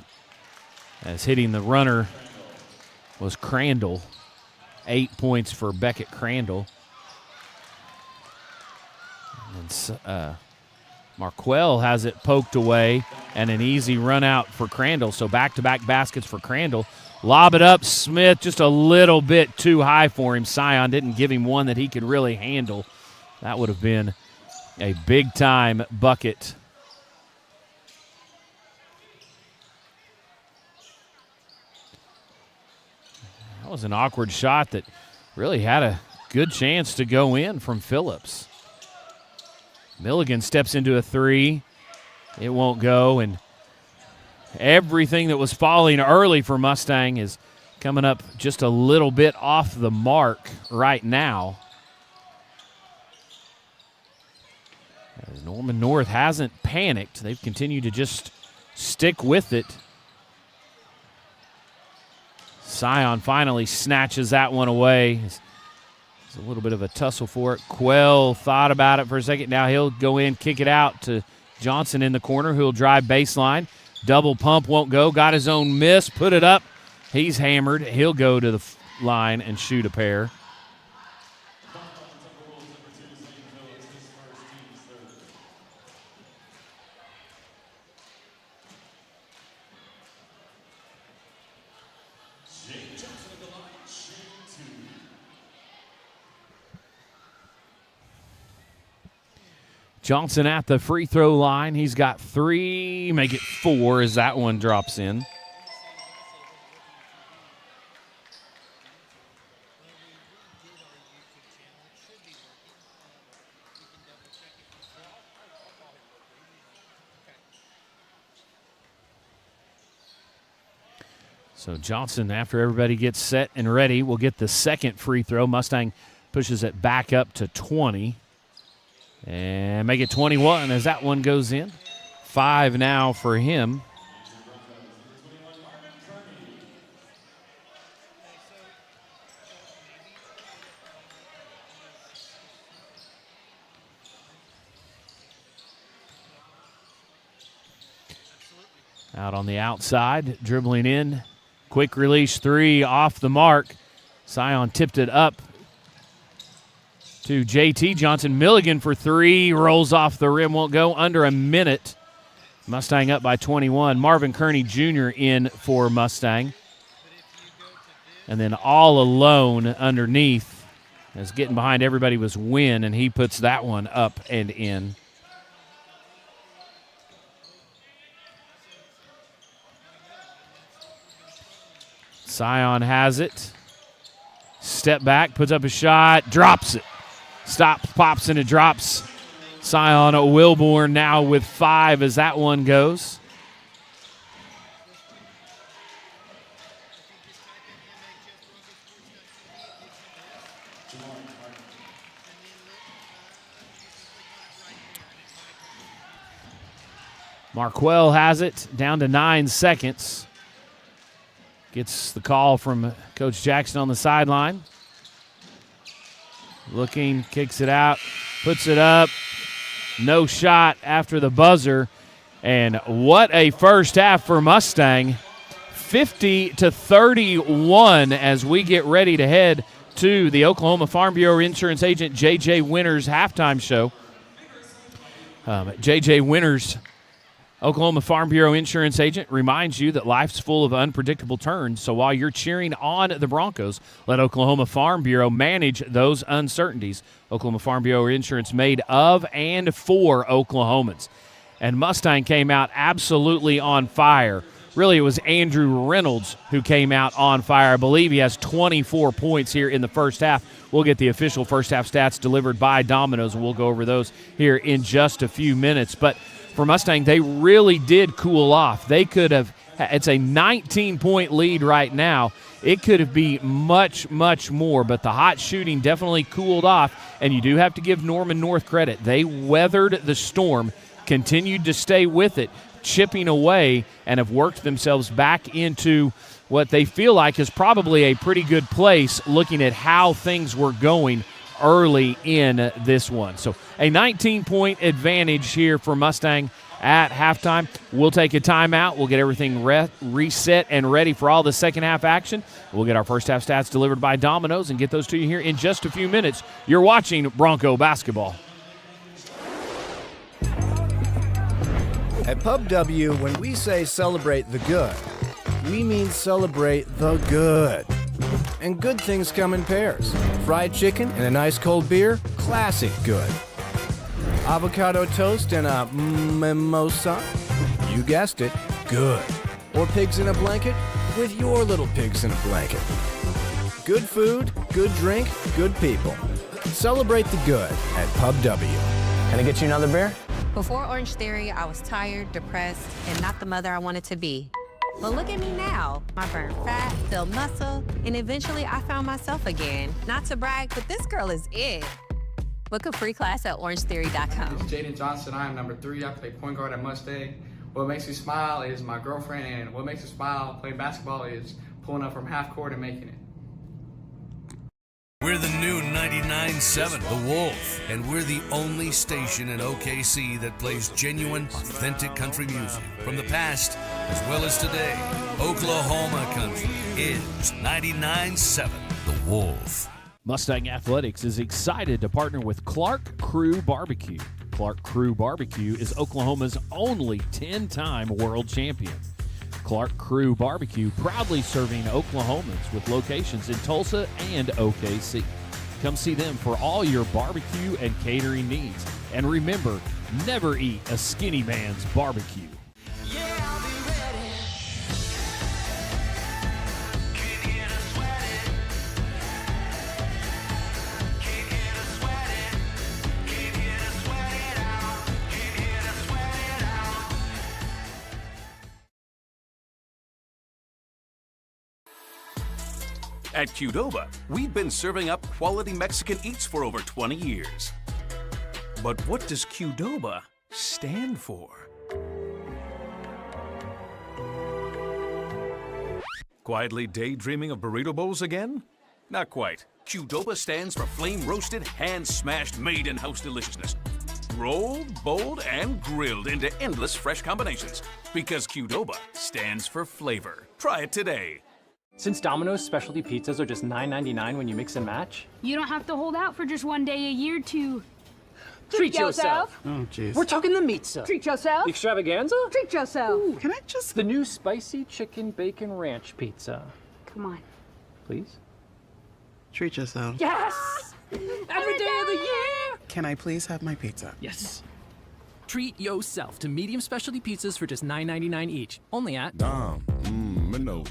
as hitting the runner was Crandall. 8 points for Beckett Crandall. And Marquell has it poked away and an easy run out for Crandall. So back-to-back baskets for Crandall. Lob it up. Smith just a little bit too high for him. Scion didn't give him one that he could really handle. That would have been a big-time bucket. That was an awkward shot that really had a good chance to go in from Phillips. Milligan steps into a 3. It won't go, and everything that was falling early for Mustang is coming up just a little bit off the mark right now. As Norman North hasn't panicked. They've continued to just stick with it. Scion finally snatches that one away. It's a little bit of a tussle for it. Quell thought about it for a second. Now he'll go in, kick it out to Johnson in the corner, who'll drive baseline. Double pump won't go. Got his own miss. Put it up. He's hammered. He'll go to the line and shoot a pair. Johnson at the free throw line. He's got 3, make it 4 as that one drops in. So Johnson, after everybody gets set and ready, will get the second free throw. Mustang pushes it back up to 20. And make it 21 as that one goes in. 5 now for him. Out on the outside, dribbling in. Quick release 3 off the mark. Scion tipped it up to JT Johnson. Milligan for 3, rolls off the rim, won't go. Under a minute. Mustang up by 21. Marvin Kearney Jr. in for Mustang. And then all alone underneath, as getting behind everybody was Wynn, and he puts that one up and in. Scion has it. Step back, puts up a shot, drops it. Stops, pops, and it drops. Scion Wilborn now with 5 as that one goes. Marquell has it, down to 9 seconds. Gets the call from Coach Jackson on the sideline. Looking, kicks it out, puts it up. No shot after the buzzer. And what a first half for Mustang. 50-31 as we get ready to head to the Oklahoma Farm Bureau Insurance Agent J.J. Winters halftime show. J.J. Winters, Oklahoma Farm Bureau Insurance Agent, reminds you that life's full of unpredictable turns. So while you're cheering on the Broncos, let Oklahoma Farm Bureau manage those uncertainties. Oklahoma Farm Bureau Insurance, made of and for Oklahomans. And Mustang came out absolutely on fire. Really, it was Andrew Reynolds who came out on fire. I believe he has 24 points here in the first half. We'll get the official first half stats delivered by Domino's, and we'll go over those here in just a few minutes. But for Mustang, they really did cool off. They could have, it's a 19-point lead right now. It could have been much, much more, but the hot shooting definitely cooled off, and you do have to give Norman North credit. They weathered the storm, continued to stay with it, chipping away, and have worked themselves back into what they feel like is probably a pretty good place looking at how things were going early in this one. So a 19-point advantage here for Mustang at halftime. We'll take a timeout. We'll get everything reset and ready for all the second half action. We'll get our first half stats delivered by Domino's and get those to you here in just a few minutes. You're watching Bronco basketball. At Pub W, when we say celebrate the good, we mean celebrate the good. And good things come in pairs. Fried chicken and a nice cold beer, classic good. Avocado toast and a mimosa, you guessed it, good. Or pigs in a blanket with your little pigs in a blanket. Good food, good drink, good people. Celebrate the good at Pub W. Can I get you another beer? Before Orange Theory, I was tired, depressed, and not the mother I wanted to be. But look at me now. I burned fat, built muscle, and eventually I found myself again. Not to brag, but this girl is it. Book a free class at orangetheory.com. It's Jaden Johnson. I am number 3. I play point guard at Mustang. What makes me smile is my girlfriend, and what makes me smile playing basketball is pulling up from half court and making it. We're the new 99.7 The Wolf, and we're the only station in OKC that plays genuine, authentic country music from the past as well as today. Oklahoma country is 99.7 The Wolf. Mustang Athletics is excited to partner with Clark Crew Barbecue. Clark Crew Barbecue is Oklahoma's only 10-time world champion. Clark Crew Barbecue proudly serving Oklahomans with locations in Tulsa and OKC. Come see them for all your barbecue and catering needs. And remember, never eat a skinny man's barbecue. At Qdoba, we've been serving up quality Mexican eats for over 20 years. But what does Qdoba stand for? Quietly daydreaming of burrito bowls again? Not quite. Qdoba stands for flame-roasted, hand-smashed, made-in-house deliciousness. Rolled, bowled, and grilled into endless fresh combinations. Because Qdoba stands for flavor. Try it today. Since Domino's specialty pizzas are just $9.99 when you mix and match, you don't have to hold out for just one day a year to treat yourself. Oh, jeez. We're talking the pizza. Treat yourself. The extravaganza? Treat yourself. Ooh, can I just... The new spicy chicken bacon ranch pizza. Come on. Please? Treat yourself. Yes! Every day of the year! Can I please have my pizza? Yes. Treat yourself to medium specialty pizzas for just $9.99 each. Only at... Minnows.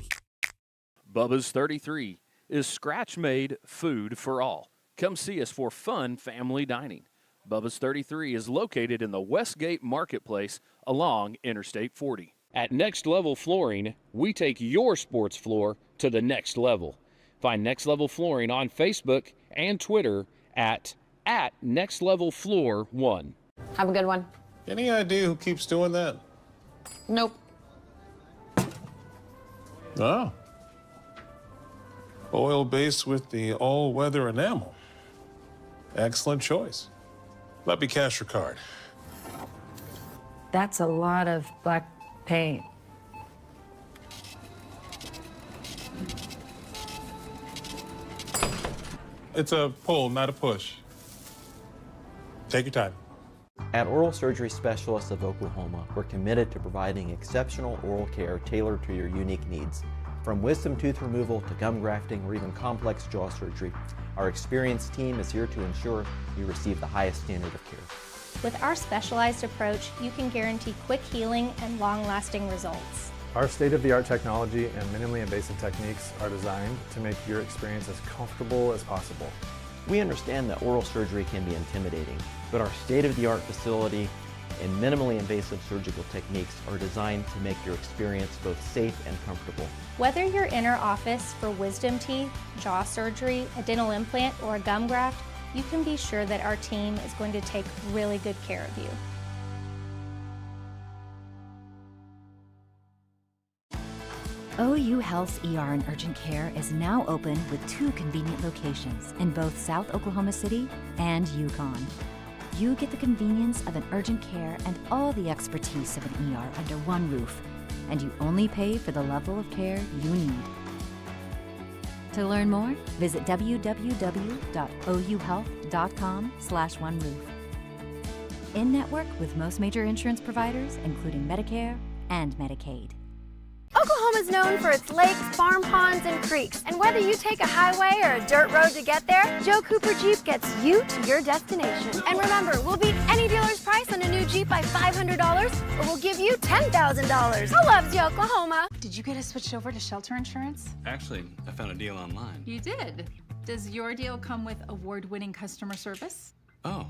Bubba's 33 is scratch-made food for all. Come see us for fun family dining. Bubba's 33 is located in the Westgate Marketplace along Interstate 40. At Next Level Flooring, we take your sports floor to the next level. Find Next Level Flooring on Facebook and Twitter at Next Level Floor 1. Have a good one. Any idea who keeps doing that? Nope. Oh. Oil base with the all-weather enamel. Excellent choice. Let me cash your card. That's a lot of black paint. It's a pull, not a push. Take your time. At Oral Surgery Specialists of Oklahoma, we're committed to providing exceptional oral care tailored to your unique needs. From wisdom tooth removal to gum grafting or even complex jaw surgery, our experienced team is here to ensure you receive the highest standard of care. With our specialized approach, you can guarantee quick healing and long-lasting results. Our state-of-the-art technology and minimally invasive techniques are designed to make your experience as comfortable as possible. We understand that oral surgery can be intimidating, but our state-of-the-art facility and minimally invasive surgical techniques are designed to make your experience both safe and comfortable. Whether you're in our office for wisdom teeth, jaw surgery, a dental implant, or a gum graft, you can be sure that our team is going to take really good care of you. OU Health's ER and Urgent Care is now open with 2 convenient locations in both South Oklahoma City and Yukon. You get the convenience of an urgent care and all the expertise of an ER under one roof, and you only pay for the level of care you need. To learn more, visit www.ouhealth.com/oneroof. In network with most major insurance providers, including Medicare and Medicaid. Oklahoma's known for its lakes, farm ponds, and creeks. And whether you take a highway or a dirt road to get there, Joe Cooper Jeep gets you to your destination. And remember, we'll beat any dealer's price on a new Jeep by $500, or we'll give you $10,000. Who loves you, Oklahoma? Did you get us switched over to shelter insurance? Actually, I found a deal online. You did. Does your deal come with award-winning customer service? Oh,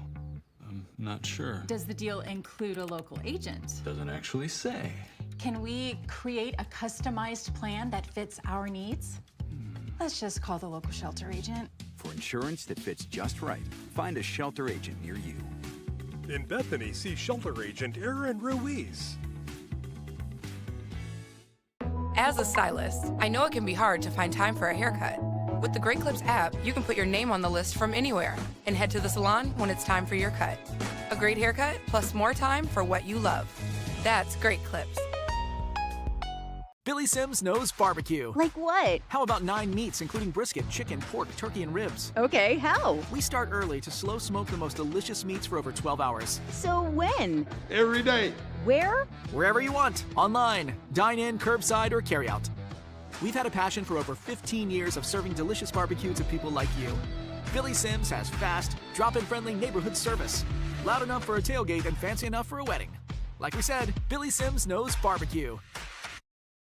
I'm not sure. Does the deal include a local agent? Doesn't actually say. Can we create a customized plan that fits our needs? Let's just call the local shelter agent. For insurance that fits just right, find a shelter agent near you. In Bethany, see shelter agent Aaron Ruiz. As a stylist, I know it can be hard to find time for a haircut. With the Great Clips app, you can put your name on the list from anywhere and head to the salon when it's time for your cut. A great haircut plus more time for what you love. That's Great Clips. Billy Sims knows barbecue. Like what? How about 9 meats, including brisket, chicken, pork, turkey, and ribs? Okay, how? We start early to slow smoke the most delicious meats for over 12 hours. So when? Every day. Where? Wherever you want. Online, dine in, curbside, or carry out. We've had a passion for over 15 years of serving delicious barbecue to people like you. Billy Sims has fast, drop-in friendly neighborhood service. Loud enough for a tailgate and fancy enough for a wedding. Like we said, Billy Sims knows barbecue.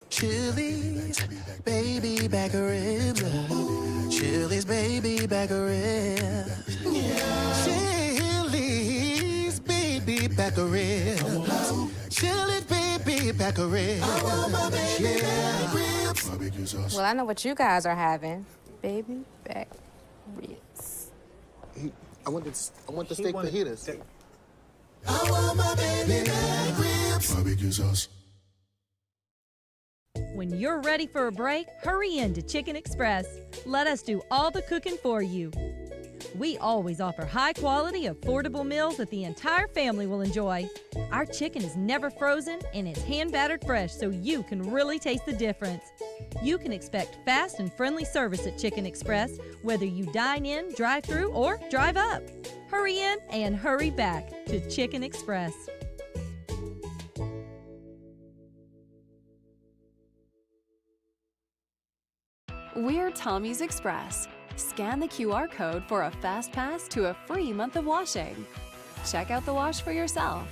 Chili's baby back ribs. Chili's baby back ribs. Chili's baby back ribs. Chili's baby back ribs. Well, I know what you guys are having. Baby back ribs. I want the steak fajitas. I want my baby back ribs. Barbecue sauce. When you're ready for a break, hurry in to Chicken Express. Let us do all the cooking for you. We always offer high-quality, affordable meals that the entire family will enjoy. Our chicken is never frozen and it's hand-battered fresh so you can really taste the difference. You can expect fast and friendly service at Chicken Express, whether you dine in, drive through, or drive up. Hurry in and hurry back to Chicken Express. We're Tommy's Express. Scan the QR code for a fast pass to a free month of washing. Check out the wash for yourself.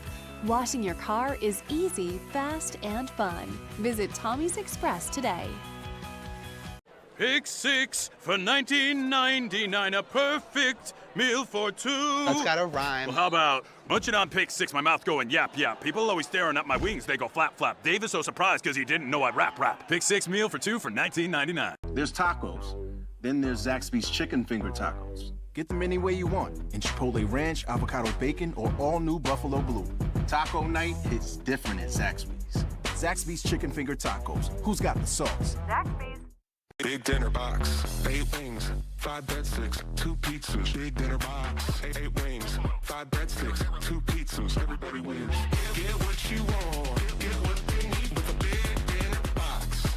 Washing your car is easy, fast, and fun. Visit Tommy's Express today. Pick 6 for $19.99, a perfect meal for two. That's gotta rhyme. Well, how about munching on Pick 6, my mouth going yap yap. People always staring at my wings, they go flap flap. Dave is so surprised because he didn't know I'd rap. Pick 6 meal for two for $19.99. There's tacos. Then there's Zaxby's chicken finger tacos. Get them any way you want, in Chipotle Ranch, avocado bacon, or all new Buffalo Blue. Taco night hits different at Zaxby's. Zaxby's chicken finger tacos. Who's got the sauce? Zaxby's. Big dinner box, 8 wings, 5 breadsticks, 2 pizzas. Big dinner box, 8 wings, 5 breadsticks, 2 pizzas. Everybody wins. Get what you want, get what you need with a big dinner box.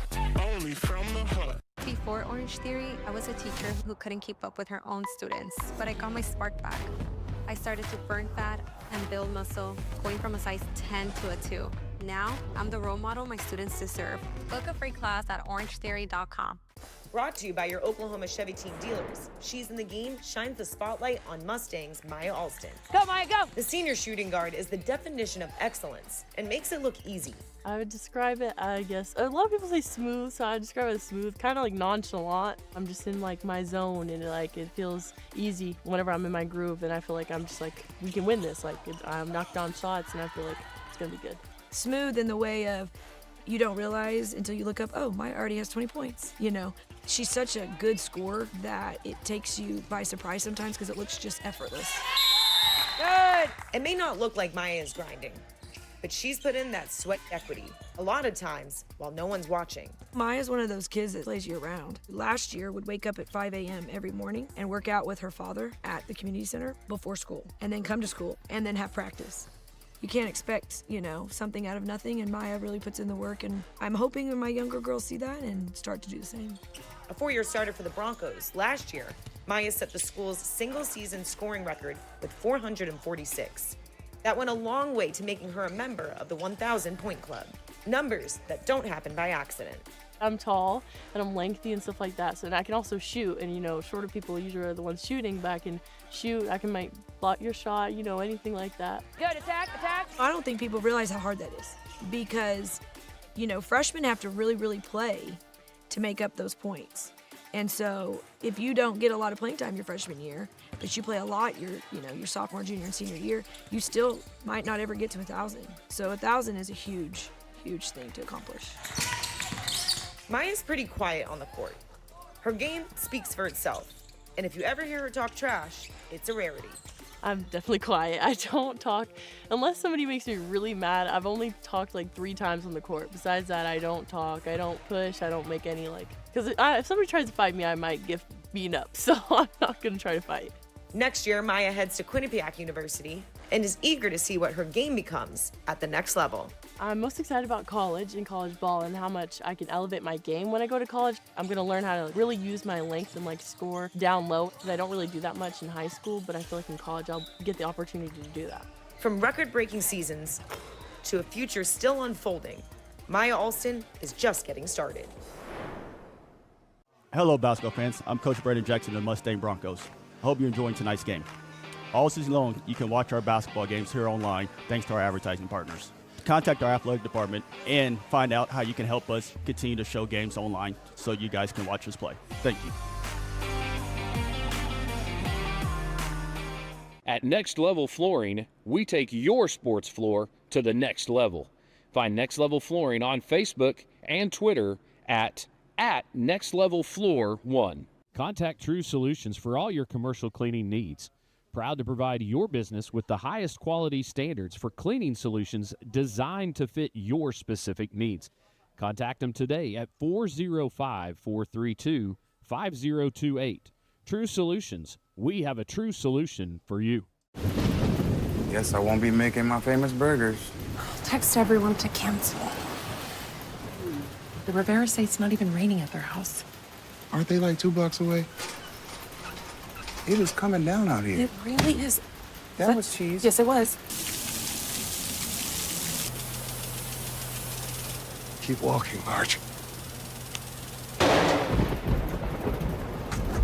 Only from the Hut. Before Orange Theory, I was a teacher who couldn't keep up with her own students, but I got my spark back. I started to burn fat and build muscle, going from a size 10 to a 2. Now, I'm the role model my students deserve. Book a free class at orangetheory.com. Brought to you by your Oklahoma Chevy team dealers. She's in the game, shines the spotlight on Mustang's Maya Alustin. Go, Maya, go! The senior shooting guard is the definition of excellence and makes it look easy. I would describe it, I guess, a lot of people say smooth, so I describe it as smooth, kind of like nonchalant. I'm just in like my zone and it feels easy whenever I'm in my groove, and I feel like I'm just like, we can win this. Like I'm knocked down shots and I feel like it's gonna be good. Smooth in the way of you don't realize until you look up, oh, Maya already has 20 points, you know. She's such a good scorer that it takes you by surprise sometimes because it looks just effortless. Good! It may not look like Maya is grinding, but she's put in that sweat equity a lot of times while no one's watching. Maya's one of those kids that plays year-round. Last year would wake up at 5 a.m. every morning and work out with her father at the community center before school, and then come to school and then have practice. You can't expect, you know, something out of nothing, and Maya really puts in the work, and I'm hoping my younger girls see that and start to do the same. A 4-year starter for the Broncos. Last year, Maya set the school's single-season scoring record with 446. That went a long way to making her a member of the 1,000-point club. Numbers that don't happen by accident. I'm tall and I'm lengthy and stuff like that, so I can also shoot, and you know, shorter people usually are the ones shooting, but I can shoot, I can make block your shot, you know, anything like that. Good, attack, attack. I don't think people realize how hard that is because, you know, freshmen have to really, really play to make up those points. And so if you don't get a lot of playing time your freshman year, but you play a lot your sophomore, junior, and senior year, you still might not ever get to 1,000. So 1,000 is a huge, huge thing to accomplish. Maya's pretty quiet on the court. Her game speaks for itself, and if you ever hear her talk trash, it's a rarity. I'm definitely quiet. I don't talk unless somebody makes me really mad. I've only talked like 3 times on the court. Besides that, I don't talk. I don't push. I don't make any because if somebody tries to fight me, I might get beaten up. So I'm not going to try to fight. Next year, Maya heads to Quinnipiac University and is eager to see what her game becomes at the next level. I'm most excited about college and college ball and how much I can elevate my game when I go to college. I'm going to learn how to really use my length and score down low, because I don't really do that much in high school, but I feel like in college I'll get the opportunity to do that. From record-breaking seasons to a future still unfolding, Maya Alustin is just getting started. Hello, basketball fans. I'm Coach Brandon Jackson of the Mustang Broncos. I hope you're enjoying tonight's game. All season long, you can watch our basketball games here online thanks to our advertising partners. Contact our athletic department and find out how you can help us continue to show games online so you guys can watch us play. Thank you. At Next Level Flooring, we take your sports floor to the next level. Find Next Level Flooring on Facebook and Twitter at Next Level Floor 1. Contact True Solutions for all your commercial cleaning needs. Proud to provide your business with the highest quality standards for cleaning solutions designed to fit your specific needs. Contact them today at 405-432-5028. True Solutions. We have a true solution for you. Guess I won't be making my famous burgers. Text everyone to cancel. The Rivera say it's not even raining at their house. Aren't they like 2 blocks away? It is coming down out here. It really is. That was cheese. Yes, it was. Keep walking, Marge.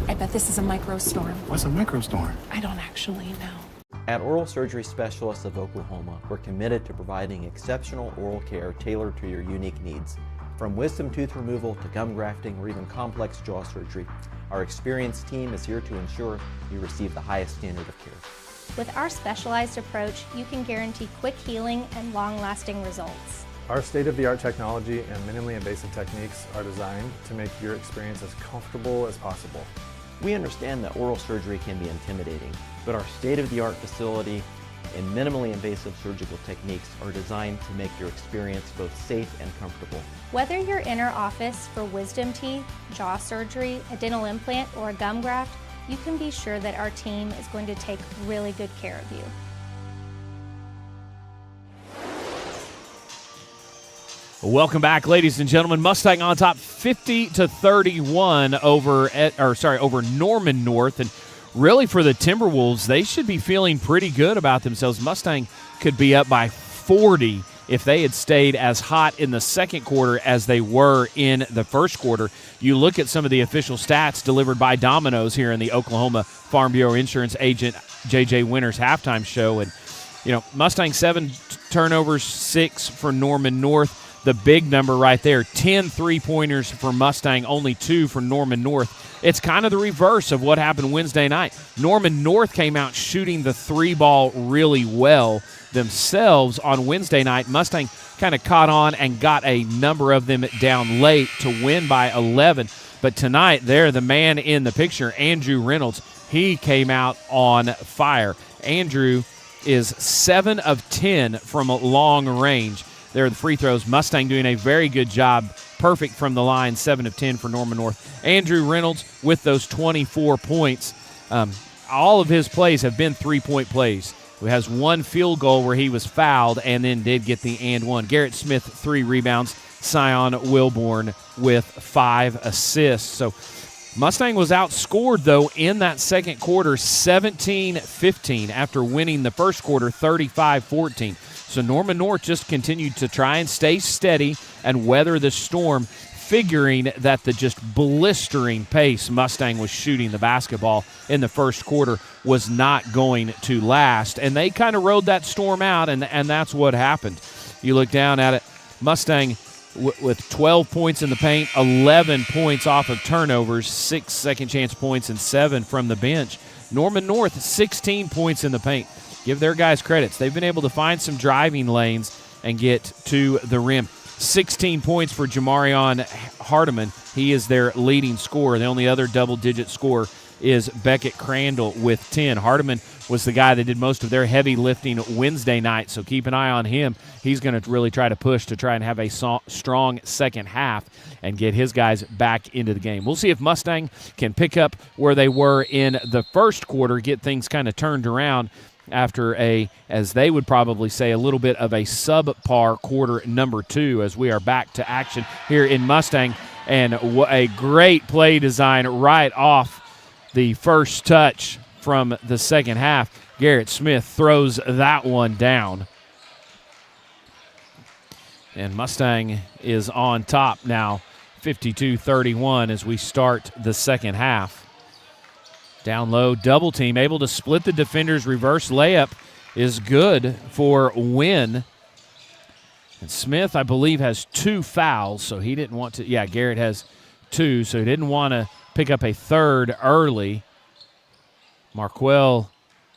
I bet this is a microstorm. What's a microstorm? I don't actually know. At Oral Surgery Specialists of Oklahoma, we're committed to providing exceptional oral care tailored to your unique needs. From wisdom tooth removal to gum grafting or even complex jaw surgery, our experienced team is here to ensure you receive the highest standard of care. With our specialized approach, you can guarantee quick healing and long-lasting results. Our state-of-the-art technology and minimally invasive techniques are designed to make your experience as comfortable as possible. We understand that oral surgery can be intimidating, but our state-of-the-art facility and minimally invasive surgical techniques are designed to make your experience both safe and comfortable. Whether you're in our office for wisdom teeth, jaw surgery, a dental implant, or a gum graft, you can be sure that our team is going to take really good care of you. Welcome back, ladies and gentlemen. Mustang on top 50-31 over Norman North. And really, for the Timberwolves, they should be feeling pretty good about themselves. Mustang could be up by 40 if they had stayed as hot in the second quarter as they were in the first quarter. You look at some of the official stats delivered by Domino's here in the Oklahoma Farm Bureau Insurance Agent J.J. Winters halftime show. And, Mustang 7 turnovers, 6 for Norman North. The big number right there, 10 three-pointers for Mustang, only 2 for Norman North. It's kind of the reverse of what happened Wednesday night. Norman North came out shooting the 3-ball really well themselves on Wednesday night. Mustang kind of caught on and got a number of them down late to win by 11. But tonight, they're the man in the picture, Andrew Reynolds. He came out on fire. Andrew is 7 of 10 from long range. There are the free throws. Mustang doing a very good job. Perfect from the line, 7 of 10 for Norman North. Andrew Reynolds with those 24 points. All of his plays have been three-point plays. He has 1 field goal where he was fouled and then did get the and one. Garrett Smith, 3 rebounds. Sion Wilborn with 5 assists. So Mustang was outscored, though, in that second quarter, 17-15 after winning the first quarter, 35-14. So Norman North just continued to try and stay steady and weather the storm, figuring that the just blistering pace Mustang was shooting the basketball in the first quarter was not going to last. And they kind of rode that storm out, and that's what happened. You look down at it, Mustang with 12 points in the paint, 11 points off of turnovers, 6 second-chance points, and 7 from the bench. Norman North, 16 points in the paint. Give their guys credits. They've been able to find some driving lanes and get to the rim. 16 points for Jamarion Hardiman. He is their leading scorer. The only other double-digit scorer is Beckett Crandall with 10. Hardiman was the guy that did most of their heavy lifting Wednesday night, so keep an eye on him. He's going to really try to push to try and have a strong second half and get his guys back into the game. We'll see if Mustang can pick up where they were in the first quarter, get things kind of turned around after as they would probably say, a little bit of a subpar quarter number 2 as we are back to action here in Mustang. And a great play design right off the first touch from the second half. Garrett Smith throws that one down. And Mustang is on top now, 52-31 as we start the second half. Down low, double team, able to split the defenders. Reverse layup is good for win. And Smith, I believe, has 2 fouls, so he didn't want to. Yeah, Garrett has 2, so he didn't want to pick up a third early. Marquell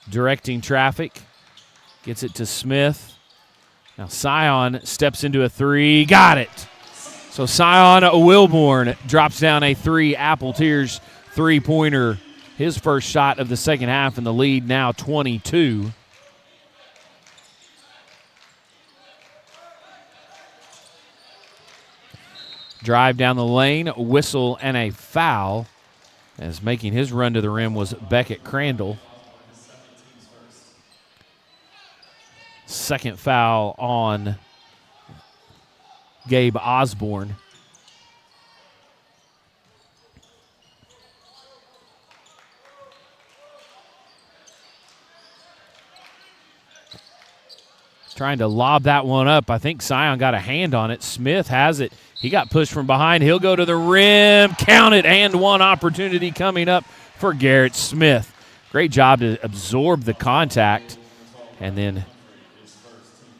directing traffic, gets it to Smith. Now Scion steps into a 3, got it. So Scion Wilborn drops down a 3, Apple Tears 3-pointer. His first shot of the second half, and the lead now 22. Drive down the lane, whistle, and a foul, as making his run to the rim was Beckett Crandall. Second foul on Gabe Osborne. Trying to lob that one up. I think Scion got a hand on it. Smith has it. He got pushed from behind. He'll go to the rim. Count it. And one opportunity coming up for Garrett Smith. Great job to absorb the contact. And then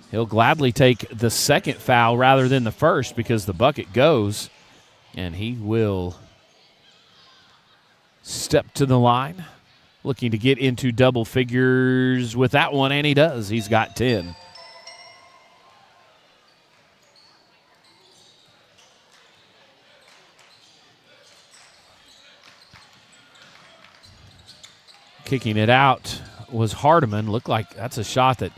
he'll gladly take the second foul rather than the first because the bucket goes. And he will step to the line, looking to get into double figures with that one, and he does. He's got 10. Kicking it out was Hardiman. Looked like that's a shot that,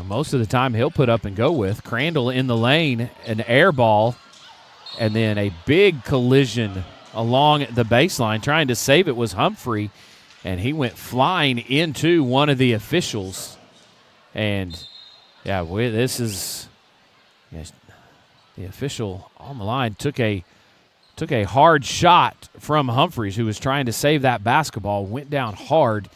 most of the time he'll put up and go with. Crandall in the lane, an air ball, and then a big collision along the baseline. Trying to save it was Humphrey, and he went flying into one of the officials. And, this is the official on the line took a hard shot from Humphreys, who was trying to save that basketball, went down hard.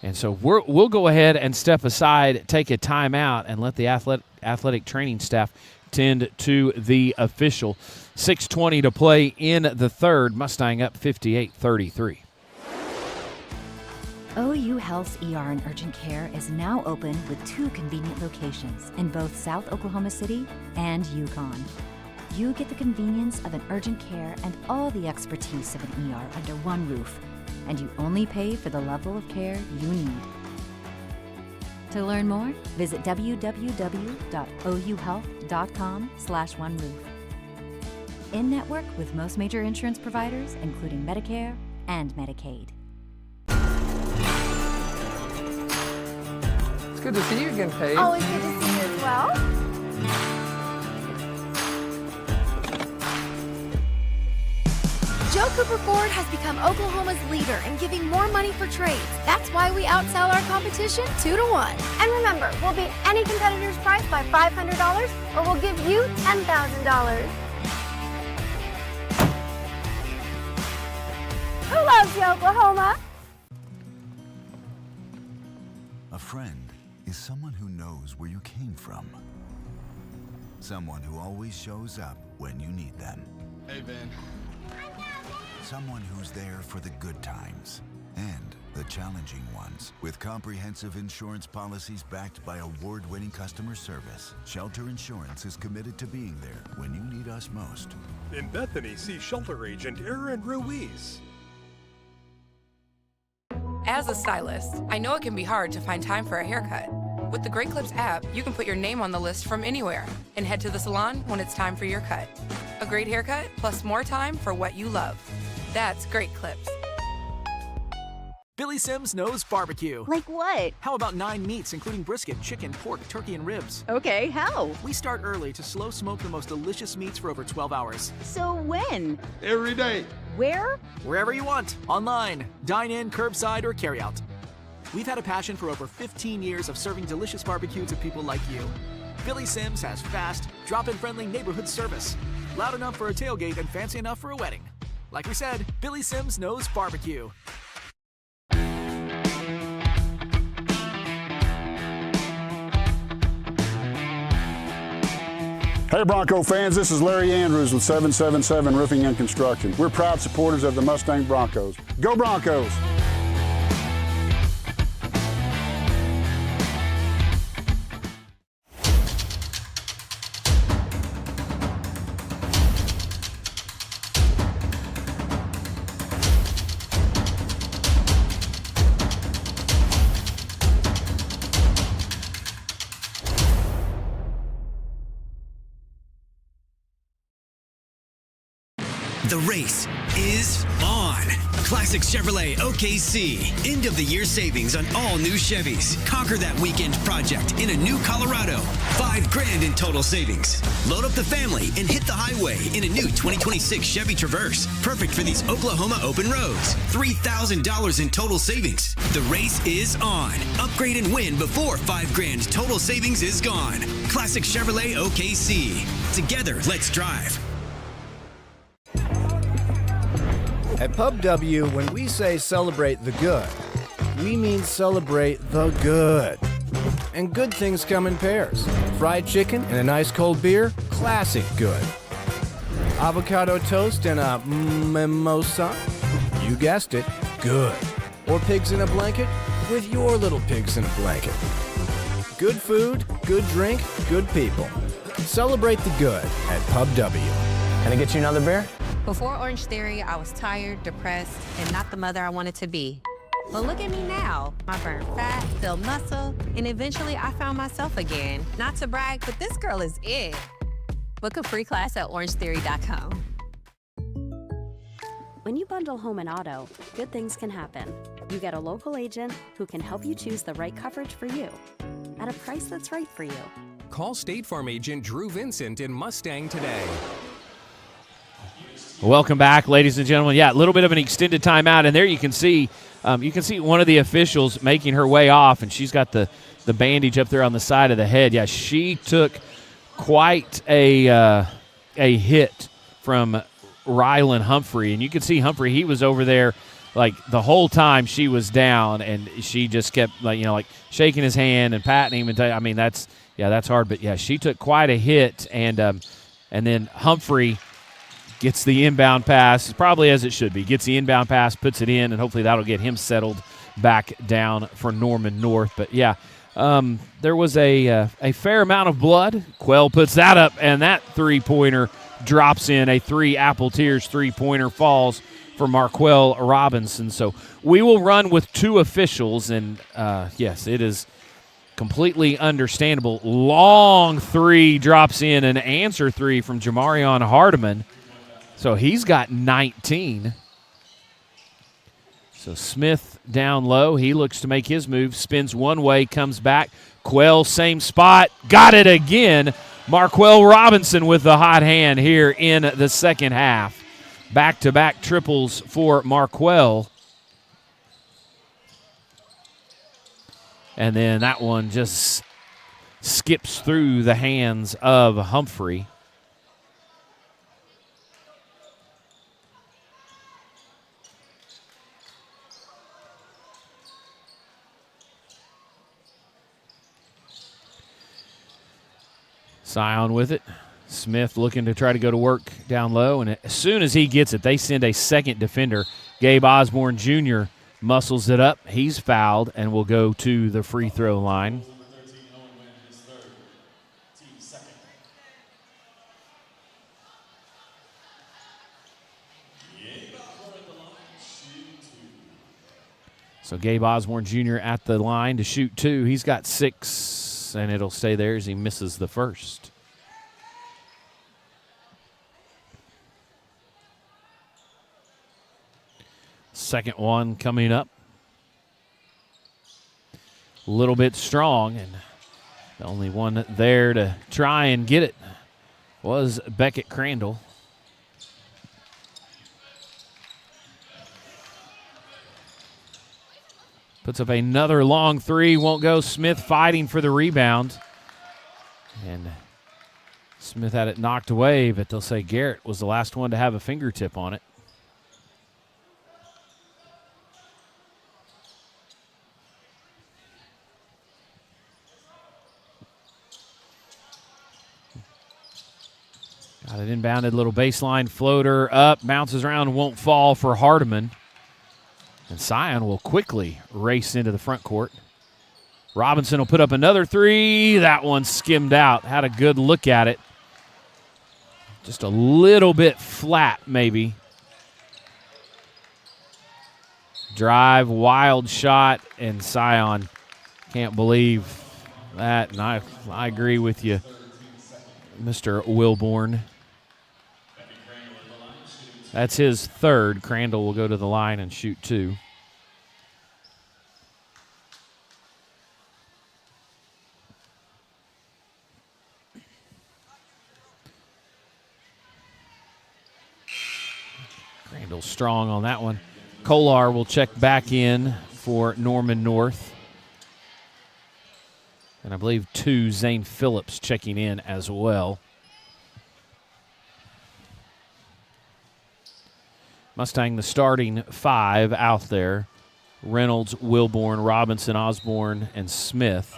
And so we'll go ahead and step aside, take a timeout, and let the athletic training staff tend to the official. 6:20 to play in the third. Mustang up 58-33. OU Health's ER and Urgent Care is now open with 2 convenient locations in both South Oklahoma City and Yukon. You get the convenience of an urgent care and all the expertise of an ER under one roof, and you only pay for the level of care you need. To learn more, visit www.ouhealth.com/oneroof. In-network with most major insurance providers, including Medicare and Medicaid. It's good to see you again, Paige. Always good to see you as well. Joe Cooper Ford has become Oklahoma's leader in giving more money for trades. That's why we outsell our competition 2-1. And remember, we'll beat any competitor's price by $500, or we'll give you $10,000. Who loves you, Oklahoma? A friend is someone who knows where you came from. Someone who always shows up when you need them. Hey, Ben. Someone who's there for the good times and the challenging ones. With comprehensive insurance policies backed by award-winning customer service, Shelter Insurance is committed to being there when you need us most. In Bethany, see Shelter Agent Aaron Ruiz. As a stylist, I know it can be hard to find time for a haircut. With the Great Clips app, you can put your name on the list from anywhere and head to the salon when it's time for your cut. A great haircut plus more time for what you love. That's Great Clips. Billy Sims knows barbecue. Like what? How about 9 meats, including brisket, chicken, pork, turkey, and ribs? Okay, how? We start early to slow smoke the most delicious meats for over 12 hours. So when? Every day. Where? Wherever you want. Online, dine in, curbside, or carry out. We've had a passion for over 15 years of serving delicious barbecue to people like you. Billy Sims has fast, drop-in friendly neighborhood service. Loud enough for a tailgate and fancy enough for a wedding. Like we said, Billy Sims knows barbecue. Hey Bronco fans, this is Larry Andrews with 777 Roofing and Construction. We're proud supporters of the Mustang Broncos. Go Broncos! The race is on. Classic Chevrolet OKC. End of the year savings on all new Chevys. Conquer that weekend project in a new Colorado. $5,000 in total savings. Load up the family and hit the highway in a new 2026 Chevy Traverse. Perfect for these Oklahoma open roads. $3,000 in total savings. The race is on. Upgrade and win before $5,000 total savings is gone. Classic Chevrolet OKC. Together, let's drive. At Pub W, when we say celebrate the good, we mean celebrate the good. And good things come in pairs. Fried chicken and a nice cold beer, classic good. Avocado toast and a mimosa, you guessed it, good. Or pigs in a blanket with your little pigs in a blanket. Good food, good drink, good people. Celebrate the good at Pub W. Can I get you another beer? Before Orange Theory, I was tired, depressed, and not the mother I wanted to be. But look at me now. I burned fat, built muscle, and eventually I found myself again. Not to brag, but this girl is it. Book a free class at orangetheory.com. When you bundle home and auto, good things can happen. You get a local agent who can help you choose the right coverage for you at a price that's right for you. Call State Farm agent Drew Vincent in Mustang today. Welcome back, ladies and gentlemen. Yeah, a little bit of an extended timeout, and there you can see one of the officials making her way off, and she's got the bandage up there on the side of the head. Yeah, she took quite a hit from Rylan Humphrey, and you can see Humphrey. He was over there like the whole time she was down, and she just kept like shaking his hand and patting him. And that's hard, but yeah, she took quite a hit, and then Humphrey gets the inbound pass, probably as it should be. Gets the inbound pass, puts it in, and hopefully that'll get him settled back down for Norman North. But, yeah, there was a fair amount of blood. Quell puts that up, and that three-pointer drops in. A 3 Apple Tears three-pointer falls for Marquell Robinson. So we will run with 2 officials, and, yes, it is completely understandable. Long 3 drops in, an answer 3 from Jamarion Hardiman. So he's got 19. So Smith down low. He looks to make his move. Spins one way, comes back. Quell, same spot. Got it again. Marquell Robinson with the hot hand here in the second half. Back-to-back triples for Marquell. And then that one just skips through the hands of Humphrey. Scion with it. Smith looking to try to go to work down low, and as soon as he gets it, they send a second defender. Gabe Osborne Jr. muscles it up. He's fouled and will go to the free throw line. So Gabe Osborne Jr. at the line to shoot 2. He's got 6, and it'll stay there as he misses the first. Second one coming up. A little bit strong, and the only one there to try and get it was Beckett Crandall. Puts up another long 3, won't go. Smith fighting for the rebound. And Smith had it knocked away, but they'll say Garrett was the last one to have a fingertip on it. Got it inbounded, little baseline floater up, bounces around, won't fall for Hardiman. And Scion will quickly race into the front court. Robinson will put up another 3. That one skimmed out. Had a good look at it. Just a little bit flat, maybe. Drive, wild shot, and Scion can't believe that. And I agree with you, Mr. Wilborn. That's his 3rd. Crandall will go to the line and shoot 2. Crandall's strong on that one. Kolar will check back in for Norman North. And I believe 2, Zane Phillips checking in as well. Mustang, the starting 5 out there. Reynolds, Wilborn, Robinson, Osborne, and Smith.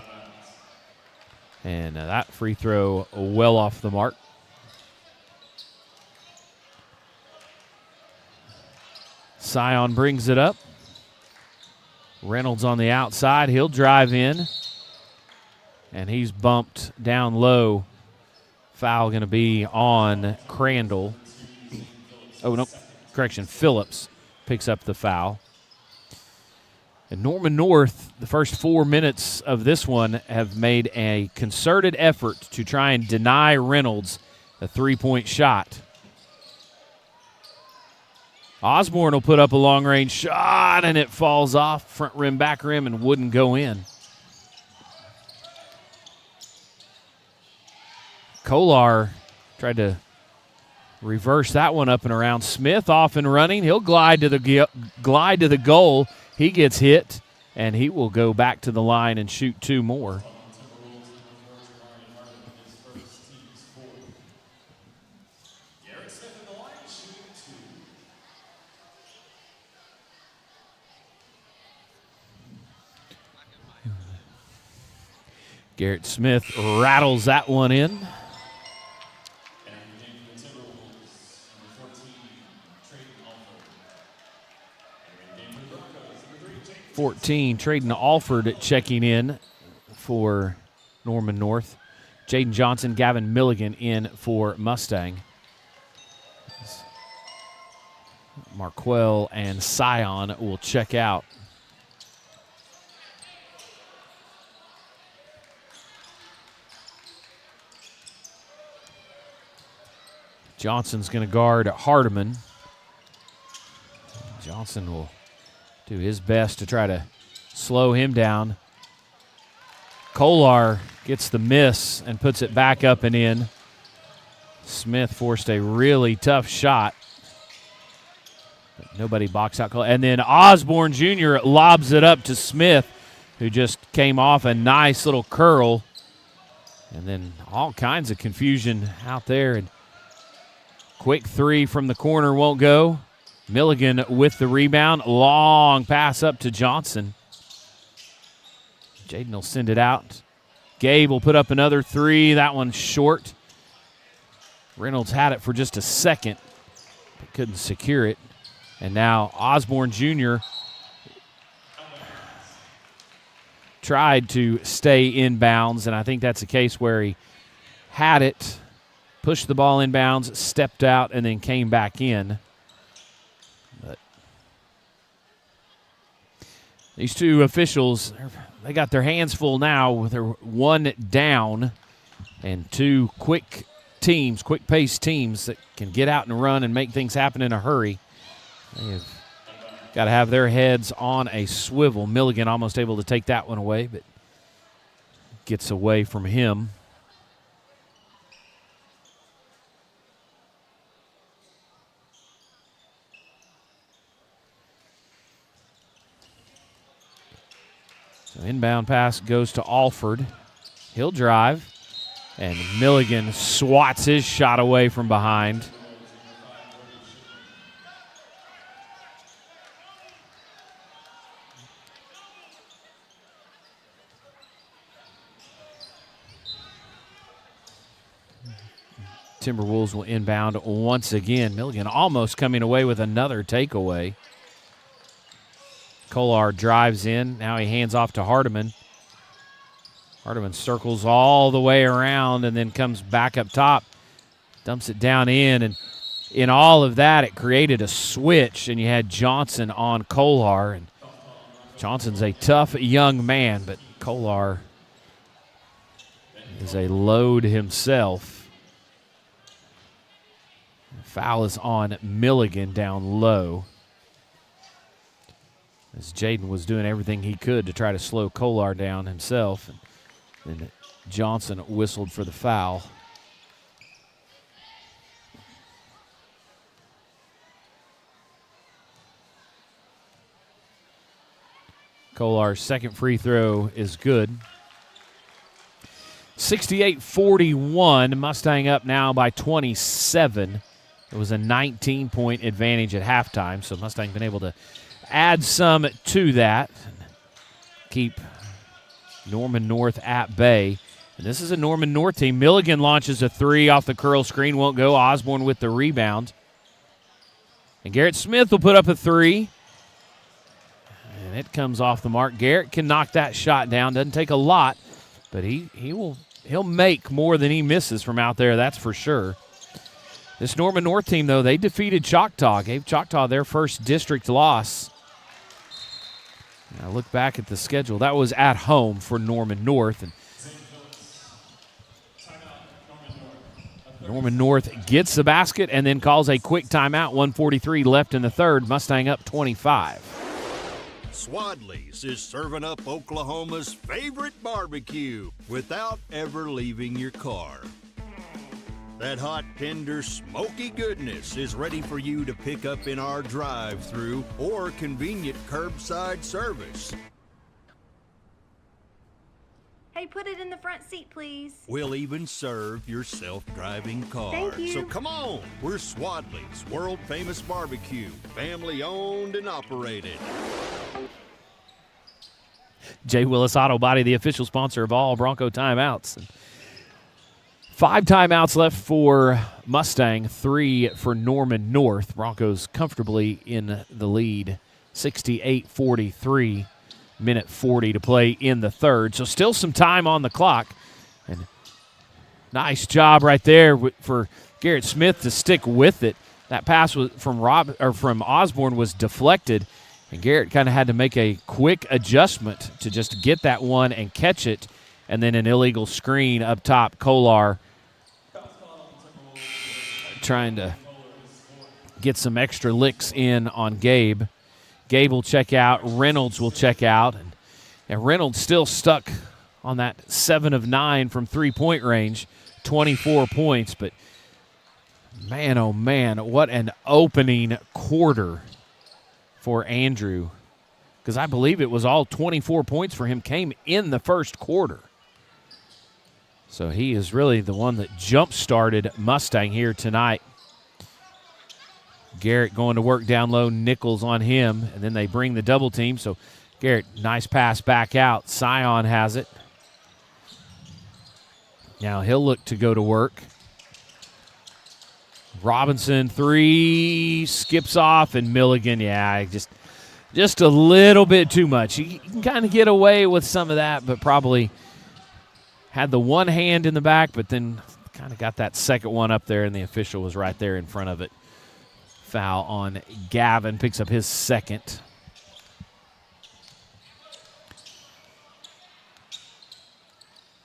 And that free throw well off the mark. Scion brings it up. Reynolds on the outside. He'll drive in. And he's bumped down low. Foul going to be on Crandall. Oh, no. Correction, Phillips picks up the foul. And Norman North, the first 4 minutes of this one, have made a concerted effort to try and deny Reynolds a 3-point shot. Osborne will put up a long-range shot, and it falls off front rim, back rim, and wouldn't go in. Kolar tried to reverse that one up and around. Smith off and running. He'll glide to the goal. He gets hit, and he will go back to the line and shoot 2 more. Garrett Smith rattles that one in. 14, Traden Alford checking in for Norman North. Jaden Johnson, Gavin Milligan in for Mustang. Marquell and Scion will check out. Johnson's going to guard Hardiman. Johnson will do his best to try to slow him down. Kolar gets the miss and puts it back up and in. Smith forced a really tough shot. But nobody box out Kolar. And then Osborne Jr. lobs it up to Smith, who just came off a nice little curl. And then all kinds of confusion out there. And quick 3 from the corner won't go. Milligan with the rebound. Long pass up to Johnson. Jaden will send it out. Gabe will put up another 3. That one's short. Reynolds had it for just a second, but couldn't secure it. And now Osborne Jr. tried to stay inbounds, and I think that's a case where he had it, pushed the ball inbounds, stepped out, and then came back in. But These two officials, they got their hands full now with their one down and two quick-paced teams that can get out and run and make things happen in a hurry. They have got to have their heads on a swivel. Milligan almost able to take that one away, but gets away from him. So inbound pass goes to Alford. He'll drive, and Milligan swats his shot away from behind. Timberwolves will inbound once again. Milligan almost coming away with another takeaway. Kolar drives in. Now he hands off to Hardiman. Hardiman circles all the way around and then comes back up top. Dumps it down in. And in all of that, it created a switch, and you had Johnson on Kolar. And Johnson's a tough young man, but Kolar is a load himself. Foul is on Milligan down low, as Jaden was doing everything he could to try to slow Kolar down himself. And then Johnson whistled for the foul. Kolar's second free throw is good. 68-41, Mustang up now by 27. It was a 19-point advantage at halftime, so Mustang been able to add some to that. Keep Norman North at bay. And this is a Norman North team. Milligan launches a three off the curl screen. Won't go. Osborne with the rebound. And Garrett Smith will put up a three. And it comes off the mark. Garrett can knock that shot down. Doesn't take a lot, but he'll make more than he misses from out there, that's for sure. This Norman North team, though, they defeated Choctaw. Gave Choctaw their first district loss. Now look back at the schedule. That was at home for Norman North. And Norman North gets the basket and then calls a quick timeout. 1:43 left in the third. Mustang up 25. Swadley's is serving up Oklahoma's favorite barbecue without ever leaving your car. That hot, tender, smoky goodness is ready for you to pick up in our drive-thru or convenient curbside service. Hey, put it in the front seat, please. We'll even serve your self-driving car. Thank you. So come on, we're Swadley's, world-famous barbecue, family-owned and operated. J. Willis Auto Body, the official sponsor of all Bronco timeouts. 5 timeouts left for Mustang, 3 for Norman North. Broncos comfortably in the lead, 68-43. Minute 40 to play in the third. So still some time on the clock. And nice job right there for Garrett Smith to stick with it. That pass was from Osborne was deflected, and Garrett kind of had to make a quick adjustment to just get that one and catch it. And then an illegal screen up top. Kolar trying to get some extra licks in on Gabe. Gabe will check out. Reynolds will check out. And Reynolds still stuck on that 7 of 9 from three-point range, 24 points. But, man, oh, man, what an opening quarter for Andrew. Because I believe it was all 24 points for him came in the first quarter. So he is really the one that jump-started Mustang here tonight. Garrett going to work down low, Nichols on him, and then they bring the double team. So Garrett, nice pass back out. Sion has it. Now he'll look to go to work. Robinson, 3, skips off, and Milligan, yeah, just a little bit too much. You can kind of get away with some of that, but probably had the one hand in the back, but then kind of got that second one up there, and the official was right there in front of it. Foul on Gavin, picks up his second.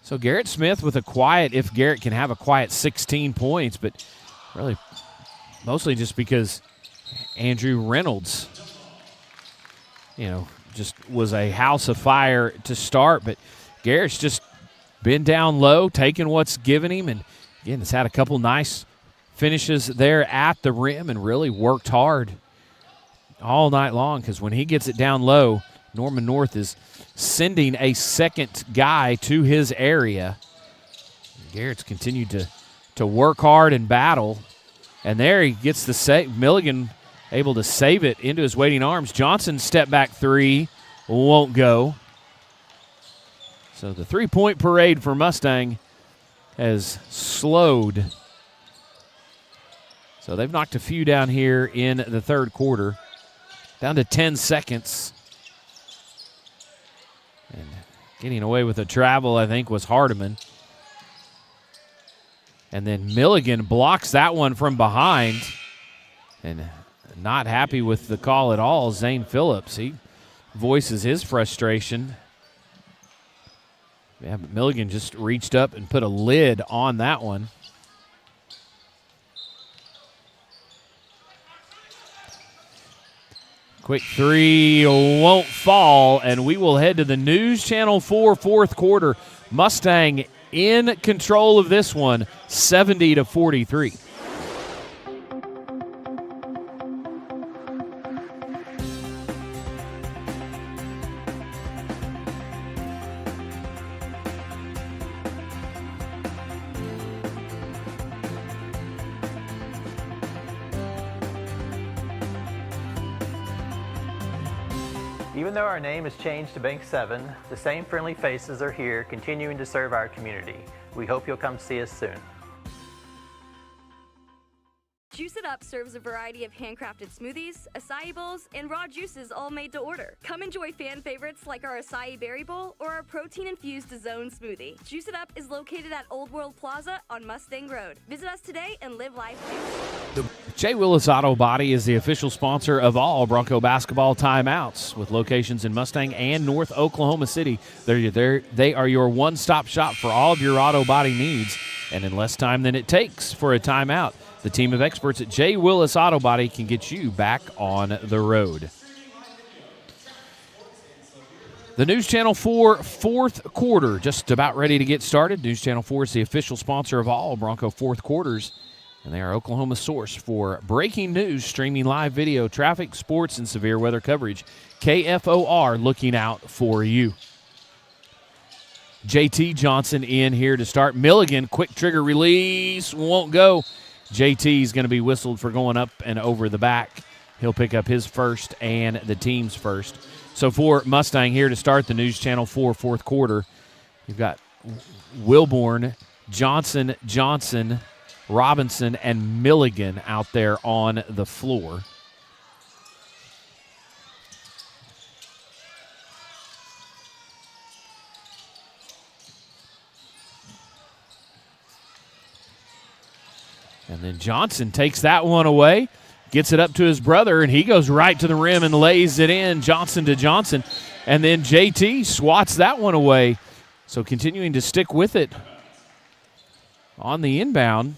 So Garrett Smith with a quiet, if Garrett can have a quiet 16 points, but really mostly just because Andrew Reynolds, just was a house of fire to start, but Garrett's just been down low, taking what's given him, and again, has had a couple nice finishes there at the rim and really worked hard all night long, because when he gets it down low, Norman North is sending a second guy to his area. Garrett's continued to work hard and battle, and there he gets the save. Milligan able to save it into his waiting arms. Johnson step back three won't go. So the three-point parade for Mustang has slowed. So they've knocked a few down here in the third quarter. Down to 10 seconds. And getting away with a travel, I think, was Hardiman. And then Milligan blocks that one from behind. And not happy with the call at all, Zane Phillips. He voices his frustration. Yeah, but Milligan just reached up and put a lid on that one. Quick three won't fall, and we will head to the News Channel 4 fourth quarter. Mustang in control of this one, 70-43. Even though our name has changed to Bank 7, the same friendly faces are here continuing to serve our community. We hope you'll come see us soon. Juice It Up serves a variety of handcrafted smoothies, acai bowls, and raw juices all made to order. Come enjoy fan favorites like our acai berry bowl or our protein-infused zone smoothie. Juice It Up is located at Old World Plaza on Mustang Road. Visit us today and live life too. J. Willis Auto Body is the official sponsor of all Bronco basketball timeouts, with locations in Mustang and North Oklahoma City. They are your one-stop shop for all of your auto body needs, and in less time than it takes for a timeout, the team of experts at J. Willis Auto Body can get you back on the road. The News Channel 4 fourth quarter just about ready to get started. News Channel 4 is the official sponsor of all Bronco fourth quarters, and they are Oklahoma's source for breaking news, streaming live video, traffic, sports, and severe weather coverage. KFOR looking out for you. JT Johnson in here to start. Milligan, quick trigger release, won't go. JT is going to be whistled for going up and over the back. He'll pick up his first and the team's first. So for Mustang here to start the News Channel 4 fourth quarter, you've got Wilborn, Johnson, Robinson, and Milligan out there on the floor. And then Johnson takes that one away, gets it up to his brother, and he goes right to the rim and lays it in, Johnson to Johnson. And then JT swats that one away. So continuing to stick with it on the inbound.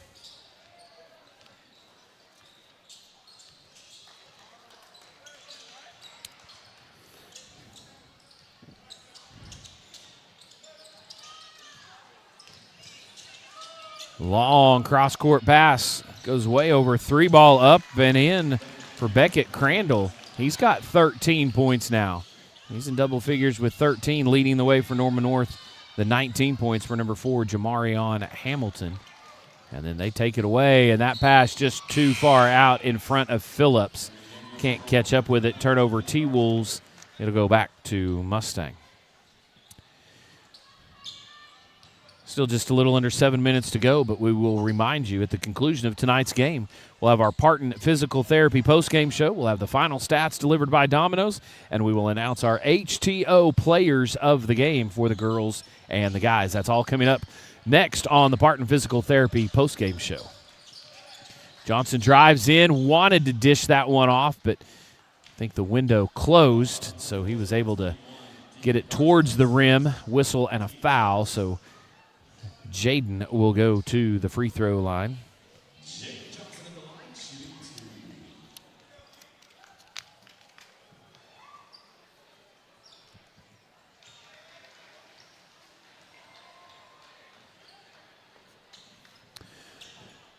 Long cross-court pass. Goes way over. Three ball up and in for Beckett Crandall. He's got 13 points now. He's in double figures with 13, leading the way for Norman North. The 19 points for number 4, Jamarion Hamilton. And then they take it away, and that pass just too far out in front of Phillips. Can't catch up with it. Turnover T-Wolves. It'll go back to Mustang. Still just a little under 7 minutes to go, but we will remind you at the conclusion of tonight's game, we'll have our Parton Physical Therapy postgame show. We'll have the final stats delivered by Domino's, and we will announce our HTO players of the game for the girls and the guys. That's all coming up next on the Parton Physical Therapy postgame show. Johnson drives in, wanted to dish that one off, but I think the window closed, so he was able to get it towards the rim, whistle, and a foul. So Jaden will go to the free throw line.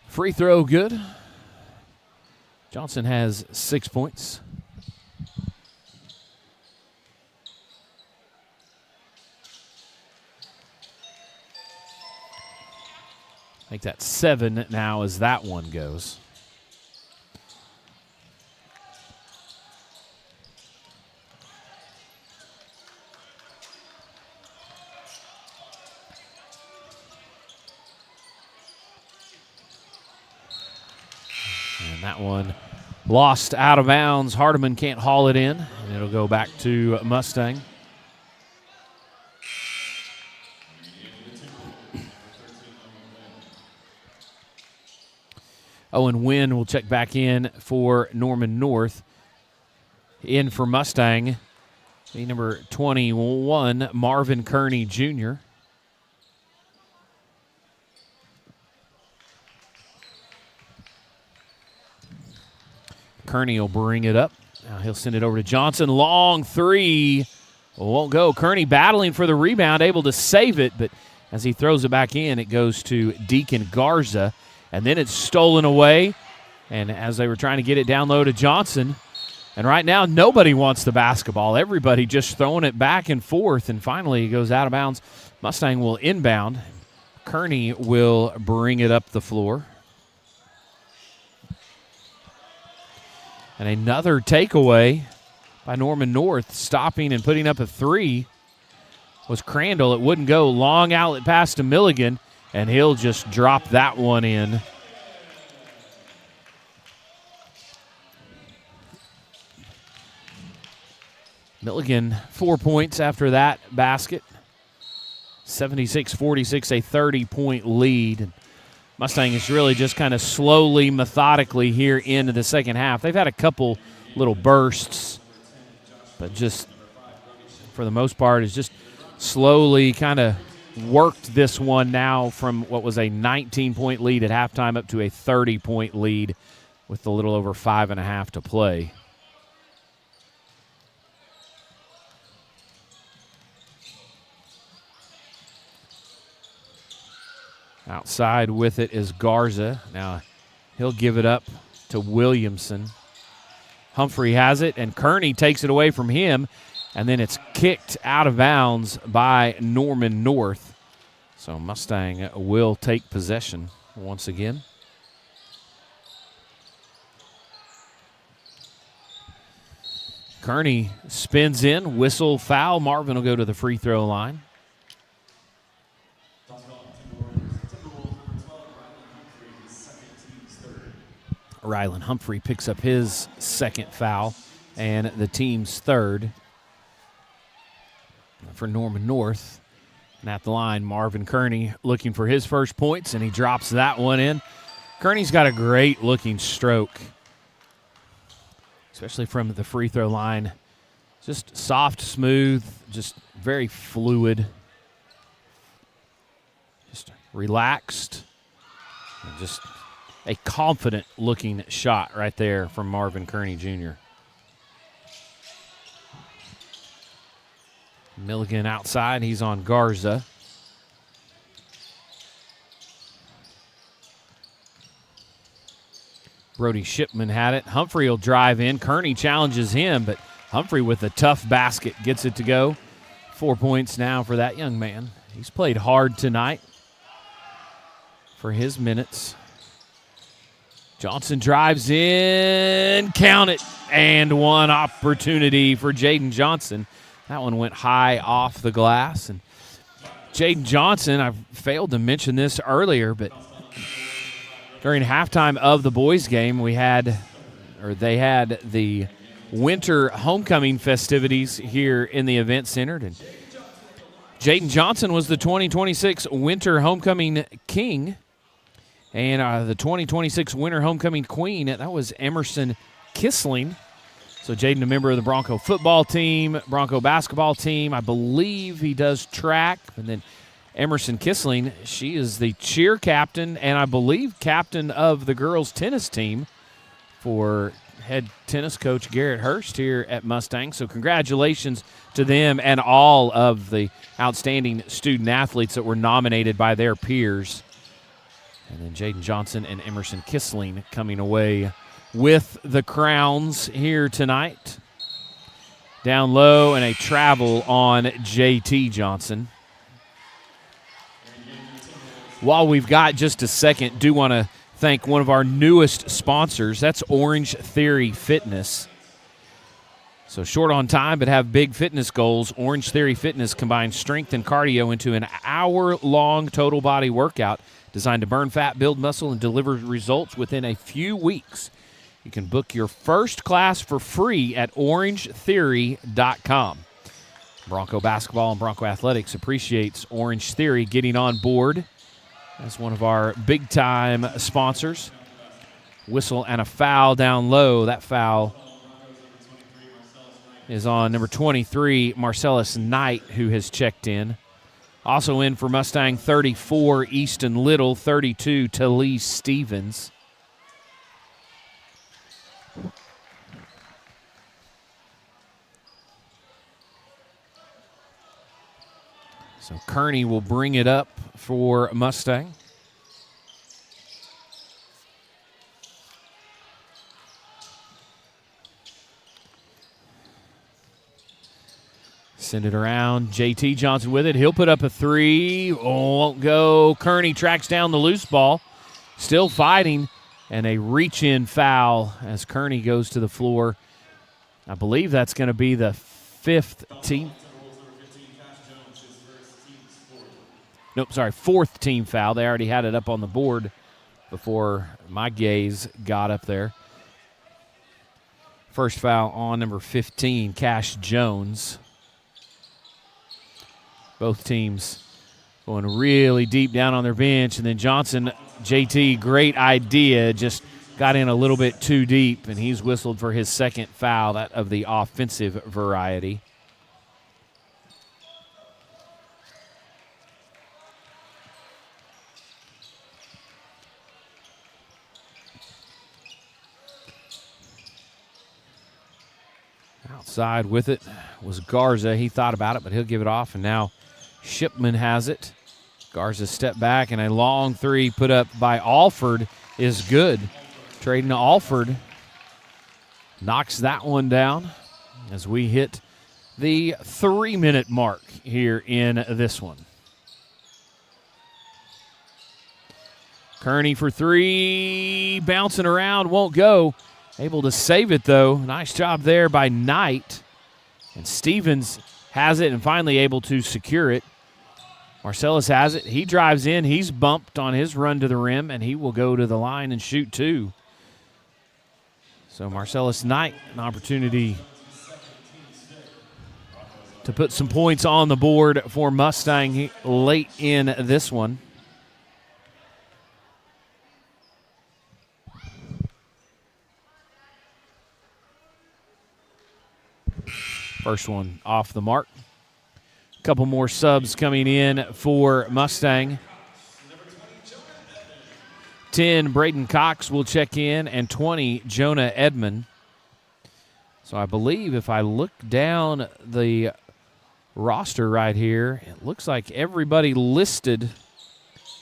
Free throw good. Johnson has 6 points. I think that's 7 now as that one goes. And that one lost out of bounds. Hardiman can't haul it in, and it'll go back to Mustang. Owen Wynn will check back in for Norman North. In for Mustang, the number 21, Marvin Kearney Jr. Kearney will bring it up. Now he'll send it over to Johnson. Long three. Won't go. Kearney battling for the rebound, able to save it, but as he throws it back in, it goes to Deacon Garza. And then it's stolen away. And as they were trying to get it down low to Johnson, and right now nobody wants the basketball. Everybody just throwing it back and forth, and finally it goes out of bounds. Mustang will inbound. Kearney will bring it up the floor. And another takeaway by Norman North, stopping and putting up a three, was Crandall. It wouldn't go. Long outlet pass to Milligan, and he'll just drop that one in. Milligan, 4 points after that basket. 76-46, a 30-point lead. And Mustang is really just kind of slowly, methodically here into the second half. They've had a couple little bursts, but just for the most part, it's just slowly kind of worked this one now from what was a 19-point lead at halftime up to a 30-point lead with a little over 5.5 to play. Outside with it is Garza. Now he'll give it up to Williamson. Humphrey has it, and Kearney takes it away from him, and then it's kicked out of bounds by Norman North. So Mustang will take possession once again. Kearney spins in, whistle, foul. Marvin will go to the free throw line. Rylan Humphrey picks up his second foul and the team's third. For Norman North, and at the line, Marvin Kearney looking for his first points, and he drops that one in. Kearney's got a great-looking stroke, especially from the free throw line. Just soft, smooth, just very fluid. Just relaxed, and just a confident-looking shot right there from Marvin Kearney Jr. Milligan outside. He's on Garza. Brody Shipman had it. Humphrey will drive in. Kearney challenges him, but Humphrey with a tough basket gets it to go. 4 points now for that young man. He's played hard tonight for his minutes. Johnson drives in, count it, and one opportunity for Jaden Johnson. That one went high off the glass. And Jaden Johnson, I failed to mention this earlier, but during halftime of the boys' game, they had the winter homecoming festivities here in the event center. And Jaden Johnson was the 2026 winter homecoming king. And the 2026 Winter Homecoming Queen, that was Emerson Kissling. So Jaden, a member of the Bronco football team, Bronco basketball team. I believe he does track. And then Emerson Kissling. She is the cheer captain and I believe captain of the girls' tennis team for head tennis coach Garrett Hurst here at Mustang. So congratulations to them and all of the outstanding student athletes that were nominated by their peers. And then Jaden Johnson and Emerson Kissling coming away with the crowns here tonight. Down low and a travel on JT Johnson. While we've got just a second, do want to thank one of our newest sponsors. That's Orange Theory Fitness. So short on time but have big fitness goals. Orange Theory Fitness combines strength and cardio into an hour-long total body workout designed to burn fat, build muscle, and deliver results within a few weeks. You can book your first class for free at orangetheory.com. Bronco Basketball and Bronco Athletics appreciates Orange Theory getting on board as one of our big-time sponsors. Whistle and a foul down low. That foul is on number 23, Marcellus Knight, who has checked in. Also in for Mustang, 34, Easton Little, 32, Talise Stevens. So Kearney will bring it up for Mustang. Send it around. JT Johnson with it. He'll put up a three. Oh, won't go. Kearney tracks down the loose ball. Still fighting. And a reach-in foul as Kearney goes to the floor. I believe that's going to be the fifth team. Nope, sorry, fourth team foul. They already had it up on the board before my gaze got up there. First foul on number 15, Cash Jones. Both teams going really deep down on their bench. And then Johnson, JT, great idea, just got in a little bit too deep, and he's whistled for his second foul, that of the offensive variety. Outside with it was Garza. He thought about it, but he'll give it off, and now Shipman has it. Garza step back, and a long three put up by Alford is good. Trading to Alford. Knocks that one down as we hit the 3-minute mark here in this one. Kearney for three. Bouncing around, won't go. Able to save it, though. Nice job there by Knight. And Stevens has it and finally able to secure it. Marcellus has it. He drives in. He's bumped on his run to the rim, and he will go to the line and shoot two. So Marcellus Knight, an opportunity to put some points on the board for Mustang late in this one. First one off the mark. A couple more subs coming in for Mustang. 10, Braden Cox will check in, and 20, Jonah Edmond. So I believe if I look down the roster right here, it looks like everybody listed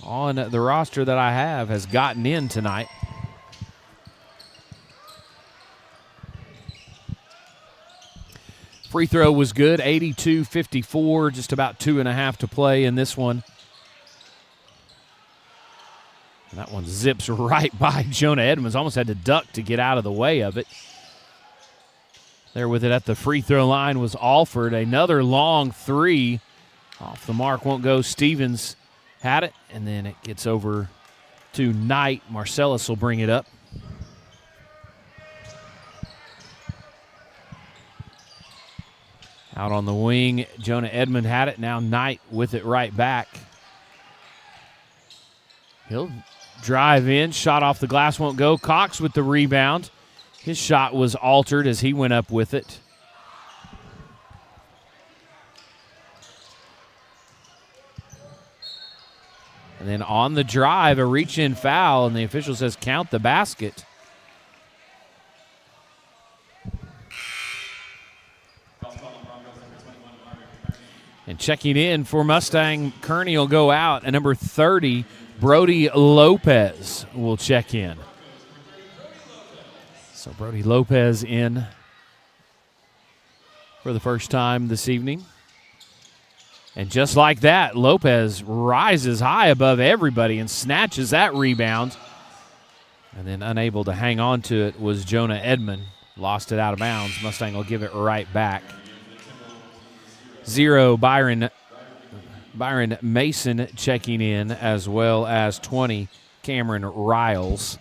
on the roster that I have has gotten in tonight. Free throw was good, 82-54, just about 2.5 to play in this one. And that one zips right by Jonah Edmonds. Almost had to duck to get out of the way of it. There with it at the free throw line was Alford. Another long three. Off the mark, won't go. Stevens had it, and then it gets over to Knight. Marcellus will bring it up. Out on the wing, Jonah Edmond had it. Now Knight with it right back. He'll drive in. Shot off the glass won't go. Cox with the rebound. His shot was altered as he went up with it. And then on the drive, a reach-in foul, and the official says count the basket. And checking in for Mustang, Kearney will go out, and number 30, Brody Lopez, will check in. So Brody Lopez in for the first time this evening. And just like that, Lopez rises high above everybody and snatches that rebound. And then unable to hang on to it was Jonah Edmond. Lost it out of bounds. Mustang will give it right back. 0, Byron Mason checking in, as well as 20, Cameron Riles.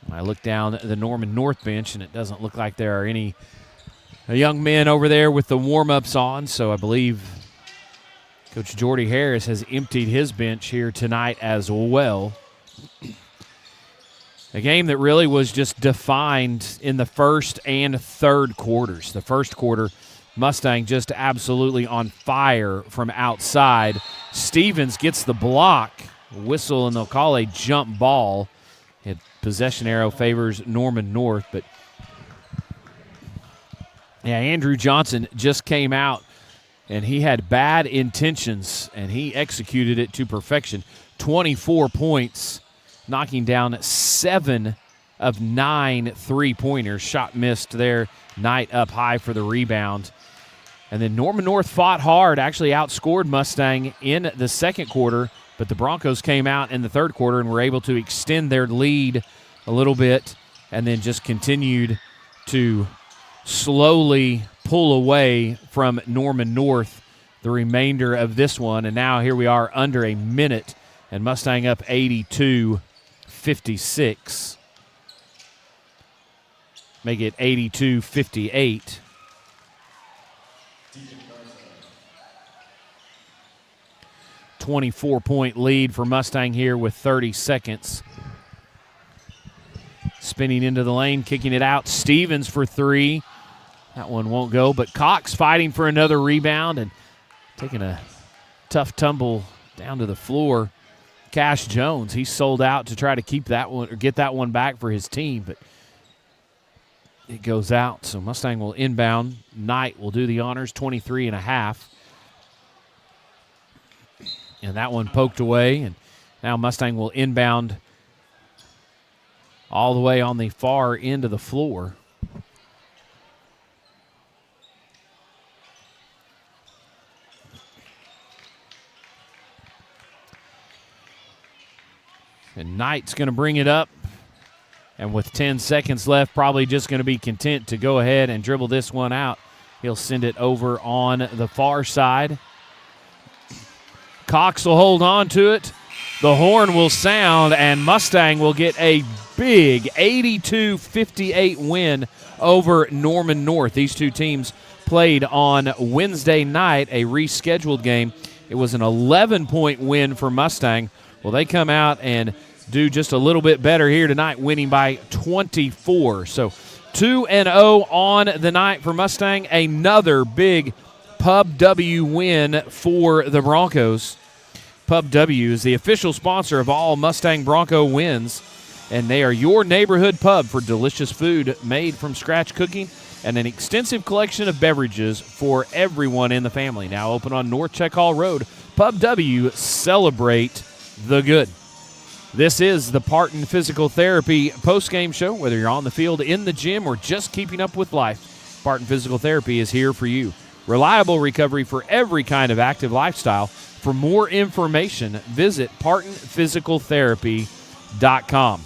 I look down the Norman North bench, and it doesn't look like there are any young men over there with the warm-ups on, so I believe Coach Jordy Harris has emptied his bench here tonight as well. A game that really was just defined in the first and third quarters. The first quarter, Mustang just absolutely on fire from outside. Stevens gets the block, whistle, and they'll call a jump ball. Possession arrow favors Norman North, but yeah, Andrew Johnson just came out, and he had bad intentions, and he executed it to perfection. 24 points, knocking down 7 of 9 three-pointers. Shot missed there. Knight up high for the rebound. And then Norman North fought hard, actually outscored Mustang in the second quarter, but the Broncos came out in the third quarter and were able to extend their lead a little bit and then just continued to slowly pull away from Norman North the remainder of this one. And now here we are under a minute, and Mustang up 82-56. Make it 82-58. .24 lead for Mustang here with 30 seconds. Spinning into the lane, kicking it out. Stevens for 3. That one won't go, but Cox fighting for another rebound and taking a tough tumble down to the floor. Cash Jones, he sold out to try to keep that one or get that one back for his team, but it goes out. So Mustang will inbound. Knight will do the honors, 23.5. And that one poked away, and now Mustang will inbound all the way on the far end of the floor. And Knight's going to bring it up, and with 10 seconds left, probably just going to be content to go ahead and dribble this one out. He'll send it over on the far side. Cox will hold on to it. The horn will sound, and Mustang will get a big 82-58 win over Norman North. These two teams played on Wednesday night, a rescheduled game. It was an 11-point win for Mustang. Well, they come out and do just a little bit better here tonight, winning by 24. So 2-0 on the night for Mustang. Another big Pub W win for the Broncos. Pub W is the official sponsor of all Mustang Bronco wins, and they are your neighborhood pub for delicious food made from scratch cooking and an extensive collection of beverages for everyone in the family. Now open on North Check Hall Road. Pub W, celebrate the good. This is the Parton Physical Therapy postgame show. Whether you're on the field, in the gym, or just keeping up with life, Parton Physical Therapy is here for you. Reliable recovery for every kind of active lifestyle. For more information, visit PartonPhysicalTherapy.com.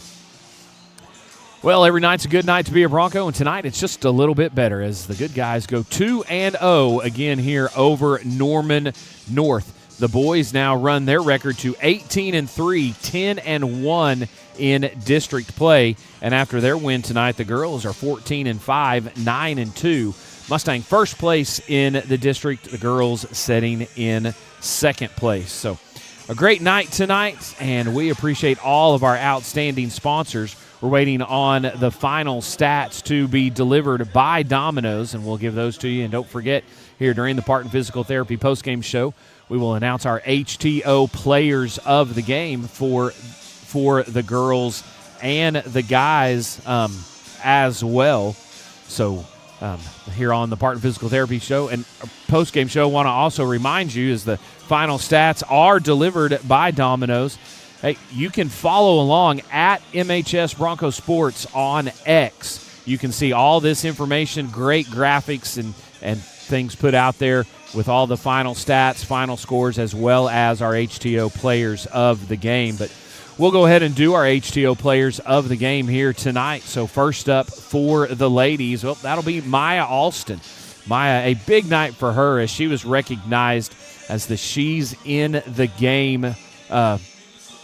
Well, every night's a good night to be a Bronco, and tonight it's just a little bit better as the good guys go 2-0 again here over Norman North. The boys now run their record to 18-3, 10-1 in district play. And after their win tonight, the girls are 14-5, 9-2. Mustang first place in the district, the girls sitting in second place. So a great night tonight, and we appreciate all of our outstanding sponsors. We're waiting on the final stats to be delivered by Domino's, and we'll give those to you. And don't forget, here during the Parton Physical Therapy postgame show, we will announce our HTO players of the game for the girls and the guys as well. So here on the Parton Physical Therapy show and postgame show, I want to also remind you as the final stats are delivered by Domino's. Hey, you can follow along at MHS Broncos Sports on X. You can see all this information, great graphics and things put out there with all the final stats, final scores, as well as our HTO players of the game. But we'll go ahead and do our HTO players of the game here tonight. So first up for the ladies, well, that'll be Maya Alustin. Maya, a big night for her as she was recognized as the She's in the Game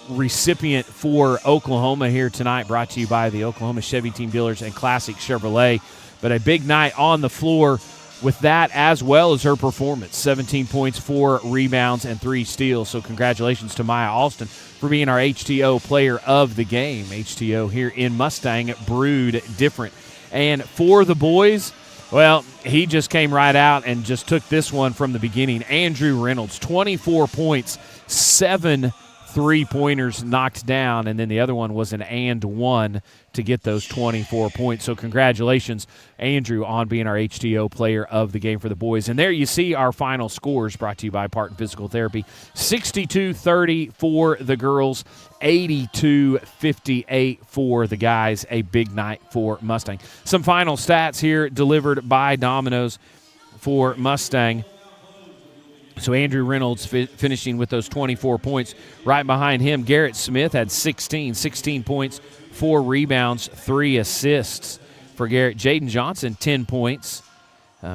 recipient for Oklahoma here tonight, brought to you by the Oklahoma Chevy Team Dealers and Classic Chevrolet. But a big night on the floor with that, as well as her performance. 17 points, 4 rebounds, and 3 steals. So congratulations to Maya Alustin for being our HTO player of the game. HTO here in Mustang, brewed different. And for the boys, well, he just came right out and just took this one from the beginning. Andrew Reynolds, 24 points, 7 3-pointers knocked down, and then the other one was an and one to get those 24 points. So congratulations, Andrew, on being our HTO player of the game for the boys. And there you see our final scores, brought to you by Parton Physical Therapy. 62-30 for the girls, 82-58 for the guys. A big night for Mustang. Some final stats here delivered by Domino's for Mustang. So Andrew Reynolds finishing with those 24 points. Right behind him, Garrett Smith had 16 points, 4 rebounds, 3 assists for Garrett. Jaden Johnson, 10 points.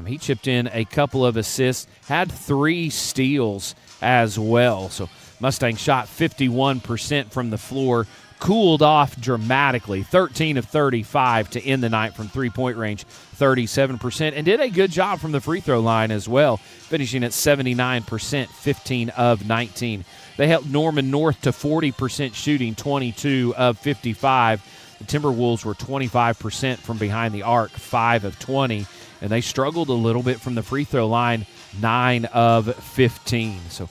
He chipped in a couple of assists, had 3 steals as well. So Mustang shot 51% from the floor, cooled off dramatically, 13 of 35 to end the night from three-point range, 37%, and did a good job from the free throw line as well, finishing at 79%, 15 of 19. They held Norman North to 40% shooting, 22 of 55. The Timberwolves were 25% from behind the arc, 5 of 20, and they struggled a little bit from the free throw line, 9 of 15. So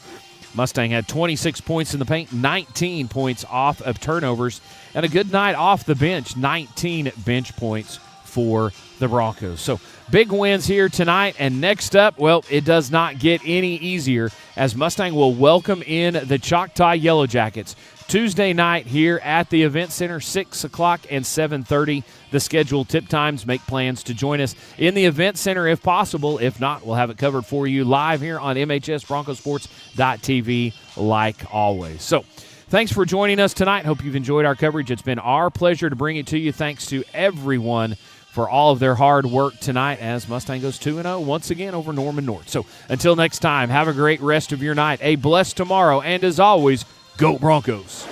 Mustang had 26 points in the paint, 19 points off of turnovers, and a good night off the bench, 19 bench points for the Broncos. So big wins here tonight, and next up, well, it does not get any easier as Mustang will welcome in the Choctaw Yellow Jackets Tuesday night here at the Event Center, 6 o'clock and 7:30. The scheduled tip times. Make plans to join us in the Event Center if possible. If not, we'll have it covered for you live here on MHSBroncosSports.tv like always. So thanks for joining us tonight. Hope you've enjoyed our coverage. It's been our pleasure to bring it to you. Thanks to everyone for all of their hard work tonight as Mustang goes 2-0 once again over Norman North. So until next time, have a great rest of your night, a blessed tomorrow, and as always, go Broncos.